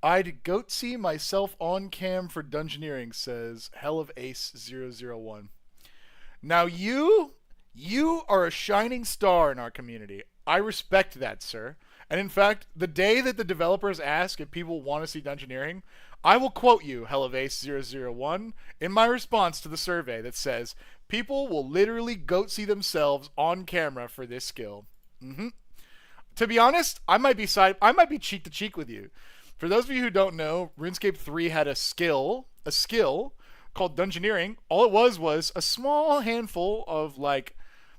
I'd goat see myself on cam for Dungeoneering, says Hell of Ace 001. Now you are a shining star in our community. I respect that, sir. And in fact, the day that the developers ask if people want to see Dungeoneering, I will quote you, Hellavase001, in my response to the survey that says, people will literally goat see themselves on camera for this skill. To be honest, I might be cheek to cheek with you. For those of you who don't know, RuneScape 3 had a skill called Dungeoneering. All it was a small handful of like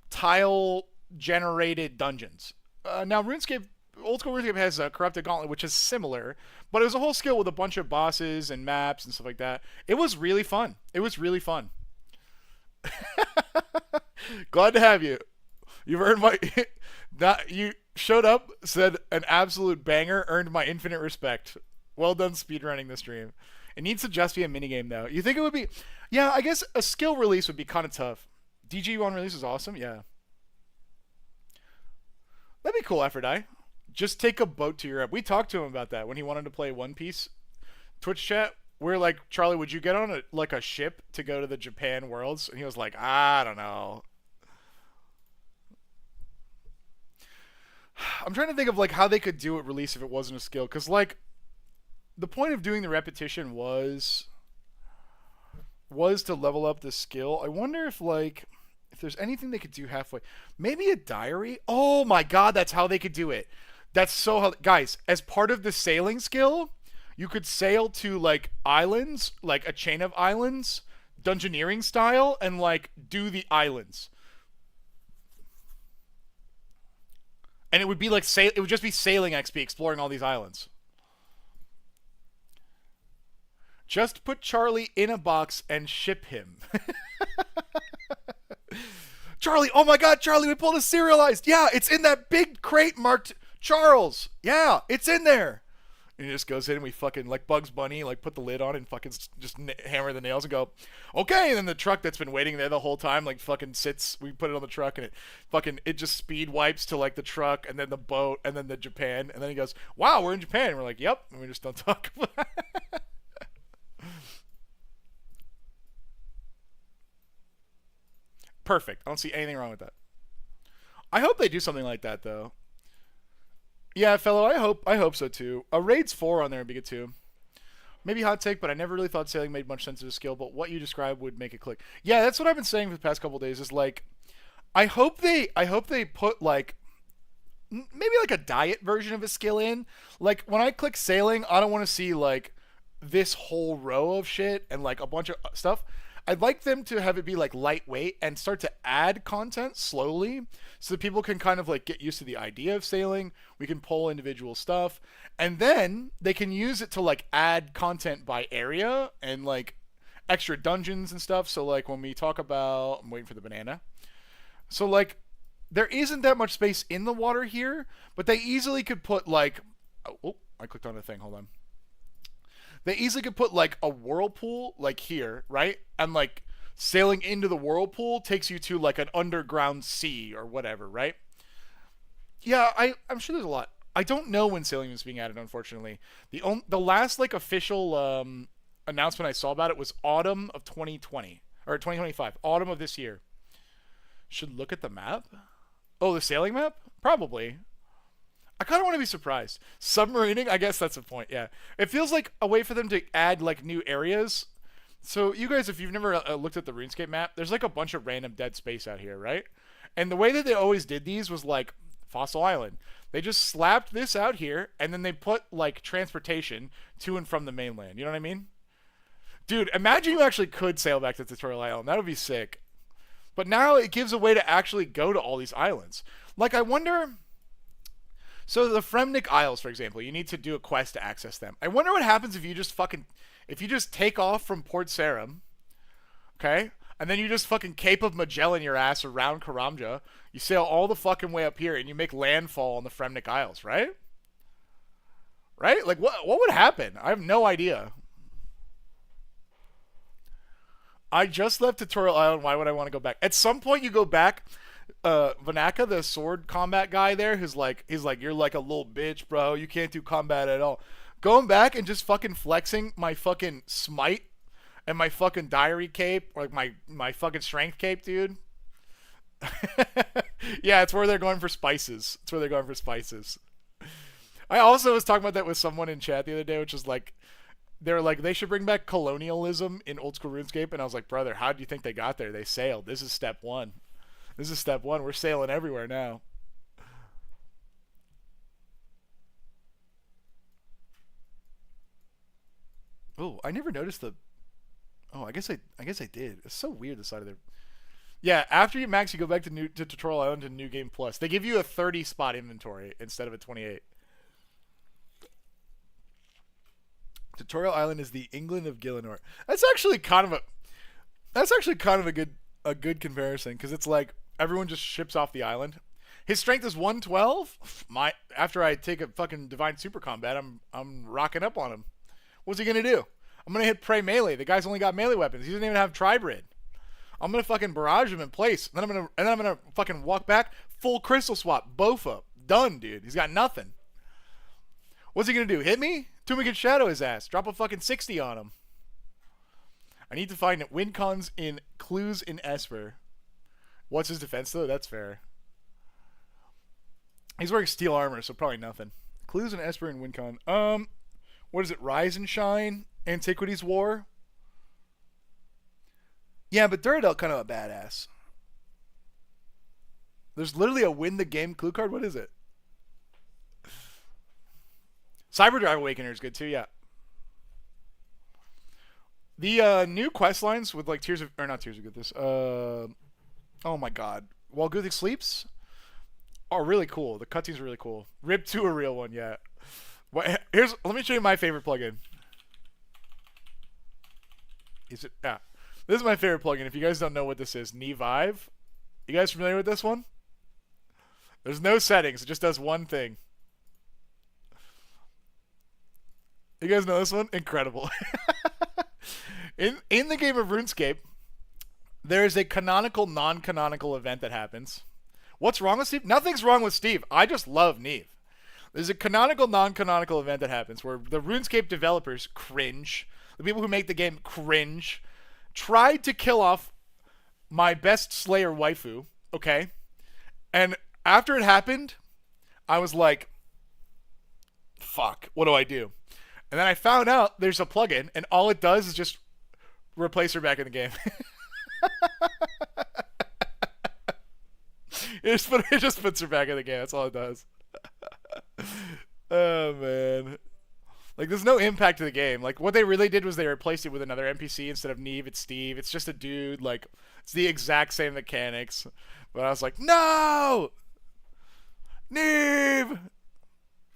tile generated dungeons. Now RuneScape, old school RuneScape has a Corrupted Gauntlet, which is similar, but it was a whole skill with a bunch of bosses and maps and stuff like that. It was really fun. Glad to have you. You've earned my. You showed up, said an absolute banger, earned my infinite respect. Well done speedrunning this stream. It needs to just be a minigame, though. You think it would be... Yeah, I guess a skill release would be kind of tough. DG1 release is awesome, yeah. That'd be cool, Aphrodite. Just take a boat to Europe. We talked to him about that when he wanted to play One Piece. Twitch chat, we're like, Charlie, would you get on a ship to go to the Japan Worlds? And he was like, I don't know. I'm trying to think of like how they could do it release if it wasn't a skill, because like the point of doing the repetition was to level up the skill. I wonder if there's anything they could do halfway. Maybe a diary. Oh my god, that's how they could do it. That's so guys, as part of the sailing skill, you could sail to like islands, like a chain of islands, Dungeoneering style, and like do the islands. And it would be like it would just be sailing XP, exploring all these islands. Just put Charlie in a box and ship him. Charlie, oh my god, Charlie, we pulled a serialized. Yeah, it's in that big crate marked Charles. Yeah, it's in there. And he just goes in and we fucking, like Bugs Bunny, like put the lid on and fucking just hammer the nails and go, okay. And then the truck that's been waiting there the whole time, like fucking sits, we put it on the truck and it just speed wipes to like the truck and then the boat and then the Japan. And then he goes, wow, we're in Japan. And we're like, yep. And we just don't talk about it. Perfect. I don't see anything wrong with that. I hope they do something like that though. Yeah, fellow, I hope so too. A Raids 4 on there would be good too. Maybe hot take, but I never really thought sailing made much sense as a skill, but what you described would make it click. Yeah, that's what I've been saying for the past couple of days is like I hope they put like maybe like a diet version of a skill in. Like when I click sailing, I don't want to see like this whole row of shit and like a bunch of stuff. I'd like them to have it be like lightweight and start to add content slowly so that people can kind of like get used to the idea of sailing. We can pull individual stuff and then they can use it to like add content by area and like extra dungeons and stuff. So like when we talk about, I'm waiting for the banana. So like there isn't that much space in the water here, but they easily could put like, oh, I clicked on a thing. Hold on. They easily could put like a whirlpool like here, right? And like sailing into the whirlpool takes you to like an underground sea or whatever, right? Yeah, I'm sure there's a lot. I don't know when sailing is being added, unfortunately. The last like official announcement I saw about it was autumn of 2020 or 2025, autumn of this year. Should look at the map. Oh, the sailing map? Probably. I kind of want to be surprised. Submarining, I guess that's the point, yeah. It feels like a way for them to add, like, new areas. So, you guys, if you've never looked at the RuneScape map, there's, like, a bunch of random dead space out here, right? And the way that they always did these was, like, Fossil Island. They just slapped this out here, and then they put, like, transportation to and from the mainland. You know what I mean? Dude, imagine you actually could sail back to Tutorial Island. That would be sick. But now it gives a way to actually go to all these islands. Like, I wonder... So the Fremnik Isles, for example, you need to do a quest to access them. I wonder what happens if you just take off from Port Sarim, okay? And then you just fucking Cape of Magellan your ass around Karamja. You sail all the fucking way up here and you make landfall on the Fremnik Isles, right? Right? Like, what would happen? I have no idea. I just left Tutorial Island. Why would I want to go back? At some point you go back... Vanaka, the sword combat guy there, he's like, you're like a little bitch, bro. You can't do combat at all. Going back and just fucking flexing my fucking smite and my fucking diary cape, like my fucking strength cape, dude. Yeah, it's where they're going for spices. It's where they're going for spices. I also was talking about that with someone in chat the other day, which is like, they're like, they should bring back colonialism in old school RuneScape. And I was like, brother, how do you think they got there? They sailed. This is step one. This is step one. We're sailing everywhere now. Oh, I never noticed the. Oh, I guess I did. It's so weird the side of their. Yeah, after you max, you go back to Tutorial Island to New Game Plus. They give you a 30 spot inventory instead of a 28. Tutorial Island is the England of Gielinor. That's actually kind of a. That's actually kind of a good comparison because it's like everyone just ships off the island. His strength is 112. After I take a fucking divine super combat, I'm rocking up on him. What's he gonna do? I'm gonna hit prey melee. The guy's only got melee weapons. He doesn't even have tri-brid. I'm gonna fucking barrage him in place. Then I'm gonna fucking walk back, full crystal swap, Bofa. Done, dude. He's got nothing. What's he gonna do? Hit me? Tuma can shadow his ass. Drop a fucking 60 on him. I need to find win cons in clues in Esper. What's his defense though? That's fair. He's wearing steel armor, so probably nothing. Clues in Esper and WinCon. What is it? Rise and Shine? Antiquities War? Yeah, but Duradel kind of a badass. There's literally a win the game clue card. What is it? Cyberdrive Awakener is good too, yeah. The new quest lines with like Tears of... Or not Tears of Goodness. Oh my god. While Guthic Sleeps are really cool. The cutscenes are really cool. Rip to a real one, yeah. Let me show you my favorite plugin. Is it? Yeah. This is my favorite plugin. If you guys don't know what this is, Nevive. You guys familiar with this one? There's no settings. It just does one thing. You guys know this one? Incredible. In the game of RuneScape, there is a canonical, non-canonical event that happens. What's wrong with Steve? Nothing's wrong with Steve. I just love Neve. There's a canonical, non-canonical event that happens where the RuneScape developers cringe. The people who make the game cringe. Tried to kill off my best Slayer waifu, okay? And after it happened, I was like, fuck, what do I do? And then I found out there's a plugin, and all it does is just replace her back in the game. It just puts her back in the game. That's all it does. Oh, man. Like, there's no impact to the game. Like, what they really did was they replaced it with another NPC instead of Neve. It's Steve. It's just a dude. Like, it's the exact same mechanics. But I was like, no! Neve!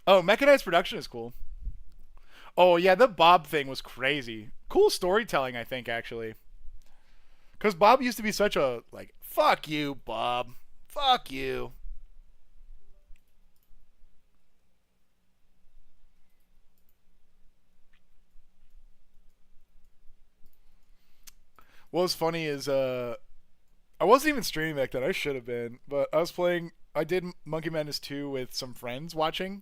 Oh, mechanized production is cool. Oh, yeah, the Bob thing was crazy. Cool storytelling, I think, actually. Because Bob used to be such a, like, fuck you, Bob. Fuck you. What was funny is, I wasn't even streaming back then. I should have been. But I did Monkey Madness 2 with some friends watching.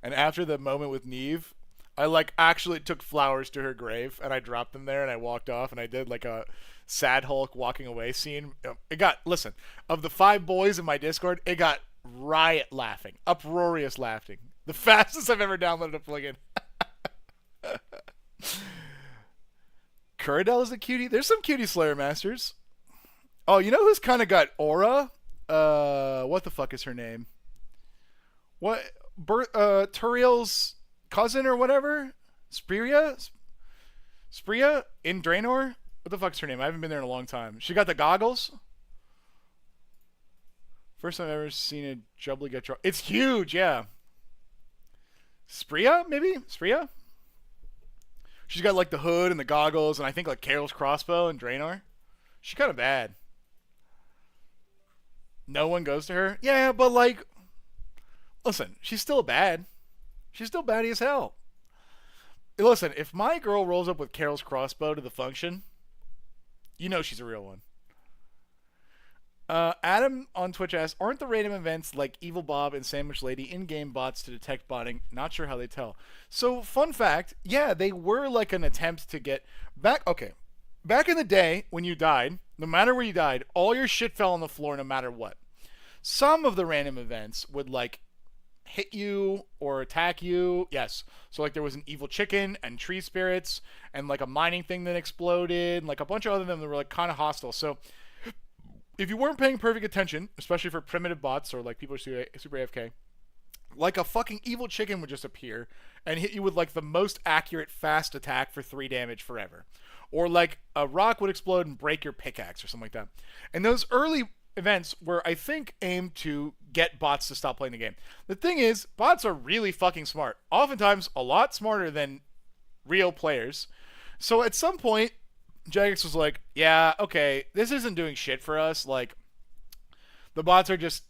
And after the moment with Neve, I, like, actually took flowers to her grave. And I dropped them there and I walked off. And I did, like, a sad Hulk walking away scene. Listen, of the 5 boys in my Discord, it got riot laughing. Uproarious laughing. The fastest I've ever downloaded a plugin. Curadel is a cutie. There's some cutie Slayer Masters. Oh, you know who's kind of got aura? What the fuck is her name? What? Turiel's cousin or whatever? Spria in Draenor? What the fuck's her name? I haven't been there in a long time. She got the goggles. First time I've ever seen a Jubbly get drawn. It's huge, yeah. Spria, maybe? Spria? She's got like the hood and the goggles and I think like Carol's crossbow and Draenor. She's kind of bad. No one goes to her? Yeah, but like, listen, she's still bad. She's still baddie as hell. Listen, if my girl rolls up with Carol's crossbow to the function, you know she's a real one. Adam on Twitch asks, aren't the random events like Evil Bob and Sandwich Lady in-game bots to detect botting? Not sure how they tell. So, fun fact, yeah, they were like an attempt to get back. Okay, back in the day when you died, no matter where you died, all your shit fell on the floor no matter what. Some of the random events would like hit you or attack you. Yes. So like there was an evil chicken and tree spirits and like a mining thing that exploded and like a bunch of other them that were like kind of hostile. So if you weren't paying perfect attention, especially for primitive bots or like people who are super AFK, like a fucking evil chicken would just appear and hit you with like the most accurate fast attack for 3 damage forever. Or like a rock would explode and break your pickaxe or something like that. And those early events were, I think, aimed to get bots to stop playing the game. The thing is, bots are really fucking smart. Oftentimes, a lot smarter than real players. So at some point, Jagex was like, yeah, okay, this isn't doing shit for us. Like, the bots are just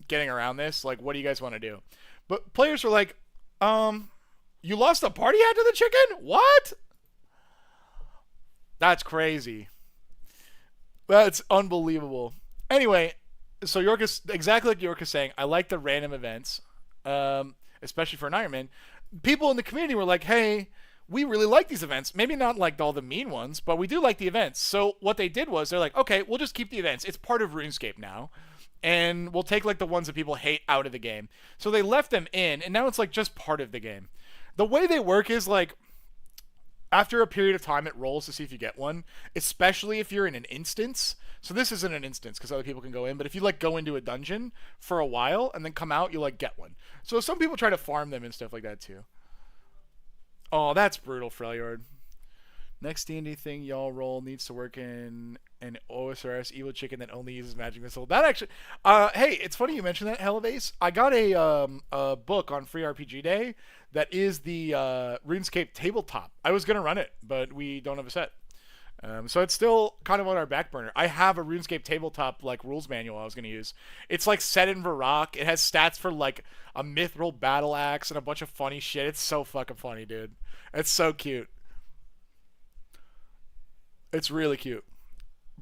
getting around this. Like, what do you guys want to do? But players were like, you lost a party hat to the chicken? What? That's crazy. That's unbelievable. Anyway, so York is exactly like York is saying. I like the random events, especially for an Ironman. People in the community were like, "Hey, we really like these events. Maybe not like all the mean ones, but we do like the events." So what they did was they're like, "Okay, we'll just keep the events. It's part of RuneScape now, and we'll take like the ones that people hate out of the game." So they left them in, and now it's like just part of the game. The way they work is like, after a period of time, it rolls to see if you get one, especially if you're in an instance. So this isn't an instance because other people can go in, but if you like go into a dungeon for a while and then come out, you like get one. So some people try to farm them and stuff like that too. Oh, that's brutal, Freljord. Next D&D thing y'all roll needs to work in an OSRS evil chicken that only uses magic missile. That actually, hey, it's funny you mentioned that, Hell of Ace. I got a book on Free RPG Day that is the RuneScape tabletop. I was gonna run it, but we don't have a set, so it's still kind of on our back burner. I have a RuneScape tabletop like rules manual I was gonna use. It's like set in Varrock. It has stats for like a mithril battle axe and a bunch of funny shit. It's so fucking funny, dude. It's so cute. It's really cute.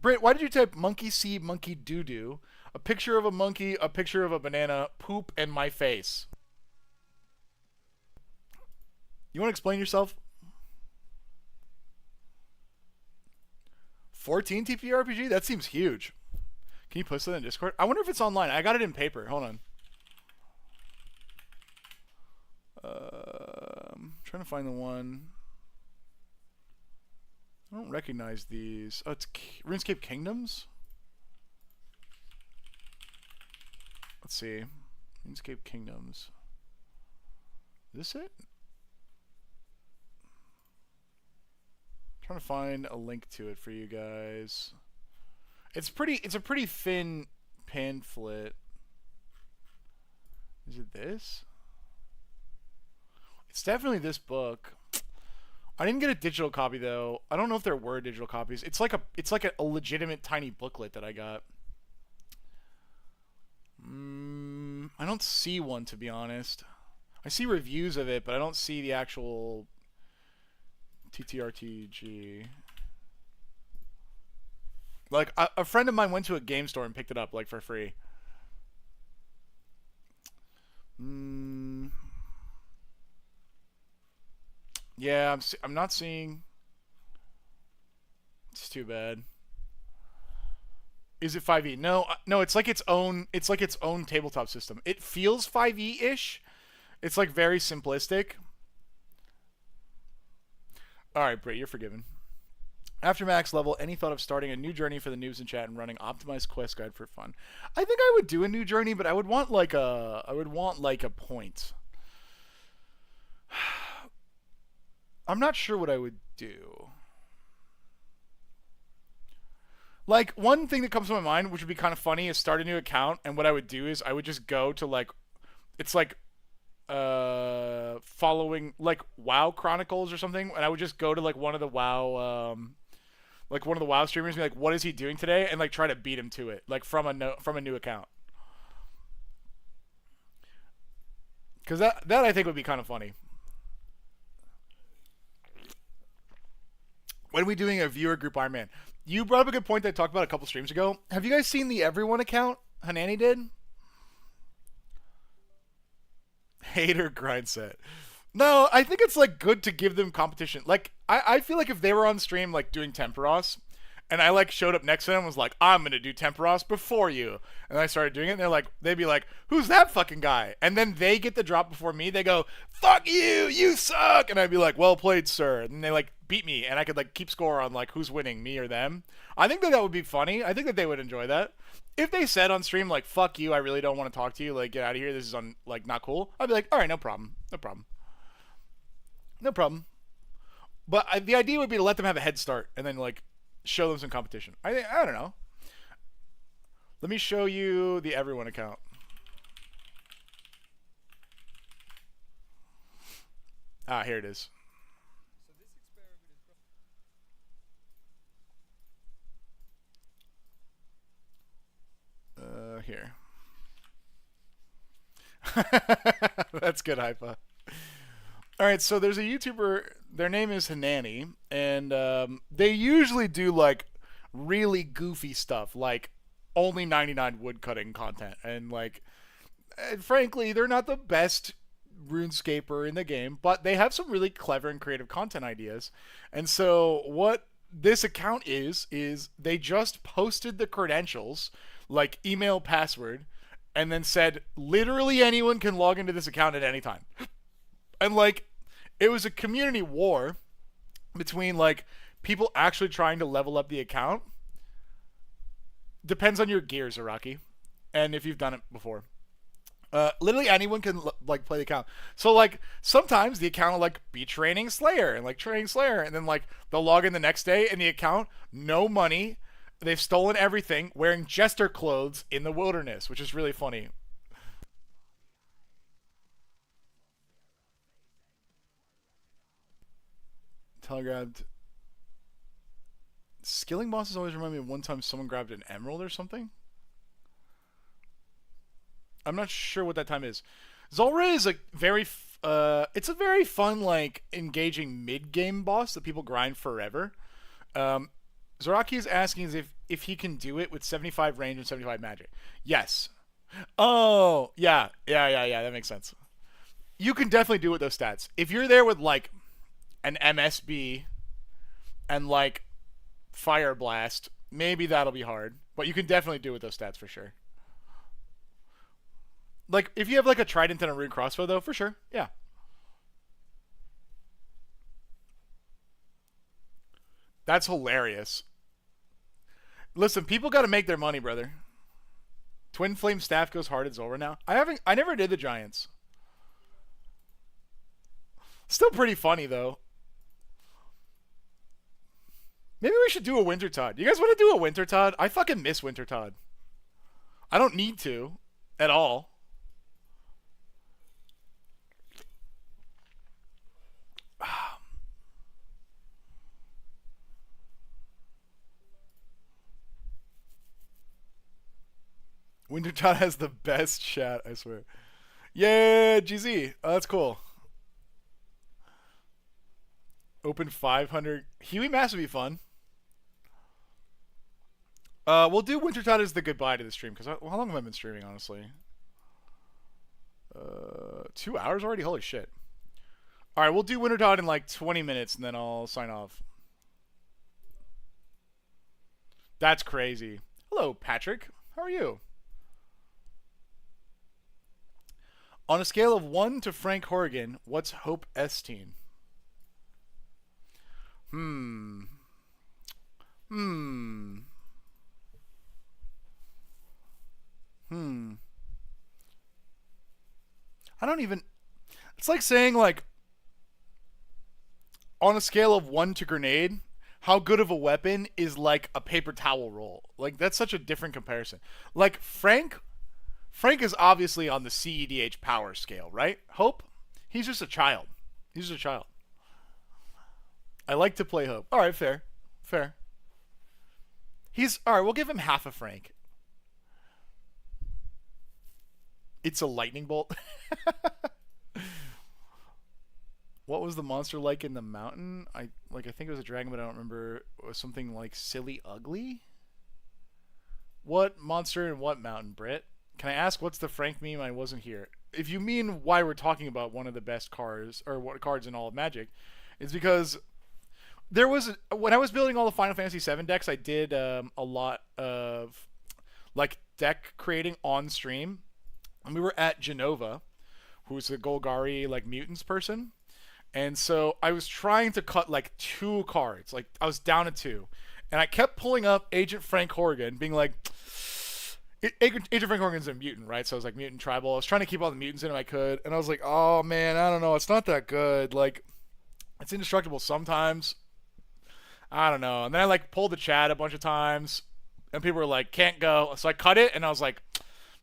Britt, why did you type monkey see, monkey doo-doo? A picture of a monkey, a picture of a banana, poop, and my face. You want to explain yourself? 14 TPRPG? That seems huge. Can you post that in Discord? I wonder if it's online. I got it in paper. Hold on. Trying to find the one. I don't recognize these. Oh, it's RuneScape Kingdoms? Let's see. RuneScape Kingdoms. Is this it? I'm trying to find a link to it for you guys. It's a pretty thin pamphlet. Is it this? It's definitely this book. I didn't get a digital copy though. I don't know if there were digital copies. It's like a legitimate tiny booklet that I got. I don't see one, to be honest. I see reviews of it, but I don't see the actual TTRTG. Like a friend of mine went to a game store and picked it up like for free. Yeah, I'm not seeing. It's too bad. Is it 5e? No, no. It's like its own. It's like its own tabletop system. It feels 5e-ish. It's like very simplistic. All right, Britt, you're forgiven. After max level, any thought of starting a new journey for the noobs in chat and running optimized quest guide for fun? I think I would do a new journey, but I would want like a point. I'm not sure what I would do. Like, one thing that comes to my mind, which would be kind of funny, is start a new account, and what I would do is I would just go to, like, it's like, following, like, WoW Chronicles or something, and I would just go to, like, one of the WoW streamers and be like, what is he doing today? And, like, try to beat him to it, like, from a new account. Because that I think would be kind of funny. When are we doing a viewer group Ironman? You brought up a good point that I talked about a couple streams ago. Have you guys seen the Everyone account Hanani did? Hater grind set. No, I think it's like good to give them competition. Like I feel like if they were on stream like doing Temperos And I like showed up next to them and was like, I'm gonna do Temperos before you. And I started doing it and they'd be like, who's that fucking guy? And then they get the drop before me. They go, fuck you, you suck. And I'd be like, well played, sir. And they like beat me and I could like keep score on like who's winning, me or them. I think that that would be funny. I think that they would enjoy that. If they said on stream like, fuck you, I really don't want to talk to you, like get out of here, this is on like not cool, I'd be like, all right, no problem. No problem. No problem. But the idea would be to let them have a head start and then like show them some competition. I don't know. Let me show you the everyone account. Ah, here it is. Here. That's good, Hypa. All right, so there's a YouTuber. Their name is Hanani, and they usually do like really goofy stuff, like only 99 woodcutting content, and like, frankly, they're not the best RuneScaper in the game, but they have some really clever and creative content ideas. And so what this account is they just posted the credentials, like email, password, and then said literally anyone can log into this account at any time. And like, it was a community war between like people actually trying to level up the account. Depends on your gear, Zaraki, and if you've done it before. Literally anyone can like play the account. So like sometimes the account will like be training Slayer and like training Slayer, and then like they'll log in the next day and the account no money. They've stolen everything, wearing jester clothes in the wilderness, which is really funny. Telegrabbed. Skilling bosses always remind me of one time someone grabbed an emerald or something. I'm not sure what that time is. Zulrah is a very, it's a very fun, like, engaging mid-game boss that people grind forever. Zaraki is asking if he can do it with 75 range and 75 magic. Yes. Oh, yeah. That makes sense. You can definitely do it with those stats. If you're there with, like, an MSB and, like, Fire Blast, maybe that'll be hard. But you can definitely do it with those stats for sure. Like, if you have, like, a trident and a rune crossbow, though, for sure. Yeah. That's hilarious. Listen, people got to make their money, brother. Twin Flame Staff goes hard at Zulrah now. I never did the Giants. Still pretty funny, though. Maybe we should do a Wintertodt. You guys want to do a Wintertodt? I fucking miss Wintertodt. I don't need to. At all. Wintertodt has the best chat, I swear. Yeah, GZ. Oh, that's cool. Open 500. Huey Mass would be fun. We'll do Wintertodt as the goodbye to the stream, because how long have I been streaming, honestly? 2 hours already? Holy shit. Alright, we'll do Wintertodt in like 20 minutes, and then I'll sign off. That's crazy. Hello, Patrick. How are you? On a scale of 1 to Frank Horrigan, what's Hope S team? Hmm. I don't even... It's like saying, like, on a scale of 1 to grenade, how good of a weapon is, like, a paper towel roll. Like, that's such a different comparison. Like, Frank is obviously on the CEDH power scale, right? Hope? He's just a child. He's just a child. I like to play Hope. Alright, fair. Fair. Alright, we'll give him half a Frank. It's a lightning bolt. What was the monster like in the mountain? I think it was a dragon, but I don't remember. It was something like silly ugly? What monster and what mountain, Britt? Can I ask what's the Frank meme? I wasn't here. If you mean why we're talking about one of the best cards, or what cards in all of Magic, it's because There was when I was building all the Final Fantasy VII decks, I did a lot of like deck creating on stream, and we were at Genova, who's the Golgari like mutants person, and so I was trying to cut like two cards, like I was down to two, and I kept pulling up Agent Frank Horgan, being like, Agent Frank Horgan's a mutant, right? So I was like mutant tribal. I was trying to keep all the mutants in if I could, and I was like, oh man, I don't know, it's not that good. Like, it's indestructible sometimes. I don't know. And then I like pulled the chat a bunch of times, and people were like, "Can't go." So I cut it, and I was like,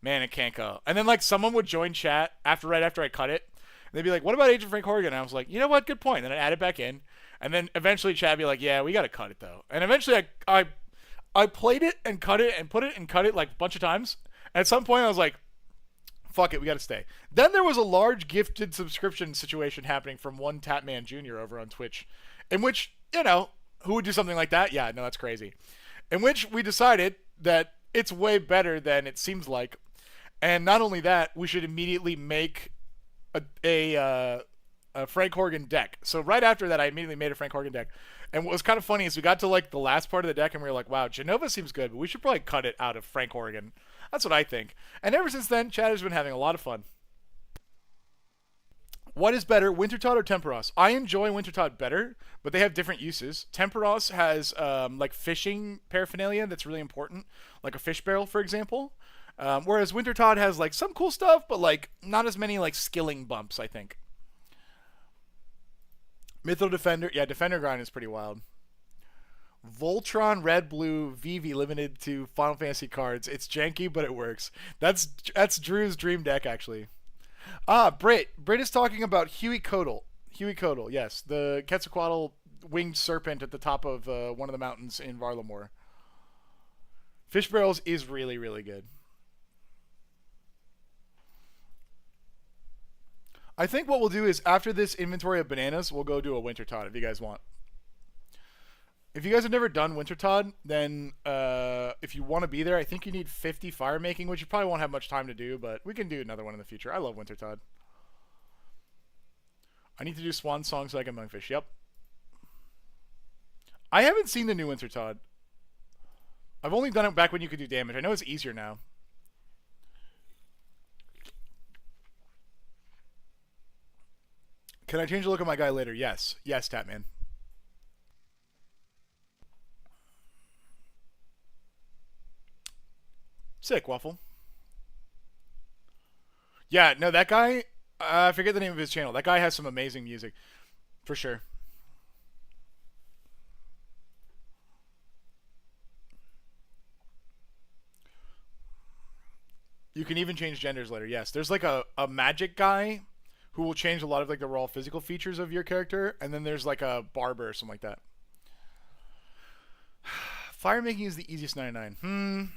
"Man, it can't go." And then like someone would join chat right after I cut it, and they'd be like, "What about Agent Frank Horgan?" And I was like, "You know what? Good point." And then I add it back in, and then eventually chat would be like, "Yeah, we got to cut it though." And eventually I played it and cut it and put it and cut it like a bunch of times. And at some point I was like, "Fuck it, we got to stay." Then there was a large gifted subscription situation happening from one Tapman Jr. over on Twitch, in which who would do something like that? Yeah, no, that's crazy. In which we decided that it's way better than it seems like, and not only that, we should immediately make a Frank Horgan deck. So right after that, I immediately made a Frank Horgan deck. And what was kind of funny is we got to like the last part of the deck, and we were like, "Wow, Genova seems good, but we should probably cut it out of Frank Horgan." That's what I think. And ever since then, Chad has been having a lot of fun. What is better, Wintertodt or Temperos? I enjoy Wintertodt better, but they have different uses. Temperos has like fishing paraphernalia that's really important, like a fish barrel, for example. Whereas Wintertodt has like some cool stuff, but like not as many like skilling bumps, I think. Mytho Defender, yeah, Defender grind is pretty wild. Voltron Red Blue Vivi limited to Final Fantasy cards. It's janky, but it works. That's Drew's dream deck, actually. Brit is talking about Huey Codal. Huey Codal, yes. The Quetzalcoatl winged serpent at the top of one of the mountains in Varlamore. Fish Barrels is really, really good. I think what we'll do is after this inventory of bananas, we'll go do a Wintertodt if you guys want. If you guys have never done Wintertodt, then if you want to be there, I think you need 50 fire making, which you probably won't have much time to do, but we can do another one in the future. I love Wintertodt. I need to do Swan Song so I can monkfish. Yep. I haven't seen the new Wintertodt. I've only done it back when you could do damage. I know it's easier now. Can I change the look of my guy later? Yes. Yes, Tatman. Sick, Waffle. Yeah, no, that guy, I forget the name of his channel. That guy has some amazing music. For sure. You can even change genders later. Yes, there's like a magic guy who will change a lot of like the raw physical features of your character, and then there's like a barber or something like that. Fire making is the easiest 99.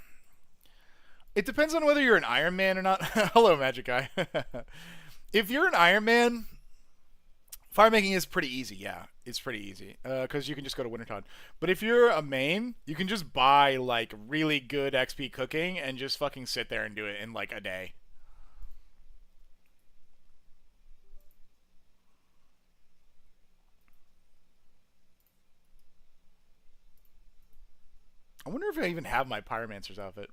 It depends on whether you're an Iron Man or not. Hello, magic guy. If you're an Iron Man, fire making is pretty easy. Yeah, it's pretty easy because you can just go to Wintertodt. But if you're a main, you can just buy like really good XP cooking and just fucking sit there and do it in like a day. I wonder if I even have my Pyromancer's outfit.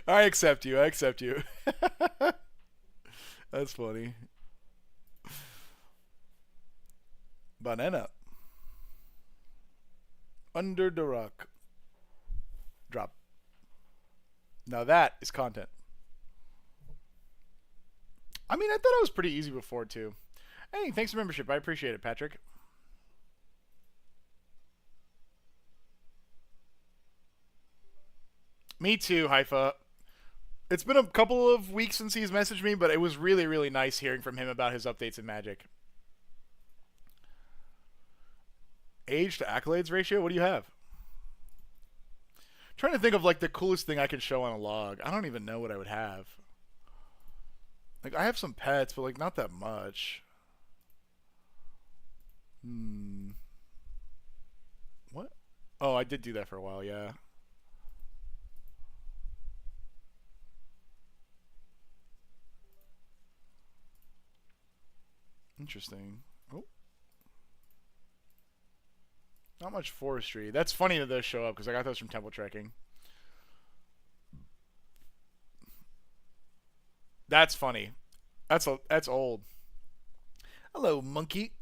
I accept you. I accept you. That's funny. Banana. Under the rock. Drop. Now that is content. I mean, I thought it was pretty easy before, too. Hey, thanks for membership. I appreciate it, Patrick. Me too, Haifa. It's been a couple of weeks since he's messaged me, but it was really, really nice hearing from him about his updates in Magic. Age to accolades ratio? What do you have? I'm trying to think of like the coolest thing I could show on a log. I don't even know what I would have. Like I have some pets, but like not that much. What? Oh, I did do that for a while, yeah. Interesting. Oh. Not much forestry. That's funny that those show up because I got those from temple trekking. That's funny. That's old. Hello, monkey.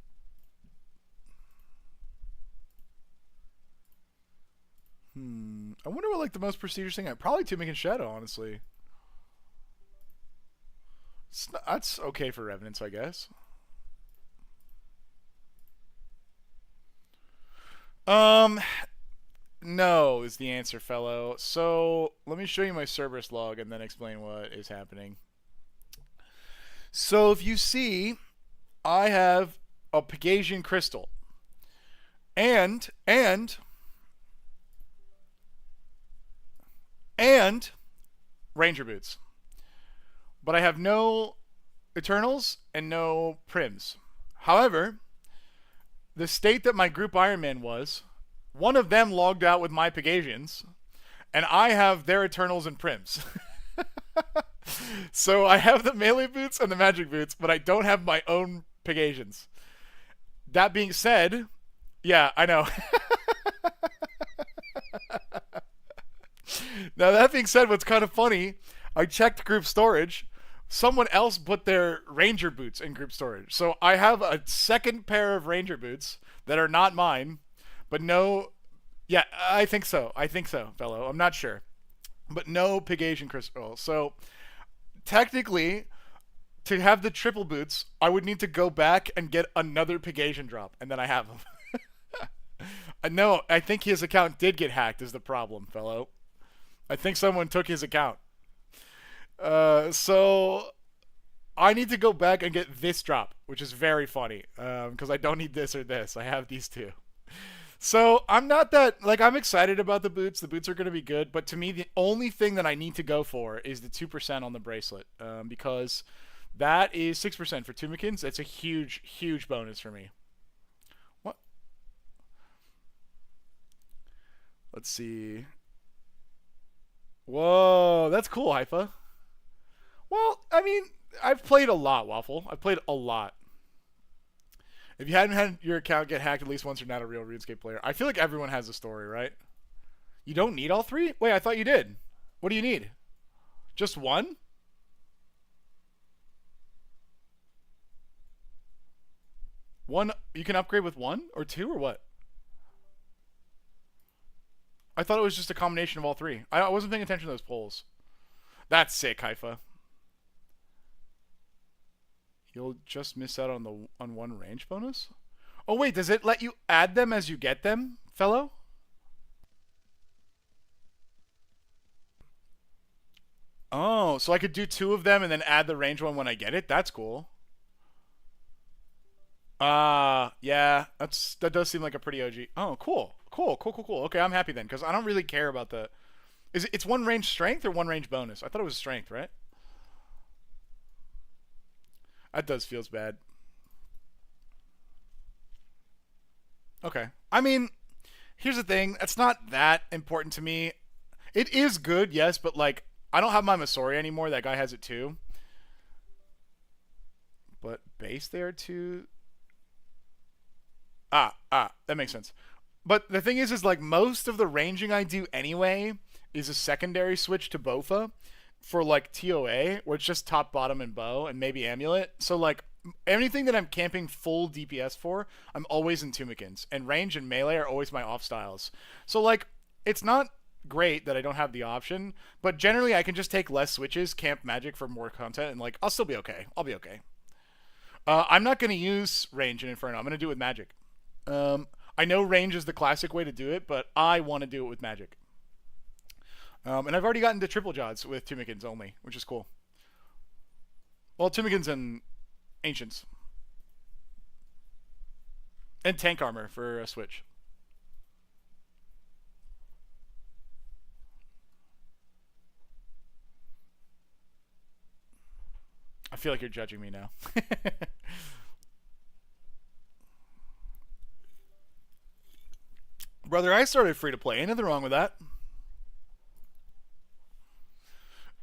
I wonder what like the most prestigious thing. Probably Tunic and Shadow, honestly. That's okay for Revenants, I guess. No is the answer, fellow. So let me show you my Cerberus log and then explain what is happening. So if you see, I have a Pegasian crystal and Ranger boots, but I have no Eternals and no Prims. However, the state that my group Ironman was, one of them logged out with my Pegasians, and I have their Eternals and Prims. So I have the melee boots and the magic boots, but I don't have my own Pegasians. That being said, yeah, I know. Now, that being said, what's kind of funny, I checked group storage. Someone else put their Ranger boots in group storage. So I have a second pair of Ranger boots that are not mine, but no... Yeah, I think so. I think so, fellow. I'm not sure. But no Pegasian crystal. So, technically, to have the triple boots, I would need to go back and get another Pegasian drop, and then I have them. No, I think his account did get hacked is the problem, fellow. I think someone took his account. So I need to go back and get this drop, which is very funny, because I don't need this or this. I have these two. So I'm not that, like, I'm excited about the boots. The boots are going to be good, but to me, the only thing that I need to go for is the 2% on the bracelet, because that is 6% for Tumikins. It's a huge, huge bonus for me. What? Let's see. Whoa, that's cool, Haifa. Well, I mean, I've played a lot, Waffle. I've played a lot. If you hadn't had your account get hacked at least once, you're not a real RuneScape player. I feel like everyone has a story, right? You don't need all three? Wait, I thought you did. What do you need? Just one? One? You can upgrade with one or two or what? I thought it was just a combination of all three. I wasn't paying attention to those polls. That's sick, Haifa. You'll just miss out on one range bonus? Oh wait, does it let you add them as you get them, fellow? Oh, so I could do two of them and then add the range one when I get it? That's cool. Yeah, that does seem like a pretty OG. Oh, cool. Cool. Okay, I'm happy then, because I don't really care about the... It's one range strength or one range bonus? I thought it was strength, right? That does feels bad. Okay. I mean, here's the thing. It's not that important to me. It is good, yes, but like, I don't have my Masori anymore. That guy has it too. But base there too. That makes sense. But the thing is like most of the ranging I do anyway is a secondary switch to Bofa for like TOA, where it's just top, bottom, and bow, and maybe amulet. So like anything that I'm camping full DPS for, I'm always in Tumikins, and range and melee are always my off styles. So like it's not great that I don't have the option, but generally I can just take less switches, camp magic for more content, and like I'll still be okay. I'll be okay. I'm not gonna use range in Inferno. I'm gonna do it with magic. I know range is the classic way to do it, but I want to do it with magic. And I've already gotten to triple jods with Tumikins only, which is cool. Well, Tumikins and Ancients. And tank armor for a switch. I feel like you're judging me now. Brother, I started free to play. Ain't nothing wrong with that.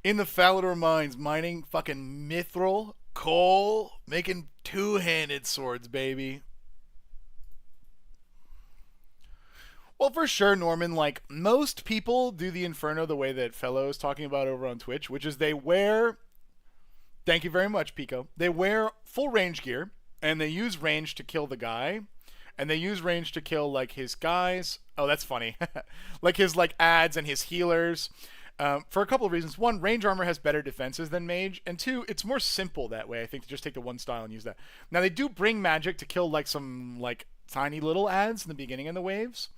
In the Falador mines, mining fucking mithril Cole making two-handed swords, baby. Well, for sure, Norman, like, most people do the Inferno the way that Fellow is talking about over on Twitch, which is they wear, thank you very much, Pico, they wear full range gear, and they use range to kill the guy, and they use range to kill, like, his guys. Oh, that's funny. Like, his, like, ads and his healers. For a couple of reasons. One, range armor has better defenses than mage, and two, it's more simple that way, I think, to just take the one style and use that. Now, they do bring magic to kill, like, some, like, tiny little ads in the beginning of the waves.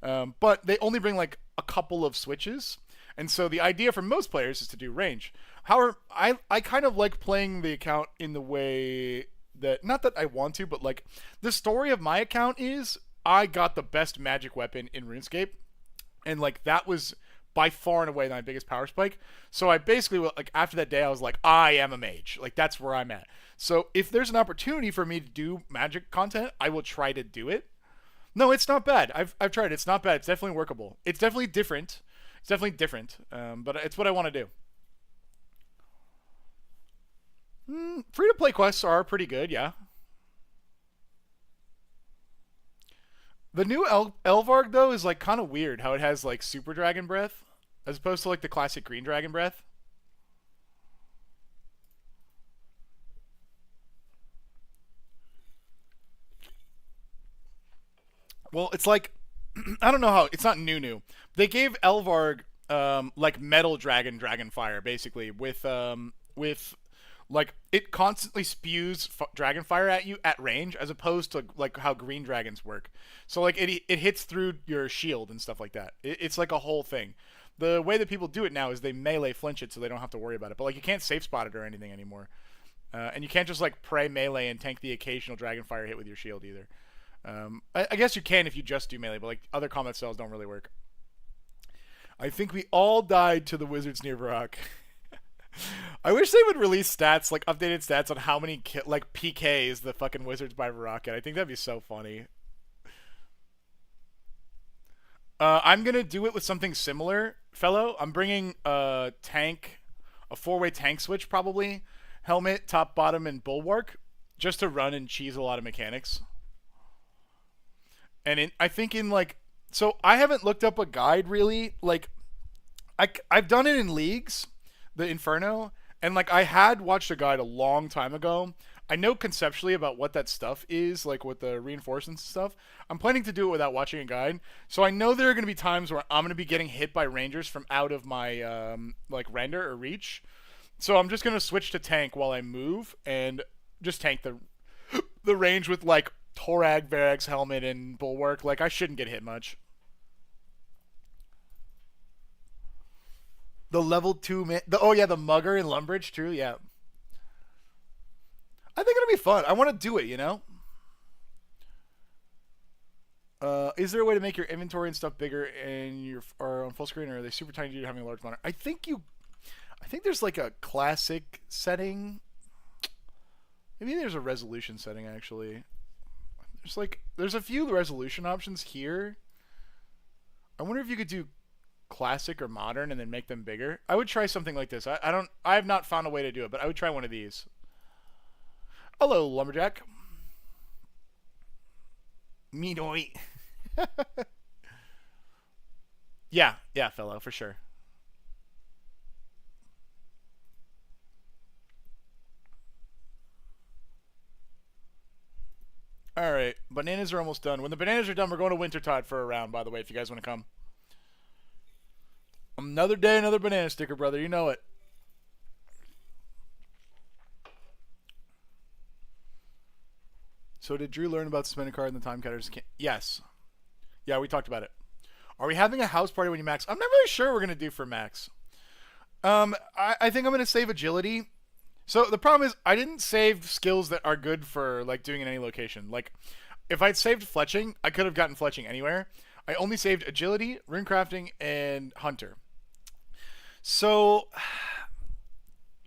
But they only bring like a couple of switches, and so the idea for most players is to do range. However, I kind of like playing the account in the way that, not that I want to, but like the story of my account is I got the best magic weapon in RuneScape, and like that was by far and away my biggest power spike. So I basically, like, after that day I was like, I am a mage. Like, that's where I'm at. So if there's an opportunity for me to do magic content, I will try to do it. No, it's not bad. I've tried it. It's not bad. It's definitely workable. It's definitely different. But it's what I want to do. Free-to-play quests are pretty good, yeah. The new Elvarg, though, is like kind of weird how it has like Super Dragon Breath as opposed to like the classic Green Dragon Breath. Well, it's like I don't know how, it's not new. They gave Elvarg like Metal Dragon Fire basically with like it constantly spews dragon fire at you at range as opposed to like how green dragons work. So like it hits through your shield and stuff like that. It's like a whole thing. The way that people do it now is they melee flinch it so they don't have to worry about it. But like you can't safe spot it or anything anymore. And you can't just like pray melee and tank the occasional dragon fire hit with your shield either. I guess you can if you just do melee, but like other combat styles don't really work. I think we all died to the wizards near Varrock. I wish they would release stats, like updated stats on how many like PKs the fucking wizards by Varrock get. I think that'd be so funny. I'm gonna do it with something similar, fellow. I'm bringing a tank, a 4-way tank switch probably, helmet, top, bottom, and bulwark, just to run and cheese a lot of mechanics. And I think in like, so I haven't looked up a guide really. Like, I've done it in leagues, the Inferno, and like I had watched a guide a long time ago. I know conceptually about what that stuff is, like with the reinforcements and stuff. I'm planning to do it without watching a guide. So I know there are going to be times where I'm going to be getting hit by rangers from out of my like render or reach. So I'm just going to switch to tank while I move and just tank the range with like Torag, Varag's helmet, and bulwark. Like I shouldn't get hit much. The level 2 man. Oh yeah, the Mugger in Lumbridge, true, yeah. I think it'll be fun. I want to do it, you know? Is there a way to make your inventory and stuff bigger and your or on full screen, or are they super tiny due to having a large monitor? I think there's like a classic setting. Maybe there's a resolution setting actually. There's a few resolution options here. I wonder if you could do classic or modern and then make them bigger. I would try something like this. I have not found a way to do it, but I would try one of these. Hello, Lumberjack. Me noi. Yeah, fellow, for sure. Alright, bananas are almost done. When the bananas are done, we're going to Wintertodt for a round, by the way, if you guys want to come. Another day, another banana sticker, brother. You know it. So did Drew learn about suspended card and the time counters? Yes. Yeah, we talked about it. Are we having a house party when you max? I'm not really sure what we're going to do for max. I think I'm going to save agility. So the problem is I didn't save skills that are good for like doing in any location. Like if I'd saved fletching, I could have gotten fletching anywhere. I only saved agility, runecrafting, and hunter. So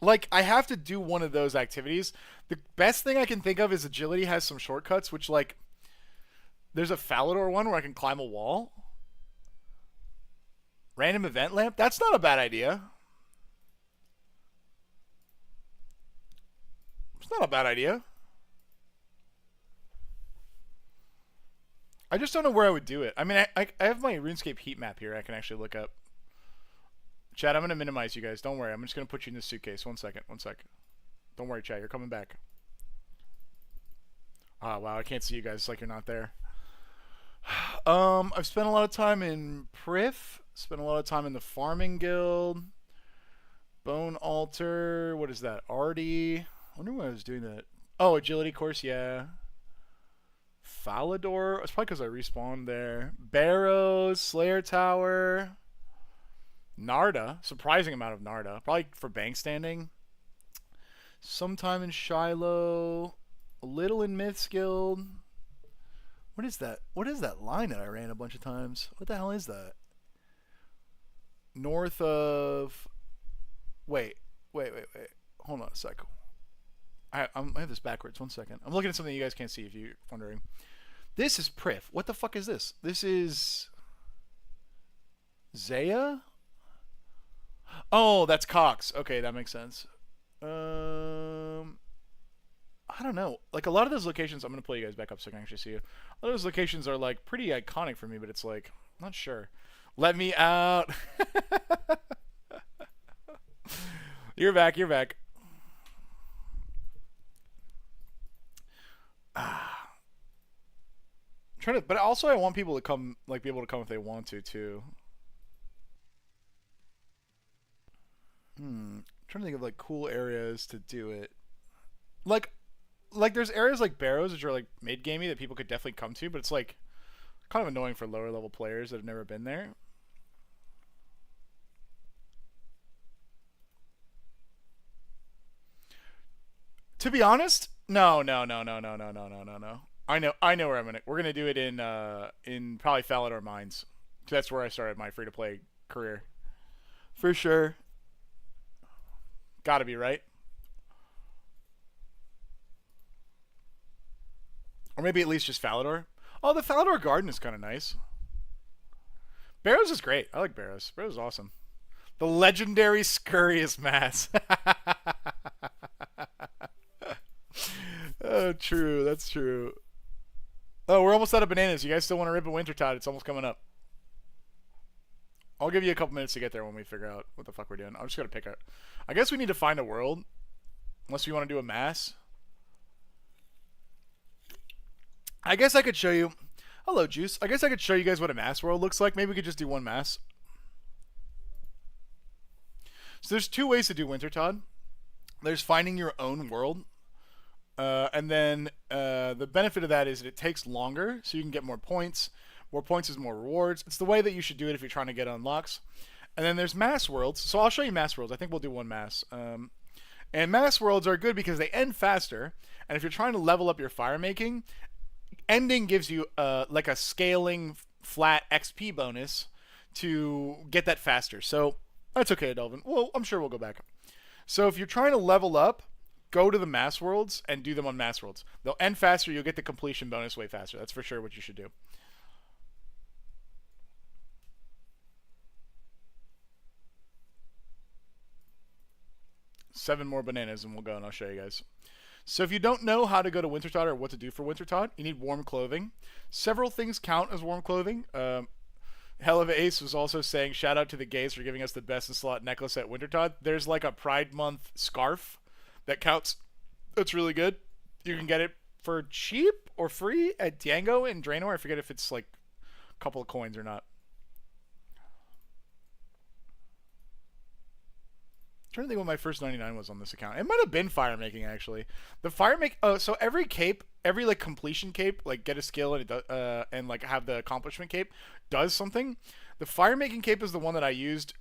like I have to do one of those activities. The best thing I can think of is agility has some shortcuts, which like there's a Falador one where I can climb a wall. Random event lamp? That's not a bad idea. It's not a bad idea. I just don't know where I would do it. I mean, I have my RuneScape heat map here I can actually look up. Chad, I'm going to minimize you guys. Don't worry. I'm just going to put you in this suitcase. One second. Don't worry, Chad. You're coming back. Oh, wow. I can't see you guys. It's like you're not there. I've spent a lot of time in Prif. Spent a lot of time in the Farming Guild. Bone Altar. What is that? Artie. I wonder why I was doing that. Oh, Agility course. Yeah. Falador. It's probably because I respawned there. Barrows. Slayer Tower. Narda. Surprising amount of Narda. Probably for bank standing. Sometime in Shiloh. A little in Myths Guild. What is that? What is that line that I ran a bunch of times? What the hell is that? North of... Wait. Hold on a sec. I have this backwards. One second. I'm looking at something you guys can't see if you're wondering. This is Prif. What the fuck is this? This is... Zaya? Oh, that's Cox. Okay, that makes sense. I don't know. Like, a lot of those locations... I'm going to pull you guys back up so I can actually see you. A lot of those locations are, like, pretty iconic for me, but it's like... I'm not sure. Let me out. You're back. Trying to, but also I want people to come, like, be able to come if they want to too. Trying to think of like cool areas to do it. Like there's areas like Barrows which are like mid gamey that people could definitely come to, but it's like kind of annoying for lower level players that have never been there. To be honest, no. I know where we're gonna do it in probably Falador Mines. That's where I started my free to play career. For sure. Gotta be, right? Or maybe at least just Falador. Oh, the Falador Garden is kind of nice. Barrows is great. I like Barrows. Barrows is awesome. The legendary Scurrius Mass. Oh, true. That's true. Oh, we're almost out of bananas. You guys still want to rip a Wintertodt? It's almost coming up. I'll give you a couple minutes to get there when we figure out what the fuck we're doing. I'm just going to pick it. I guess we need to find a world. Unless we want to do a mass. I guess I could show you... Hello, Juice. I guess I could show you guys what a mass world looks like. Maybe we could just do one mass. So there's two ways to do Wintertodt. There's finding your own world. And then the benefit of that is that it takes longer, so you can get more points. More points is more rewards. It's the way that you should do it if you're trying to get unlocks. And then there's mass worlds. So I'll show you mass worlds. I think we'll do one mass. And mass worlds are good because they end faster. And if you're trying to level up your fire making, ending gives you like a scaling flat XP bonus to get that faster. So that's okay, Delvin. Well, I'm sure we'll go back. So if you're trying to level up, go to the mass worlds and do them on mass worlds. They'll end faster. You'll get the completion bonus way faster. That's for sure what you should do. Seven more bananas and we'll go and I'll show you guys. So if you don't know how to go to Wintertodt or what to do for Wintertodt, you need warm clothing. Several things count as warm clothing. Hell of Ace was also saying, shout out to the gays for giving us the best in slot necklace at Wintertodt. There's like a Pride Month scarf that counts. That's really good. You can get it for cheap or free at Django and Draenor. I forget if it's like a couple of coins or not. I'm trying to think what my first 99 was on this account. It might have been fire making actually. The fire make so every cape, every like completion cape, like get a skill and it does, and like have the accomplishment cape does something. The fire making cape is the one that I used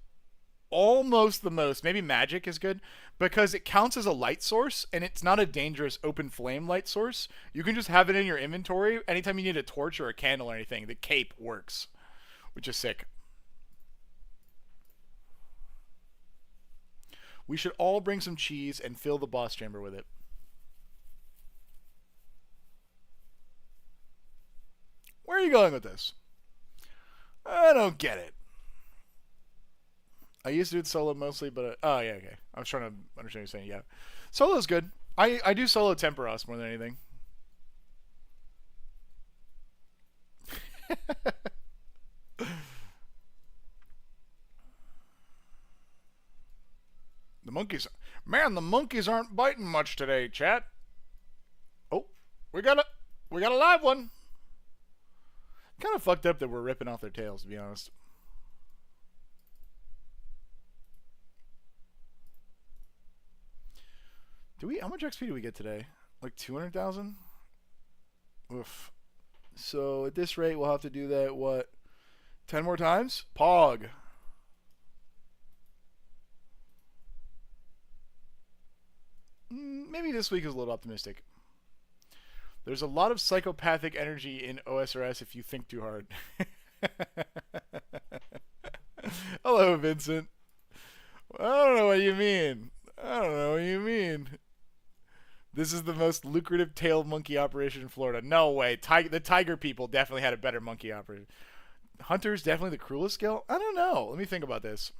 almost the most. Maybe magic is good because it counts as a light source and it's not a dangerous open flame light source. You can just have it in your inventory anytime you need a torch or a candle or anything. The cape works, which is sick. We should all bring some cheese and fill the boss chamber with it. Where are you going with this? I don't get it. I used to do it solo mostly, but... oh, yeah, okay. I was trying to understand what you're saying, yeah. Solo's good. I do solo Temperos more than anything. The monkeys, man, the monkeys aren't biting much today, chat. Oh, we got a live one. Kind of fucked up that we're ripping off their tails, to be honest. How much XP do we get today? Like 200,000? Oof. So at this rate, we'll have to do that, what, 10 more times? Pog. Maybe this week is a little optimistic. There's a lot of psychopathic energy in OSRS if you think too hard. Hello, Vincent. I don't know what you mean. I don't know what you mean. This is the most lucrative tail monkey operation in Florida. No way. The tiger people definitely had a better monkey operation. Hunter's definitely the cruelest skill? I don't know. Let me think about this.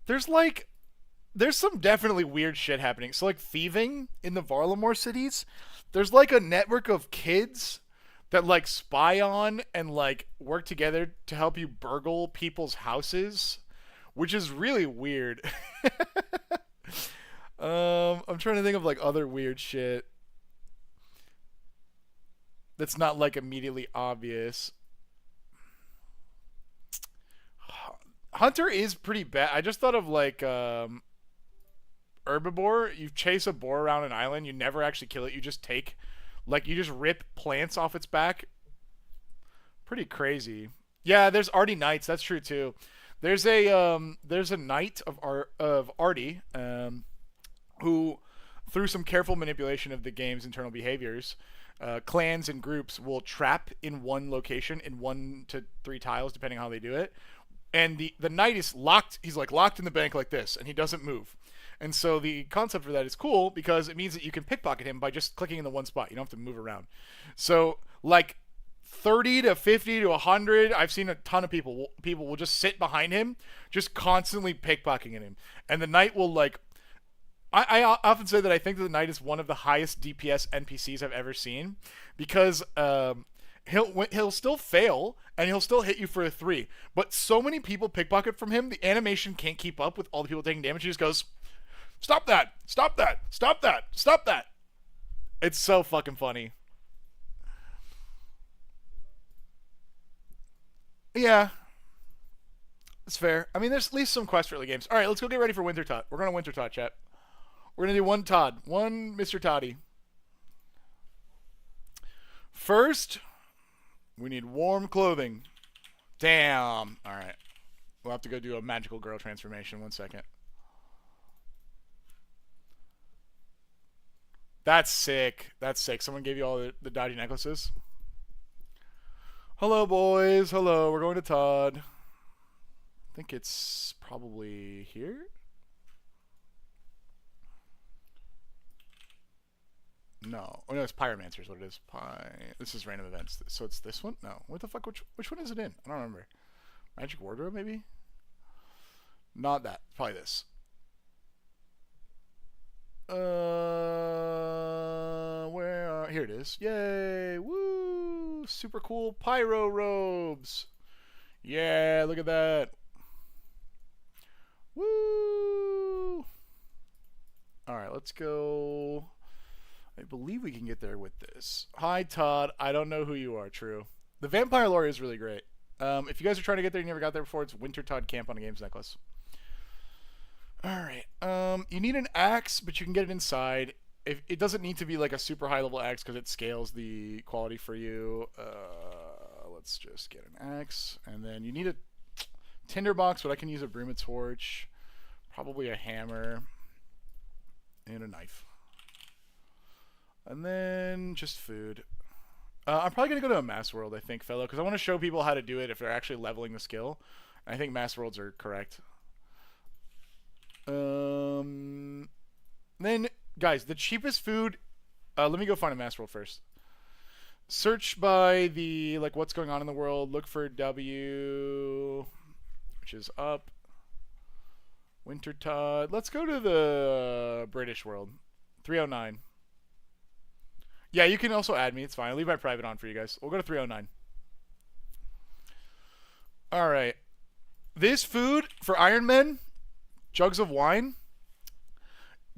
There's some definitely weird shit happening. So, like, thieving in the Varlamore cities, there's, like, a network of kids that, like, spy on and, like, work together to help you burgle people's houses, which is really weird. I'm trying to think of, like, other weird shit that's not, like, immediately obvious. Hunter is pretty bad. I just thought of, like, herbivore. You chase a boar around an island. You never actually kill it. You just you just rip plants off its back. Pretty crazy. Yeah, there's Artie Knights. That's true too. There's a knight of Artie, who, through some careful manipulation of the game's internal behaviors, clans and groups will trap in one location in 1 to 3 tiles, depending on how they do it. And the knight is locked. He's like locked in the bank like this, and he doesn't move. And so the concept for that is cool because it means that you can pickpocket him by just clicking in the one spot. You don't have to move around. So like 30 to 50 to 100, I've seen a ton of people will just sit behind him, just constantly pickpocketing him. And the knight will like. I often say that I think that the knight is one of the highest DPS NPCs I've ever seen because he'll still fail and he'll still hit you for a 3. But so many people pickpocket from him, the animation can't keep up with all the people taking damage. He just goes, "Stop that! Stop that! Stop that! Stop that!" It's so fucking funny. Yeah, it's fair. I mean, there's at least some quest for early games. All right, let's go get ready for Wintertodt. We're going to Wintertodt, chat. We're going to do one Todd. One Mr. Toddy. First, we need warm clothing. Damn. All right. We'll have to go do a magical girl transformation. 1 second. That's sick. That's sick. Someone gave you all the dodgy necklaces. Hello, boys. Hello. We're going to Todd. I think it's probably here. No. Oh, no, it's Pyromancer is what it is. This is random events. So it's this one? No. What the fuck? Which one is it in? I don't remember. Magic Wardrobe, maybe? Not that. Probably this. Here it is. Yay! Woo! Super cool pyro robes. Yeah, look at that. Woo! Alright, let's go. I believe we can get there with this. Hi, Todd. I don't know who you are, true. The Vampire lore is really great. If you guys are trying to get there and you never got there before, it's Wintertodt Camp on a Games Necklace. Alright. You need an axe, but you can get it inside. It doesn't need to be like a super high level axe because it scales the quality for you. Let's just get an axe. And then you need a tinderbox, but I can use a broom and torch. Probably a hammer. And a knife. And then just food. I'm probably going to go to a Mass World, I think, fellow, because I want to show people how to do it if they're actually leveling the skill. I think Mass Worlds are correct. Then, guys, the cheapest food... let me go find a Mass World first. Search by the, like, what's going on in the world. Look for W, which is up. Wintertodt. Let's go to the British world. 309. Yeah, you can also add me. It's fine. I'll leave my private on for you guys. We'll go to 309. All right. This food for Ironmen, jugs of wine.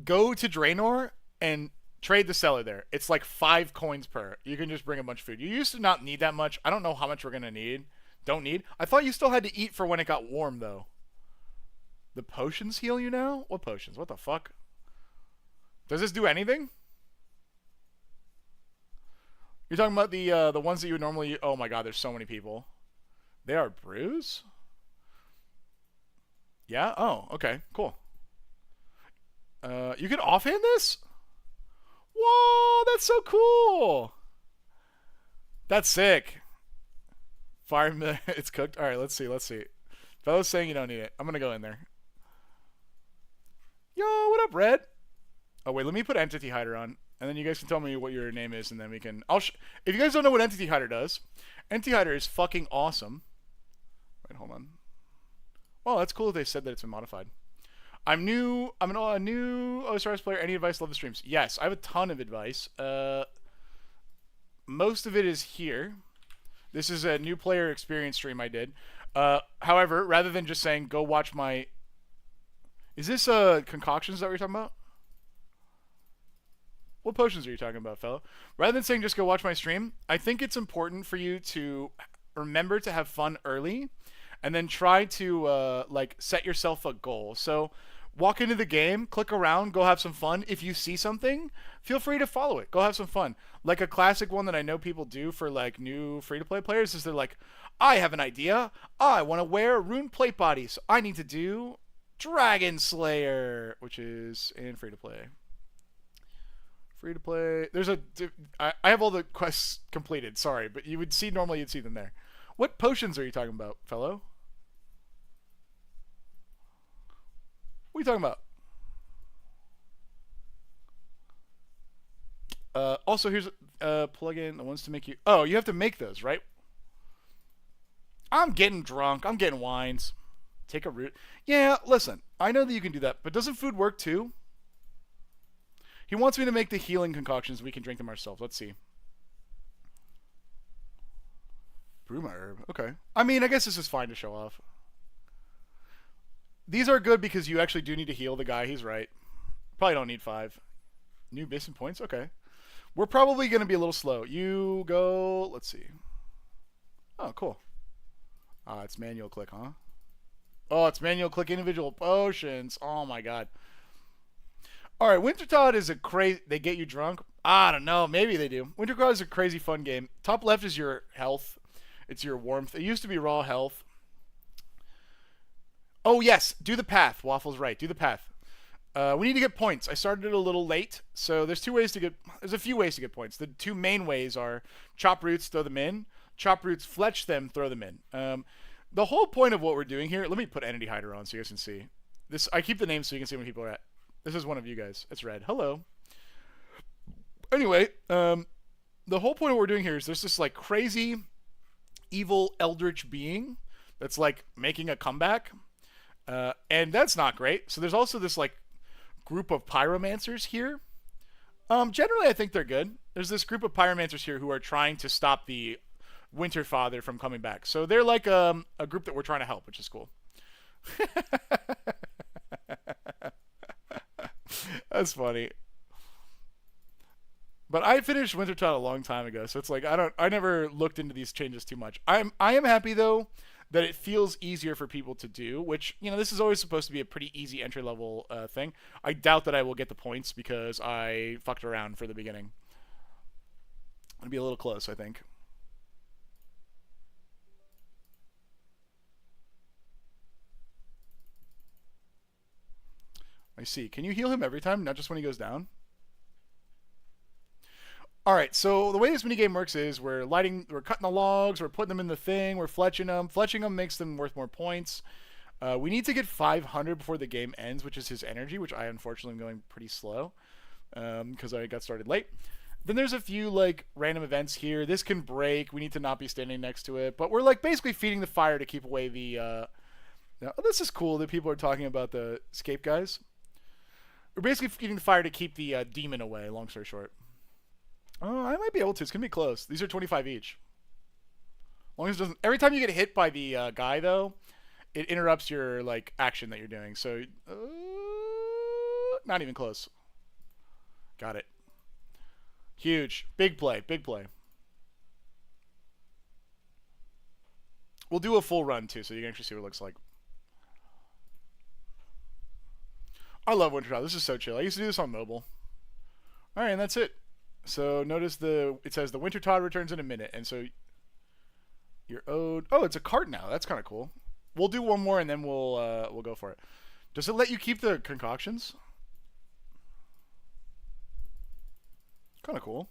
Go to Draenor and trade the seller there. It's like 5 coins per. You can just bring a bunch of food. You used to not need that much. I don't know how much we're going to need. Don't need. I thought you still had to eat for when it got warm, though. The potions heal you now? What potions? What the fuck? Does this do anything? You're talking about the ones that you would normally... Oh my god, there's so many people. They are brews? Yeah? Oh, okay. Cool. You can offhand this? Whoa, that's so cool. That's sick. Fire, it's cooked. All right, let's see. Fellow's saying you don't need it. I'm gonna go in there. Yo, what up, Red? Oh wait, let me put Entity Hider on, and then you guys can tell me what your name is, and then we can. If you guys don't know what Entity Hider does, Entity Hider is fucking awesome. Wait, hold on. Well, that's cool that they said that it's been modified. I'm new. I'm a new OSRS player. Any advice? Love the streams. Yes, I have a ton of advice. Most of it is here. This is a new player experience stream I did. However, rather than just saying go watch my... Is this concoctions that we're talking about? What potions are you talking about, fellow? Rather than saying just go watch my stream, I think it's important for you to remember to have fun early and then try to like set yourself a goal. So walk into the game, click around, go have some fun. If you see something, feel free to follow it. Go have some fun. Like a classic one that I know people do for like new free-to-play players is they're like, I have an idea. I want to wear a rune plate body, so I need to do Dragon Slayer, which is in free-to-play. Free-to-play. There's a... I have all the quests completed, sorry, but you would see... Normally you'd see them there. What potions are you talking about, fellow? What are you talking about? Also, here's a plugin that wants to make you... Oh, you have to make those, right? I'm getting drunk. I'm getting wines. Take a root. Yeah, listen. I know that you can do that, but doesn't food work too? He wants me to make the healing concoctions. We can drink them ourselves. Let's see. Brew my herb. Okay. I mean, I guess this is fine to show off. These are good because you actually do need to heal the guy. He's right. Probably don't need 5. New basin points? Okay. We're probably going to be a little slow. You go... Let's see. Oh, cool. It's manual click, huh? Oh, it's manual click individual potions. Oh, my God. All right, Wintertodt is a crazy... They get you drunk? I don't know. Maybe they do. Wintertodt is a crazy fun game. Top left is your health. It's your warmth. It used to be raw health. Oh, yes. Do the path. Waffle's right. Do the path. We need to get points. I started it a little late, so there's 2 ways to get... There's a few ways to get points. The 2 main ways are chop roots, throw them in. Chop roots, fletch them, throw them in. The whole point of what we're doing here... Let me put Entity Hider on so you guys can see. This. I keep the names so you can see when people are at. This is one of you guys. It's Red. Hello. Anyway, the whole point of what we're doing here is there's this, like, crazy, evil, eldritch being that's, like, making a comeback. And that's not great. So there's also this, like, group of pyromancers here. Generally, I think they're good. There's this group of pyromancers here who are trying to stop the Winter Father from coming back. So they're like a group that we're trying to help, which is cool. That's funny. But I finished Wintertodt a long time ago, so it's like I never looked into these changes too much. I am happy though that it feels easier for people to do, which, you know, this is always supposed to be a pretty easy entry level thing. I doubt that I will get the points because I fucked around for the beginning. It'll be a little close, I think. I see. Can you heal him every time, not just when he goes down? Alright, so the way this minigame works is we're cutting the logs, we're putting them in the thing, we're fletching them. Fletching them makes them worth more points. We need to get 500 before the game ends, which is his energy, which I unfortunately am going pretty slow because I got started late. Then there's a few like random events here. This can break. We need to not be standing next to it. But we're like basically feeding the fire to keep away the Now, this is cool that people are talking about the escape guys. We're basically feeding the fire to keep the demon away, long story short. Oh, I might be able to. It's going to be close. These are 25 each. As long as it doesn't... Every time you get hit by the guy, though, it interrupts your, like, action that you're doing. So, not even close. Got it. Huge. Big play. Big play. We'll do a full run, too, so you can actually see what it looks like. I love Wintertodt. This is so chill. I used to do this on mobile. Alright, and that's it. So notice it says the Wintertodt returns in a minute, and so you're owed. Oh, it's a cart now. That's kind of cool. We'll do one more and then we'll go for it. Does it let you keep the concoctions? Kind of cool.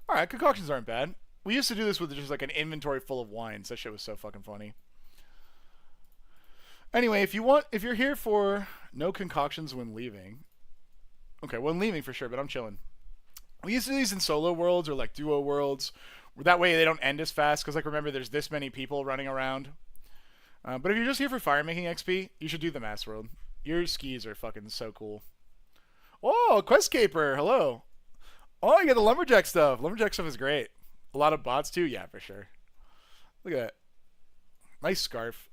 All right, concoctions aren't bad. We used to do this with just like an inventory full of wines. That shit was so fucking funny. Anyway, if you're here for no concoctions when leaving. Okay, when leaving for sure, but I'm chilling. We used to do these in solo worlds or like duo worlds. That way they don't end as fast, because like remember there's this many people running around. But if you're just here for fire making XP, you should do the mass world. Your skis are fucking so cool. Oh, Quest Caper, hello. Oh, you got the lumberjack stuff. Lumberjack stuff is great. A lot of bots too, yeah, for sure. Look at that. Nice scarf.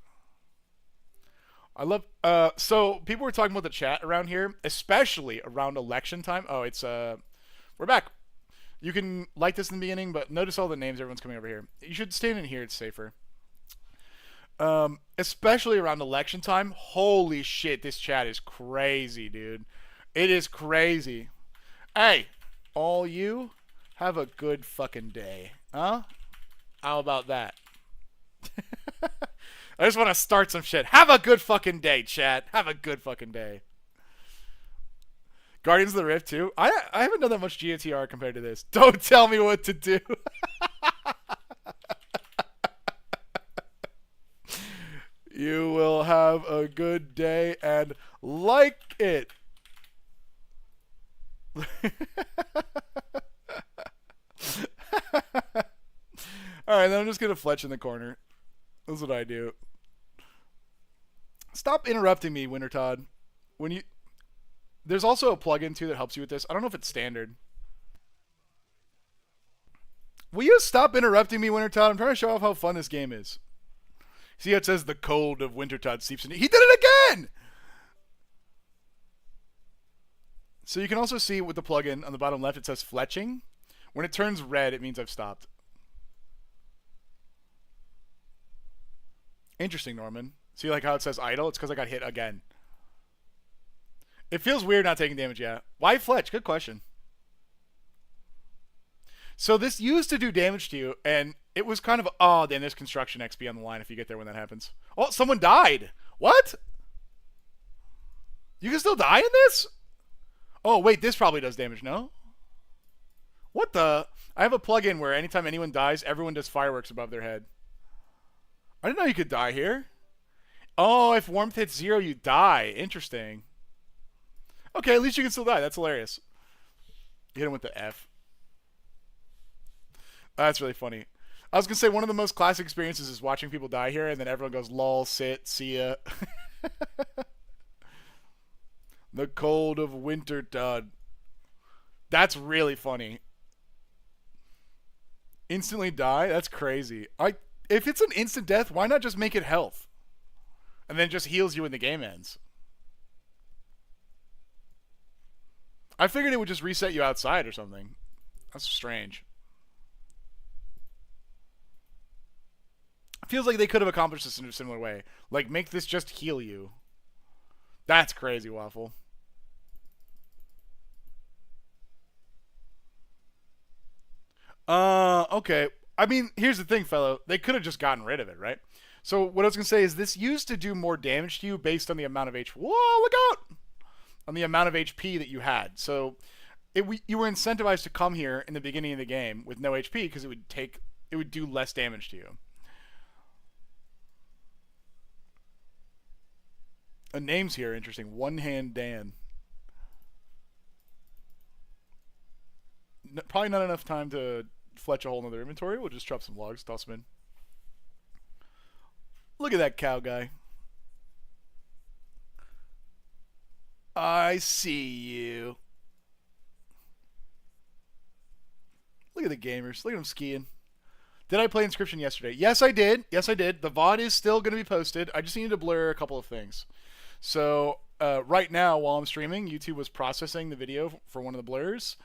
I love so people were talking about the chat around here, especially around election time. Oh, it's we're back. You can like this in the beginning, but notice all the names everyone's coming over here. You should stand in here, it's safer. Especially around election time. Holy shit, this chat is crazy, dude. It is crazy. Hey, all you have a good fucking day. Huh? How about that? I just want to start some shit. Have a good fucking day, chat. Have a good fucking day. Guardians of the Rift 2. I haven't done that much GOTR compared to this. Don't tell me what to do. You will have a good day and like it. Alright, then I'm just going to fletch in the corner. That's what I do. Stop interrupting me, Wintertodt. There's also a plugin too that helps you with this. I don't know if it's standard. Will you stop interrupting me, Wintertodt? I'm trying to show off how fun this game is. See how it says the cold of Wintertodt seeps in. He did it again! So you can also see with the plugin on the bottom left it says fletching. When it turns red, it means I've stopped. Interesting, Norman. See like how it says idle? It's because I got hit again. It feels weird not taking damage, yeah. Why fletch? Good question. So this used to do damage to you, and it was kind of... Oh, then there's construction XP on the line if you get there when that happens. Oh, someone died. What? You can still die in this? Oh, wait, this probably does damage, no? What the... I have a plugin where anytime anyone dies, everyone does fireworks above their head. I didn't know you could die here. Oh, if warmth hits 0, you die. Interesting. Okay, at least you can still die. That's hilarious. You hit him with the F. That's really funny. I was going to say, one of the most classic experiences is watching people die here, and then everyone goes, lol, sit, see ya. The cold of Wintertodt. That's really funny. Instantly die? That's crazy. If it's an instant death, why not just make it health? And then it just heals you when the game ends. I figured it would just reset you outside or something. That's strange. Feels like they could have accomplished this in a similar way. Like, make this just heal you. That's crazy, Waffle. Okay. I mean, here's the thing, fellow. They could have just gotten rid of it, right? So what I was going to say is this used to do more damage to you based on the amount of HP. Whoa, look out! On the amount of HP that you had. So you were incentivized to come here in the beginning of the game with no HP because it would do less damage to you. A name's here, interesting. One Hand Dan. Probably not enough time to fletch a whole nother inventory. We'll just drop some logs, toss them in. Look at that cow guy. I see you. Look at the gamers. Look at them skiing. Did I play Inscription yesterday? Yes, I did. Yes, I did. The VOD is still going to be posted. I just needed to blur a couple of things. So right now, while I'm streaming, YouTube was processing the video for one of the blurs.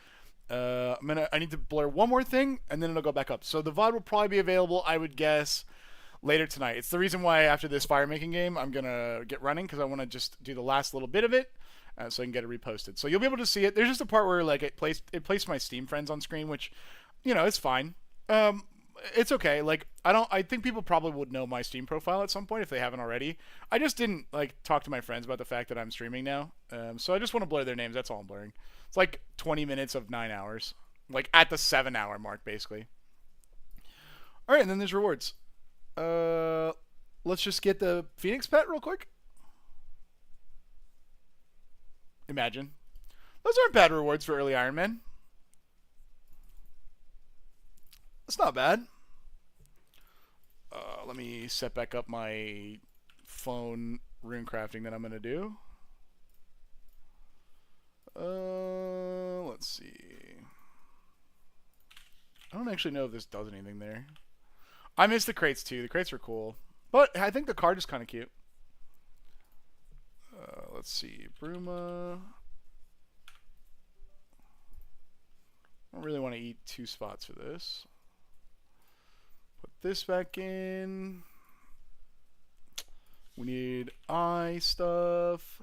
I need to blur one more thing, and then it'll go back up. So the VOD will probably be available, I would guess, later tonight. It's the reason why after this fire making game, I'm going to get running, because I want to just do the last little bit of it, so I can get it reposted. So you'll be able to see it. There's just a part where like it placed my Steam friends on screen, which, you know, it's fine. It's okay. Like, I think people probably would know my Steam profile at some point if they haven't already. I just didn't like talk to my friends about the fact that I'm streaming now. So I just want to blur their names. That's all I'm blurring. It's like 20 minutes of 9 hours, like at the 7-hour mark, basically. All right, and then there's rewards. Let's just get the Phoenix pet real quick. Imagine. Those aren't bad rewards for early Ironman. That's not bad. Let me set back up my phone rune crafting that I'm going to do. Let's see. I don't actually know if this does anything there. I miss the crates too. The crates are cool. But I think the card is kind of cute. Let's see. Bruma. I don't really want to eat 2 spots for this. Put this back in. We need eye stuff.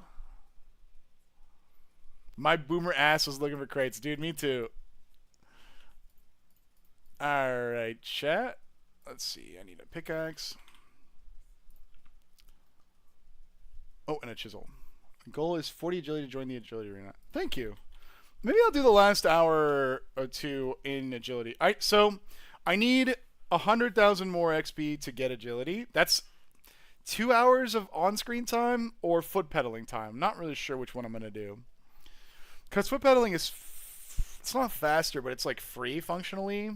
My boomer ass was looking for crates. Dude, me too. Alright, chat. Let's see. I need a pickaxe. Oh, and a chisel. The goal is 40 agility to join the agility arena. Thank you. Maybe I'll do the last hour or 2 in agility. So I need 100,000 more XP to get agility. That's 2 hours of on-screen time or foot pedaling time. I'm not really sure which one I'm going to do. Because foot pedaling is, it's not faster, but it's like free functionally.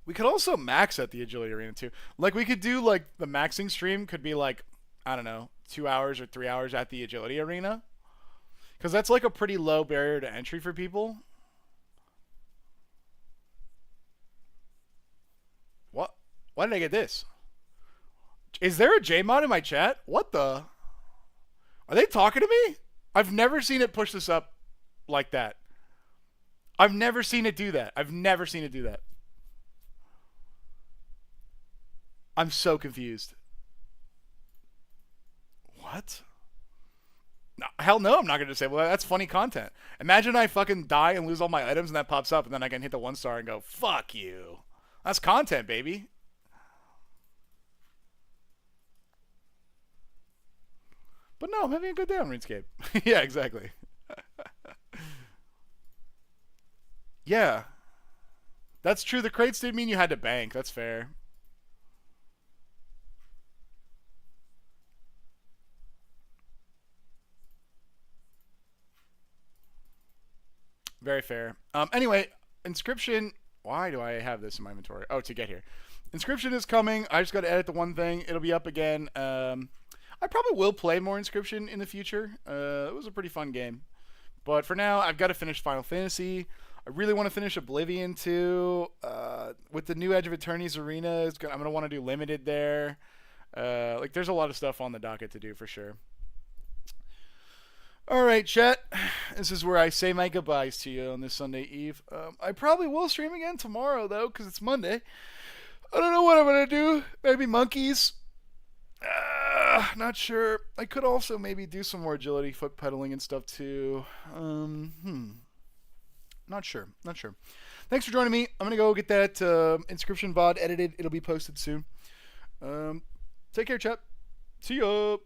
We could also max at the agility arena too. Like we could do like the maxing stream could be like, I don't know, 2 hours or 3 hours at the agility arena. Because that's like a pretty low barrier to entry for people. What? Why did I get this? Is there a J-mod in my chat? What the? Are they talking to me? I've never seen it push this up like that. I've never seen it do that. I've never seen it do that. I'm so confused. What? No, hell no, I'm not going to say, well, that's funny content. Imagine I fucking die and lose all my items and that pops up and then I can hit the 1 star and go, fuck you. That's content, baby. But no, I'm having a good day on RuneScape. Yeah, exactly. Yeah. That's true. The crates did mean you had to bank. That's fair. Very fair. Anyway, Inscription. Why do I have this in my inventory? Oh, to get here. Inscription is coming. I just got to edit the one thing. It'll be up again. I probably will play more Inscription in the future. It was a pretty fun game. But for now, I've got to finish Final Fantasy. I really want to finish Oblivion too. With the new Edge of Eternity's arena, I'm going to want to do Limited there. Like, there's a lot of stuff on the docket to do for sure. Alright, chat. This is where I say my goodbyes to you on this Sunday Eve. I probably will stream again tomorrow, though, because it's Monday. I don't know what I'm going to do. Maybe monkeys. Not sure. I could also maybe do some more agility, foot pedaling and stuff, too. Not sure. Not sure. Thanks for joining me. I'm going to go get that Inscription VOD edited. It'll be posted soon. Take care, chat. See ya.